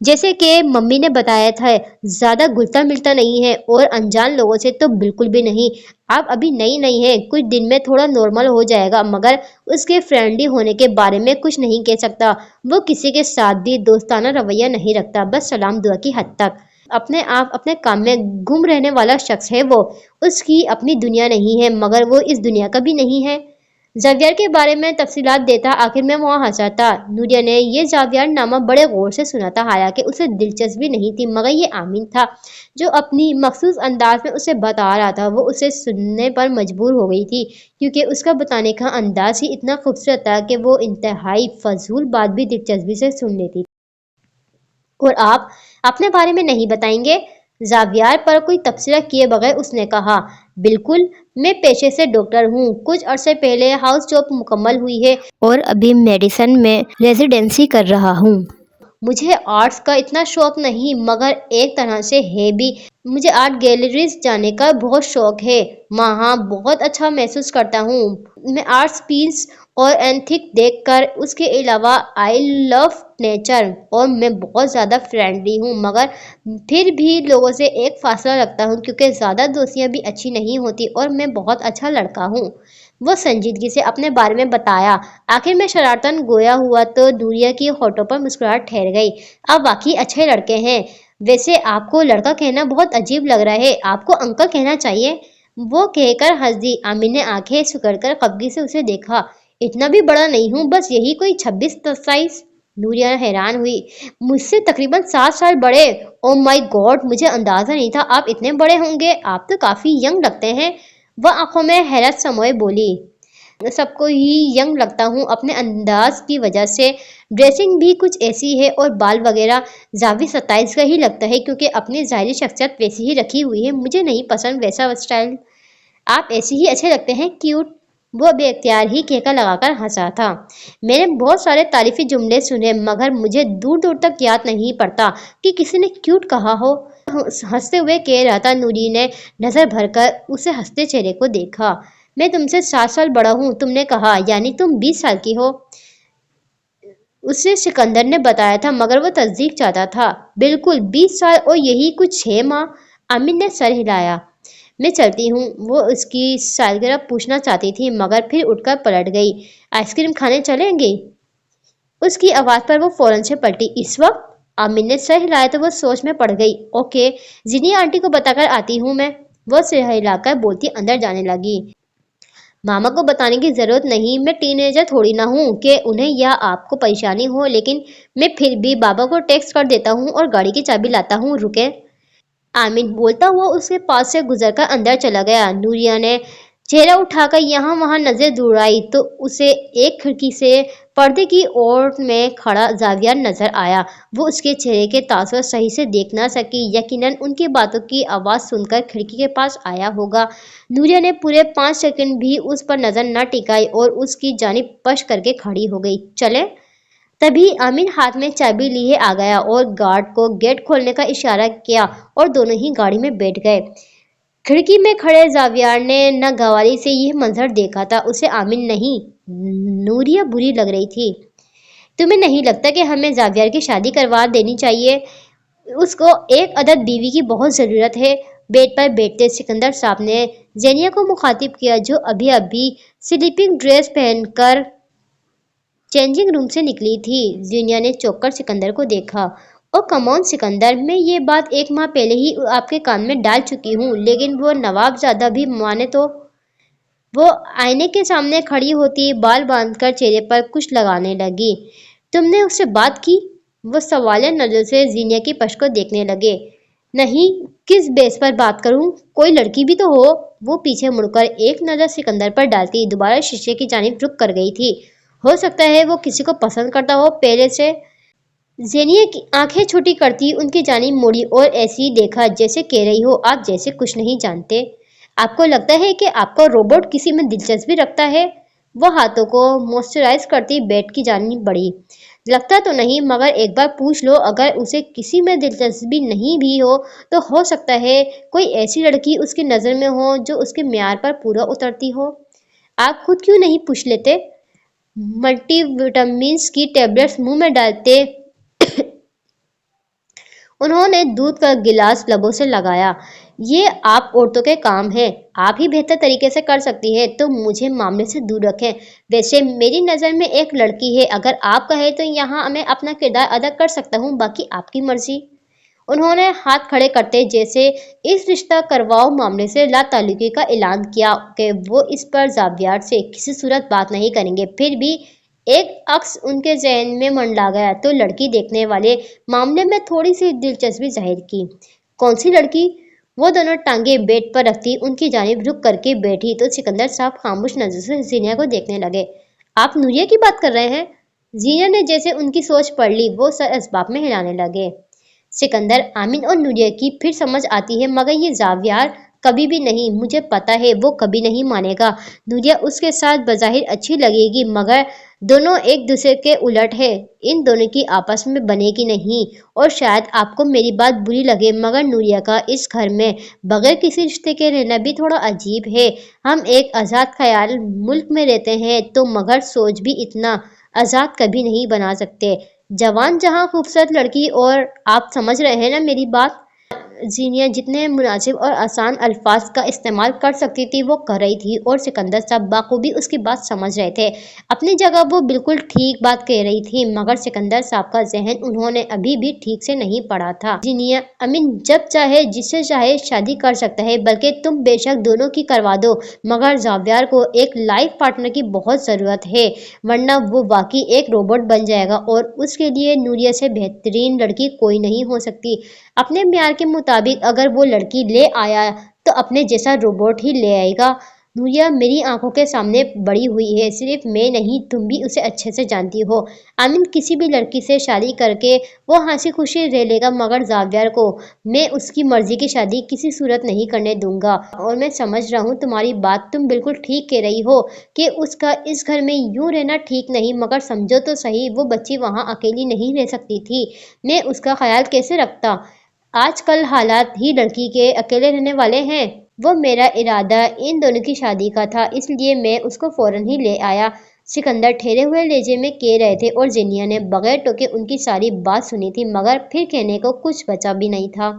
جیسے کہ ممی نے بتایا تھا، زیادہ گھلتا ملتا نہیں ہے، اور انجان لوگوں سے تو بالکل بھی نہیں۔ آپ ابھی نئی نئی ہیں، کچھ دن میں تھوڑا نارمل ہو جائے گا، مگر اس کے فرینڈلی ہونے کے بارے میں کچھ نہیں کہہ سکتا۔ وہ کسی کے ساتھ بھی دوستانہ رویہ نہیں رکھتا، بس سلام دعا کی حد تک۔ اپنے آپ اپنے کام میں گم رہنے والا شخص ہے وہ۔ اس کی اپنی دنیا نہیں ہے، مگر وہ اس دنیا کا بھی نہیں ہے۔ زاویار کے بارے میں تفصیلات دیتا، آخر میں وہاں ہنسا تھا۔ نوریا نے یہ زاویار نامہ بڑے غور سے سنا تھا، حالانکہ اسے دلچسپی نہیں تھی، مگر یہ آمین تھا جو اپنی مخصوص انداز میں اسے بتا رہا تھا۔ وہ اسے سننے پر مجبور ہو گئی تھی، کیونکہ اس کا بتانے کا انداز ہی اتنا خوبصورت تھا کہ وہ انتہائی فضول بات بھی دلچسپی سے سن لیتی۔ اور آپ اپنے بارے میں نہیں بتائیں گے؟ زاویار پر کوئی تبصرہ کیے بغیر اس نے کہا۔ بالکل، میں پیشے سے ڈاکٹر ہوں، کچھ عرصے پہلے ہاؤس جاب مکمل ہوئی ہے اور ابھی میڈیسن میں ریزیڈنسی کر رہا ہوں۔ مجھے آرٹس کا اتنا شوق نہیں، مگر ایک طرح سے ہے بھی۔ مجھے آرٹ گیلریز جانے کا بہت شوق ہے، وہاں بہت اچھا محسوس کرتا ہوں میں آرٹ پیس اور اینتھک دیکھ کر۔ اس کے علاوہ آئی لو نیچر اور میں بہت زیادہ فرینڈلی ہوں، مگر پھر بھی لوگوں سے ایک فاصلہ رکھتا ہوں، کیونکہ زیادہ دوستیاں بھی اچھی نہیں ہوتی، اور میں بہت اچھا لڑکا ہوں۔ وہ سنجیدگی سے اپنے بارے میں بتایا۔ آخر میں شرارتاً گویا ہوا تو نوریا کی ہونٹوں پر مسکراہٹ ٹھہر گئی۔ آپ واقعی اچھے لڑکے ہیں۔ ویسے آپ کو لڑکا کہنا بہت عجیب لگ رہا ہے، آپ کو انکل کہنا چاہیے۔ وہ کہہ کر ہنس دی۔ آمین نے آنکھیں سکڑ کر خفگی سے اسے دیکھا۔ اتنا بھی بڑا نہیں ہوں، بس یہی کوئی 26-27۔ نوریا حیران ہوئی۔ مجھ سے تقریباً 7 سال بڑے؟ او مائی گاڈ، مجھے اندازہ نہیں تھا آپ اتنے بڑے ہوں گے، آپ تو کافی ینگ لگتے ہیں۔ وہ آنکھوں میں حیرت سموئے بولی۔ سب کو ہی ینگ لگتا ہوں اپنے انداز کی وجہ سے، ڈریسنگ بھی کچھ ایسی ہے، اور بال وغیرہ۔ زاوی 27 کا ہی لگتا ہے، کیونکہ اپنی ظاہری شخصیت ویسی ہی رکھی ہوئی ہے۔ مجھے نہیں پسند ویسا سٹائل، آپ ایسے ہی اچھے لگتے ہیں، کیوٹ۔ وہ بے اختیار ہی کہکا لگا کر ہنسا تھا۔ میں نے بہت سارے تعریفی جملے سنے، مگر مجھے دور دور تک یاد نہیں پڑتا کہ کسی نے کیوٹ کہا ہو۔ ہنستے ہوئے کہہ رہا تھا۔ نوری نے نظر بھر کر اسے ہنستے چہرے کو دیکھا۔ میں تم سے 7 سال بڑا ہوں، تم نے کہا، یعنی تم 20 سال کی ہو؟ اسے سکندر نے بتایا تھا، مگر وہ تصدیق چاہتا تھا۔ بالکل 20 سال اور یہی کچھ 6 ماہ۔ امین نے سر ہلایا۔ میں چلتی ہوں۔ وہ اس کی سالگرہ پوچھنا چاہتی تھی، مگر پھر اٹھ کر پلٹ گئی۔ آئس کریم کھانے چلیں گے؟ اس کی آواز پر وہ فوراً سے پلٹی۔ اس وقت؟ امین نے سر ہلایا تو وہ سوچ میں پڑ گئی۔ اوکے، زینیا آنٹی کو بتا کر آتی ہوں میں۔ وہ سر ہلا کر بولتی اندر جانے لگی۔ ماما کو بتانے کی ضرورت نہیں، میں ٹین ایجر تھوڑی نہ ہوں کہ انہیں یا آپ کو پریشانی ہو، لیکن میں پھر بھی بابا کو ٹیکسٹ کر دیتا ہوں اور گاڑی کی چابی لاتا ہوں۔ رکیں۔ آمین بولتا ہوا اس کے پاس سے گزر کر اندر چلا گیا۔ نوریا نے چہرہ اٹھا کر یہاں وہاں نظر دوڑائی تو اسے ایک کھڑکی سے پردے کی اوڑ میں کھڑا زاویار نظر آیا۔ وہ اس کے چہرے کے تاثر صحیح سے دیکھ نہ سکی، یقیناً ان کی باتوں کی آواز سن کر کھڑکی کے پاس آیا ہوگا۔ نوریا نے پورے 5 سیکنڈ بھی اس پر نظر نہ ٹکائی اور اس کی جانب پش کر کے کھڑی ہو گئی۔ چلیں؟ تبھی آمین ہاتھ میں چابی لیے آ گیا اور گارڈ کو گیٹ کھولنے کا اشارہ کیا اور دونوں ہی گاڑی میں بیٹھ گئے۔ کھڑکی میں کھڑے زاویار نے ناگواری سے یہ منظر دیکھا تھا۔ اسے آمین نہیں، نوریا بری لگ رہی تھی۔ تمہیں نہیں لگتا کہ ہمیں زاویار کی شادی کروا دینی چاہیے؟ اس کو ایک عدد بیوی کی بہت ضرورت ہے۔ بیڈ پر بیٹھتے سکندر صاحب نے زینیا کو مخاطب کیا، جو ابھی ابھی سلیپنگ ڈریس پہن کر चेंजिंग रूम से निकली थी। जीनिया ने चौंक कर सिकंदर को देखा। ओ कमॉन सिकंदर, मैं ये बात 1 माह पहले ही आपके कान में डाल चुकी हूँ, लेकिन वो नवाबजादा भी माने तो। वो आईने के सामने खड़ी होती, बाल बांधकर चेहरे पर कुछ लगाने लगी। तुमने उससे बात की? वो सवालिया नजर से जीनिया की पश्च को देखने लगे। नहीं, किस बेस पर बात करूं? कोई लड़की भी तो हो। वो पीछे मुड़कर एक नजर सिकंदर पर डालती दोबारा शीशे की जानिब रुक कर गई थी। हो सकता है वो किसी को पसंद करता हो पहले से। जेनिया की आंखें छोटी करती उनकी जानिब मुड़ी और ऐसे ही देखा जैसे कह रही हो, आप जैसे कुछ नहीं जानते। आपको लगता है कि आपका रोबोट किसी में दिलचस्पी रखता है? वो हाथों को मॉइस्चराइज करती बेड की जानिब बढ़ी। लगता तो नहीं, मगर एक बार पूछ लो, अगर उसे किसी में दिलचस्पी नहीं भी हो तो हो सकता है कोई ऐसी लड़की उसकी नज़र में हो जो उसके म्यार पर पूरा उतरती हो। आप खुद क्यों नहीं पूछ लेते? मल्टीविटामिन्स की टेबलेट्स मुंह में डालते उन्होंने दूध का गिलास लबों से लगाया। ये आप औरतों के काम है, आप ही बेहतर तरीके से कर सकती हैं, तो मुझे मामले से दूर रखें। वैसे मेरी नज़र में एक लड़की है, अगर आप कहें तो यहाँ मैं अपना किरदार अदा कर सकता हूँ, बाकी आपकी मर्जी। उन्होंने हाथ खड़े करते जैसे इस रिश्ता करवाओ मामले से लाताल्लुकी का ऐलान किया कि वो इस पर जावियार से किसी सूरत बात नहीं करेंगे। फिर भी एक अक्स उनके जहन में मंडला गया तो लड़की देखने वाले मामले में थोड़ी सी दिलचस्पी जाहिर की। कौन सी लड़की? वो दोनों टांगे बेड पर रखती उनकी जानिब रुक करके बैठी तो सिकंदर साहब खामोश नजर से जीनिया को देखने लगे। आप नूरिया की बात कर रहे हैं? जीनिया ने जैसे उनकी सोच पढ़ ली, वो सर इसबाब में हिलाने लगे। सिकंदर, आमिन और नूरिया की फिर समझ आती है, मगर ये जावियार कभी भी नहीं। मुझे पता है वो कभी नहीं मानेगा। नूरिया उसके साथ बज़ाहिर अच्छी लगेगी, मगर दोनों एक दूसरे के उलट है। इन दोनों की आपस में बनेगी नहीं। और शायद आपको मेरी बात बुरी लगे, मगर नूरिया का इस घर में बगैर किसी रिश्ते के रहना भी थोड़ा अजीब है। हम एक आज़ाद ख्याल मुल्क में रहते हैं तो, मगर सोच भी इतना आज़ाद कभी नहीं बना सकते। जवान जहाँ खूबसूरत लड़की, और आप समझ रहे हैं ना मेरी बात? जीनिया जितने मुनासिब और आसान अल्फाज का इस्तेमाल कर सकती थी वो कर रही थी, और सिकंदर साहब बाखूबी उसकी बात समझ रहे थे। अपनी जगह वो बिल्कुल ठीक बात कह रही थी, मगर सिकंदर साहब का जहन उन्होंने अभी भी ठीक से नहीं पढ़ा था। जीनिया, अमीन जब चाहे जिससे चाहे शादी कर सकता है, बल्कि तुम बेशक दोनों की करवा दो, मगर जावियार को एक लाइफ पार्टनर की बहुत ज़रूरत है, वरना वो वाकई एक रोबोट बन जाएगा, और उसके लिए नूरिया से बेहतरीन लड़की कोई नहीं हो सकती। अपने म्यार के मुताबिक अगर वो लड़की ले आया तो अपने जैसा रोबोट ही ले आएगा। नूरिया मेरी आंखों के सामने बड़ी हुई है, सिर्फ मैं नहीं, तुम भी उसे अच्छे से जानती हो। आमिन किसी भी लड़की से शादी करके वो हंसी खुशी रह लेगा, मगर जावियार को मैं उसकी मर्जी की शादी किसी सूरत नहीं करने दूंगा। और मैं समझ रहा हूँ तुम्हारी बात, तुम बिल्कुल ठीक कह रही हो कि उसका इस घर में यूं रहना ठीक नहीं, मगर समझो तो सही, वो बच्ची वहाँ अकेली नहीं रह सकती थी। मैं उसका ख्याल कैसे रखता? आजकल हालात ही लड़की के अकेले रहने वाले हैं। वो मेरा इरादा इन दोनों की शादी का था, इसलिए मैं उसको फौरन ही ले आया। सिकंदर ठहरे हुए लहजे में कह रहे थे और जिनिया ने बगैर टोके उनकी सारी बात सुनी थी, मगर फिर कहने को कुछ बचा भी नहीं था।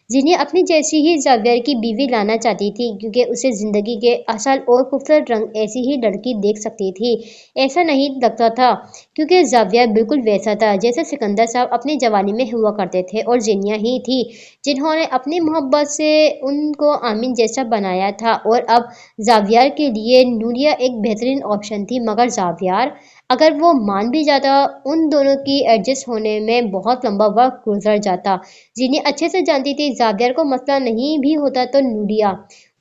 जिन्हें अपनी जैसी ही जावियर की बीवी लाना चाहती थी, क्योंकि उसे जिंदगी के असल और खूबसूरत रंग ऐसी ही लड़की देख सकती थी। ऐसा नहीं लगता था, क्योंकि जावियर बिल्कुल वैसा था जैसे सिकंदर साहब अपनी जवानी में हुआ करते थे, और जिनिया ही थी जिन्होंने अपनी मोहब्बत से उनको आमीन जैसा बनाया था। और अब जावियर के लिए नूरिया एक बेहतरीन ऑप्शन थी, मगर जावियर अगर वो मान भी जाता, उन दोनों की एडजस्ट होने में बहुत लंबा वक्त गुजर जाता। जिन्हें अच्छे से जानती थी जावियर को मसला नहीं भी होता तो नूरिया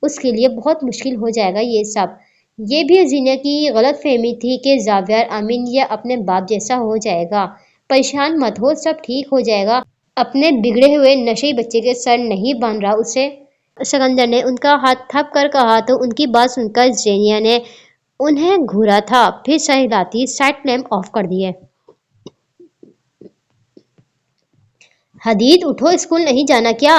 उसके लिए बहुत मुश्किल हो जाएगा ये सब। ये भी जीनिया की गलत फहमी थी कि जावियर अमीन या अपने बाप जैसा हो जाएगा। परेशान मत हो, सब ठीक हो जाएगा। अपने बिगड़े हुए नशे बच्चे के सर नहीं बांध रहा उसे। सिकंदर ने उनका हाथ थप कर कहा तो उनकी बात सुनकर जेनिया ने उन्हें घूरा था, फिर सहलाती साइड लैंप ऑफ कर दिए। हदीद उठो, स्कूल नहीं जाना क्या?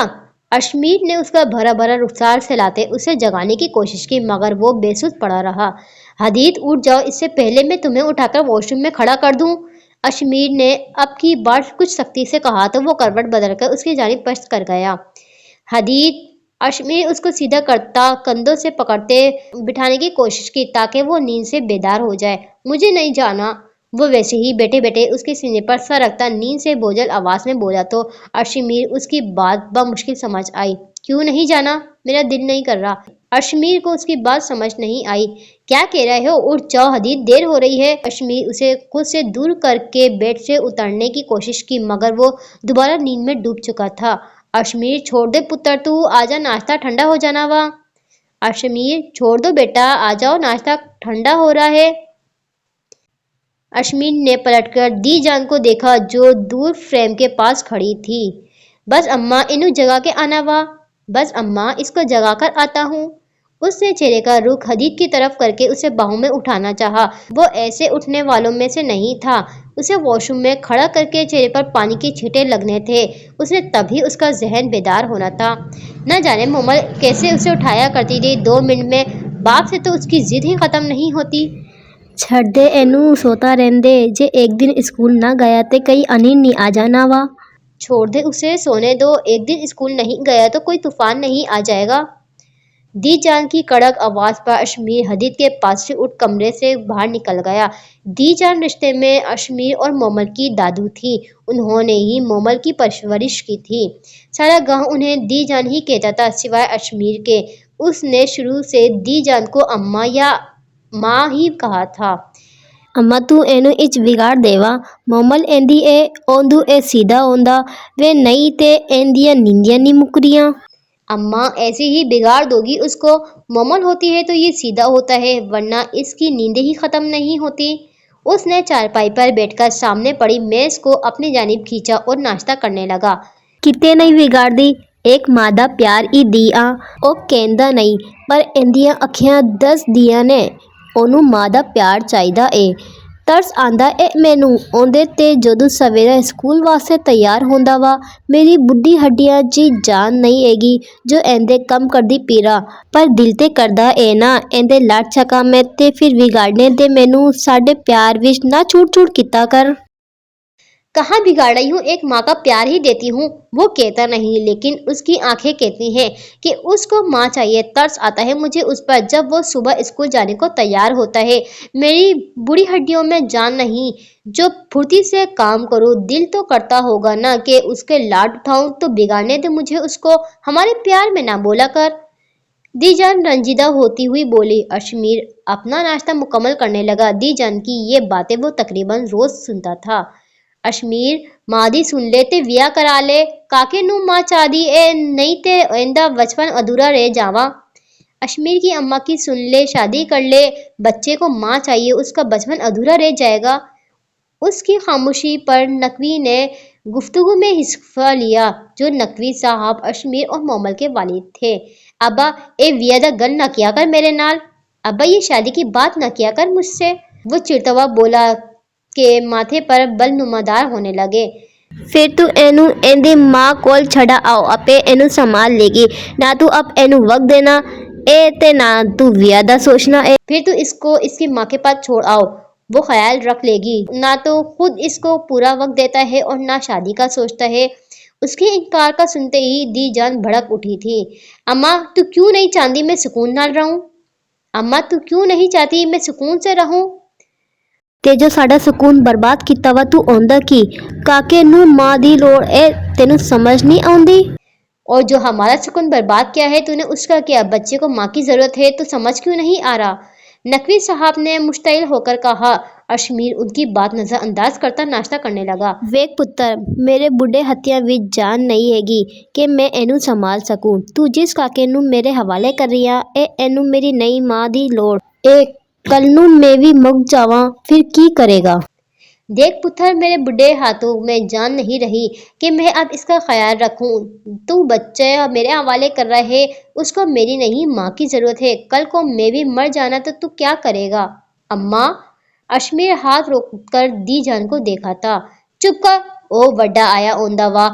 अशमीर ने उसका भरा भरा रुखसार सहलाते उसे जगाने की कोशिश की, मगर वो बेसुध पड़ा रहा। हदीद उठ जाओ, इससे पहले मैं तुम्हें उठाकर वॉशरूम में खड़ा कर दूं। अशमीर ने अब की बार कुछ सख्ती से कहा तो वो करवट बदलकर उसकी जानिब पश्त कर गया। हदीद, अशमीर उसको सीधा करता कंधों से पकड़ते बिठाने की कोशिश की ताकि वो नींद से बेदार हो जाए। मुझे नहीं जाना। وہ ویسے ہی بیٹھے بیٹھے اس کے سینے پر سر رکھتا نیند سے بوجھل آواز میں بولا تو اشمیر اس کی بات بمشکل سمجھ آئی۔ کیوں نہیں جانا؟ میرا دل نہیں کر رہا۔ اشمیر کو اس کی بات سمجھ نہیں آئی۔ کیا کہہ رہے ہو؟ اٹھ جاؤ، حدید دیر ہو رہی ہے۔ اشمیر اسے خود سے دور کر کے بیڈ سے اترنے کی کوشش کی مگر وہ دوبارہ نیند میں ڈوب چکا تھا۔ اشمیر چھوڑ دے پتر، تو آجا، ناشتہ ٹھنڈا ہو جانا وا۔ اشمیر چھوڑ دو بیٹا، آ جاؤ، ناشتہ ٹھنڈا ہو رہا ہے۔ اشمیر نے پلٹ کر دی جان کو دیکھا جو دور فریم کے پاس کھڑی تھی۔ بس اماں، انو جگا کے آنا وا۔ بس اماں، اس کو جگا کر آتا ہوں۔ اس نے چہرے کا رخ حدید کی طرف کر کے اسے باہوں میں اٹھانا چاہا۔ وہ ایسے اٹھنے والوں میں سے نہیں تھا۔ اسے واش روم میں کھڑا کر کے چہرے پر پانی کے چھینٹے لگنے تھے۔ اس نے تبھی اس کا ذہن بیدار ہونا تھا۔ نہ جانے مومل کیسے اسے اٹھایا کرتی تھی 2 منٹ میں، باپ سے تو اس کی ضد ہی ختم نہیں ہوتی۔ چھڈ دے اینو، سوتا رہن دے، جے ایک دن اسکول نہ گیا تے کئی انین نہیں آ جانا وا۔ چھوڑ دے اسے، سونے دو، ایک دن اسکول نہیں گیا تو کوئی طوفان نہیں آ جائے گا۔ دی جان کی کڑک آواز پر اشمیر حدید کے پاس سے اٹھ کمرے سے باہر نکل گیا۔ دی جان رشتے میں اشمیر اور مومل کی دادو تھی۔ انہوں نے ہی مومل کی پرورش کی تھی۔ سارا گاؤں انہیں دی جان ہی کہتا تھا سوائے اشمیر کے۔ اس نے شروع سے دی جان کو اماں یا ماں ہی کہا تھا۔ اماں تو اینو اچ بگاڑ دیوا، مومل ایندی اے اوندو اے سیدھا ہوندا، وے نہیں تے ایندیاں نیندیاں نہیں مکریاں۔ اماں ایسے ہی بگاڑ دو گی اس کو، مومل ہوتی ہے تو یہ سیدھا ہوتا ہے ورنہ اس کی نیندیں ہی ختم نہیں ہوتی۔ اس نے چارپائی پر بیٹھ کر سامنے پڑی میز کو اپنی جانب کھینچا اور ناشتہ کرنے لگا۔ کتے نہیں بگاڑ دی، ایک ماں دا پیار ہی دیاں، او کہندا نہیں، پر ایندیاں اکھیاں دس دیاں نے، اونوں ماں دا پیار چاہیدا اے۔ ترس آندا اے مینوں اوندے تے جدوں سویرے اسکول واسطے تیار ہوندا وا، میری بڈھی ہڈیاں چ جان نہیں ایگی جو ایندے کم کردی پیرا، پر دل تے کردا اے نا ایندے لڑ چھکا میں تے پھر بگاڑنے دے مینوں ساڈے پیار وچ نہ چوٹ چوٹ کیتا کر۔ کہاں بگاڑ رہی ہوں، ایک ماں کا پیار ہی دیتی ہوں۔ وہ کہتا نہیں لیکن اس کی آنکھیں کہتی ہیں کہ اس کو ماں چاہیے۔ ترس آتا ہے مجھے اس پر جب وہ صبح اسکول جانے کو تیار ہوتا ہے۔ میری بوڑھی ہڈیوں میں جان نہیں جو پھرتی سے کام کروں۔ دل تو کرتا ہوگا نا کہ اس کے لاڈ اٹھاؤں، تو بگاڑنے دے مجھے اس کو، ہمارے پیار میں نہ بولا کر۔ دی جان رنجیدہ ہوتی ہوئی بولی۔ اشمیر اپنا ناشتہ مکمل کرنے لگا۔ دی جان کی یہ باتیں وہ تقریباً روز سنتا تھا۔ اشمیر ماں دی سن لے تے ویاہ کرا لے، کاکے نوں ماں چاہ دی اے، نہیں تے ایندا بچپن ادھورا رہ جاواں۔ اشمیر کی اماں کی سن لے، شادی کر لے، بچے کو ماں چاہیے، اس کا بچپن ادھورا رہ جائے گا۔ اس کی خاموشی پر نقوی نے گفتگو میں حصہ لیا جو نقوی صاحب اشمیر اور مومل کے والد تھے۔ ابا، اے ویاہ دا گل نہ کیا کر میرے نال، ابا یہ شادی کی بات نہ کیا کر مجھ سے، وہ چڑھتا بولا کے ماتھے پر بل نمودار ہونے لگے۔ پھر تو اینو ایندی ماں کول چھڑا آؤ، اپے اینو سنبھال لے گی، نہ تو اب اینو وقت دینا اے تے نہ تو ویاہ دا سوچنا اے۔ پھر تو اس کو اس کی ماں کے پاس چھوڑ آؤ، وہ خیال رکھ لے گی، نہ تو خود اس کو پورا وقت دیتا ہے اور نہ شادی کا سوچتا ہے۔ اس کے انکار کا سنتے ہی دی جان بھڑک اٹھی تھی۔ اماں تو کیوں نہیں چاہتی میں سکون نال رہوں؟ اماں تو کیوں نہیں چاہتی میں سکون سے رہوں؟ تے جو ساڈا سکون برباد کیتا وا تو اوندا کی، کاکے نوں ماں دی لوڑ اے، تینوں سمجھ نہیں آوندی؟ اور جو ہمارا سکون برباد کیا ہے تو نے اس کا کیا؟ بچے کو ماں کی ضرورت ہے تو سمجھ کیوں نہیں آ رہا؟ نقوی صاحب نے مشتعل ہو کر کہا۔ اشمیر ان کی بات نظر انداز کرتا ناشتہ کرنے لگا۔ ویکھ پتر، میرے بڈھے ہتھیاں وچ جان نہیں ہیگی کہ میں اینو سنبھال سکوں، تو جس کاکے نوں میرے حوالے کر رہی اے، اینو میری نئی ماں دی لوڑ اے، کل نوں میں وی مک جاواں پھر کی کرے گا؟ دیکھ پتھر، میرے بڈھے ہاتھوں میں جان نہیں رہی کہ میں اب اس کا خیال رکھوں، تو بچہ میرے حوالے کر رہا ہے، اس کو میری نہیں ماں کی ضرورت ہے، کل کو میں بھی مر جانا تو کیا کرے گا؟ اماں، اشمیر ہاتھ روک کر دی جان کو دیکھا تھا۔ چپ کر، او وڈا آیا اوندا وا،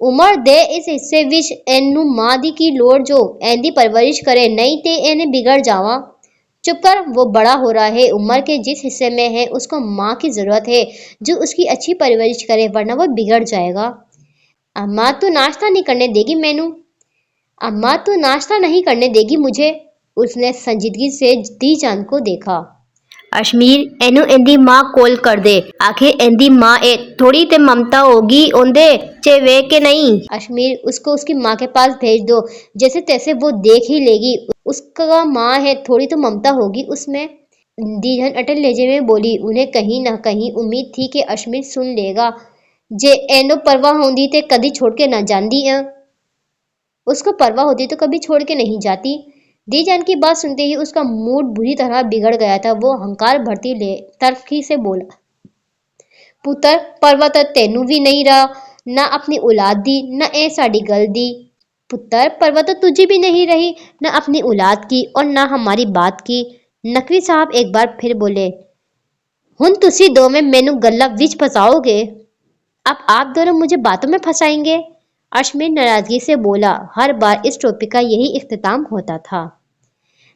عمر دے اس حصے وچ اینوں ماں دی کی لوڑ جو ایندی پرورش کرے، نہیں تے اینے بگڑ جاواں۔ چپ کر، وہ بڑا ہو رہا ہے، عمر کے جس حصے میں ہے اس کو ماں کی ضرورت ہے جو اس کی اچھی پرورش کرے ورنہ وہ بگڑ جائے گا۔ اماں تو ناشتہ نہیں کرنے دے گی مینوں؟ اماں تو ناشتہ نہیں کرنے دے گی مجھے؟ اس نے سنجیدگی سے دی جان کو دیکھا۔ अशमीर एनू इंदी मां कॉल कर दे, आखिर इंदी मां ए थोड़ी ते ममता होगी ओंदे चे वे के नहीं। अशमीर उसको उसकी माँ के पास भेज दो, जैसे तैसे वो देख ही लेगी, उसका माँ है, थोड़ी तो ममता होगी उसमें। दीजन अटल लहजे में बोली। उन्हें कहीं ना कहीं उम्मीद थी कि अशमीर सुन लेगा। जे एनो परवाह होंदी ते कदी छोड़ के ना जांदी उसको परवाह होती तो कभी छोड़ के नहीं जाती। दीजान की बात सुनते ही उसका मूड बुरी तरह बिगड़ गया था। वो हंकार भरती ले तलखी से बोला, पुत्र परवाह तो तेनू भी नहीं रहा, ना अपनी औलाद दी ना ए साड़ी गल दी। पुत्र परवाह तो तुझे भी नहीं रही, न अपनी औलाद की और ना हमारी बात की। नकवी साहब एक बार फिर बोले, हुन तुसी दो में मैनू गल्ला विच फसाओगे? अब आप दोनों मुझे बातों में फंसाएंगे? अशमीर नाराजगी से बोला। हर बार इस टॉपिक का यही इख्तिताम होता था।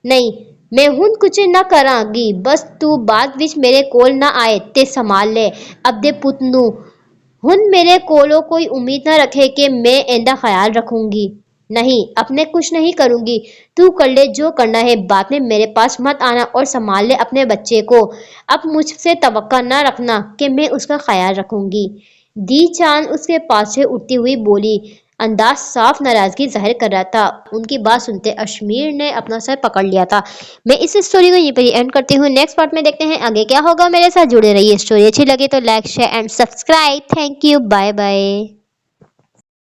नहीं, मैं हुन कुछ ना करांगी, बस तू बाद विच मेरे कोल ना आए ते संभाल ले अपने पुत नू। हुन मेरे कोलों कोई उम्मीद ना रखे कि मैं एंदा ख्याल रखूंगी। नहीं, अपने कुछ नहीं करूंगी। तू कर ले जो करना है, बाद में मेरे पास मत आना और संभाल ले अपने बच्चे को। अब मुझसे तवक्का ना रखना कि मैं उसका ख्याल रखूंगी। दी चांद उसके पास से उठती हुई बोली, अंदाज साफ नाराजगी जाहिर कर रहा था। उनकी बात सुनते अशमीर ने अपना सर पकड़ लिया था। मैं इस स्टोरी को यहीं पर एंड करती हूँ। नेक्स्ट पार्ट में देखते हैं आगे क्या होगा। मेरे साथ जुड़े रहिए। स्टोरी अच्छी लगे तो like share and subscribe. Thank you, bye bye.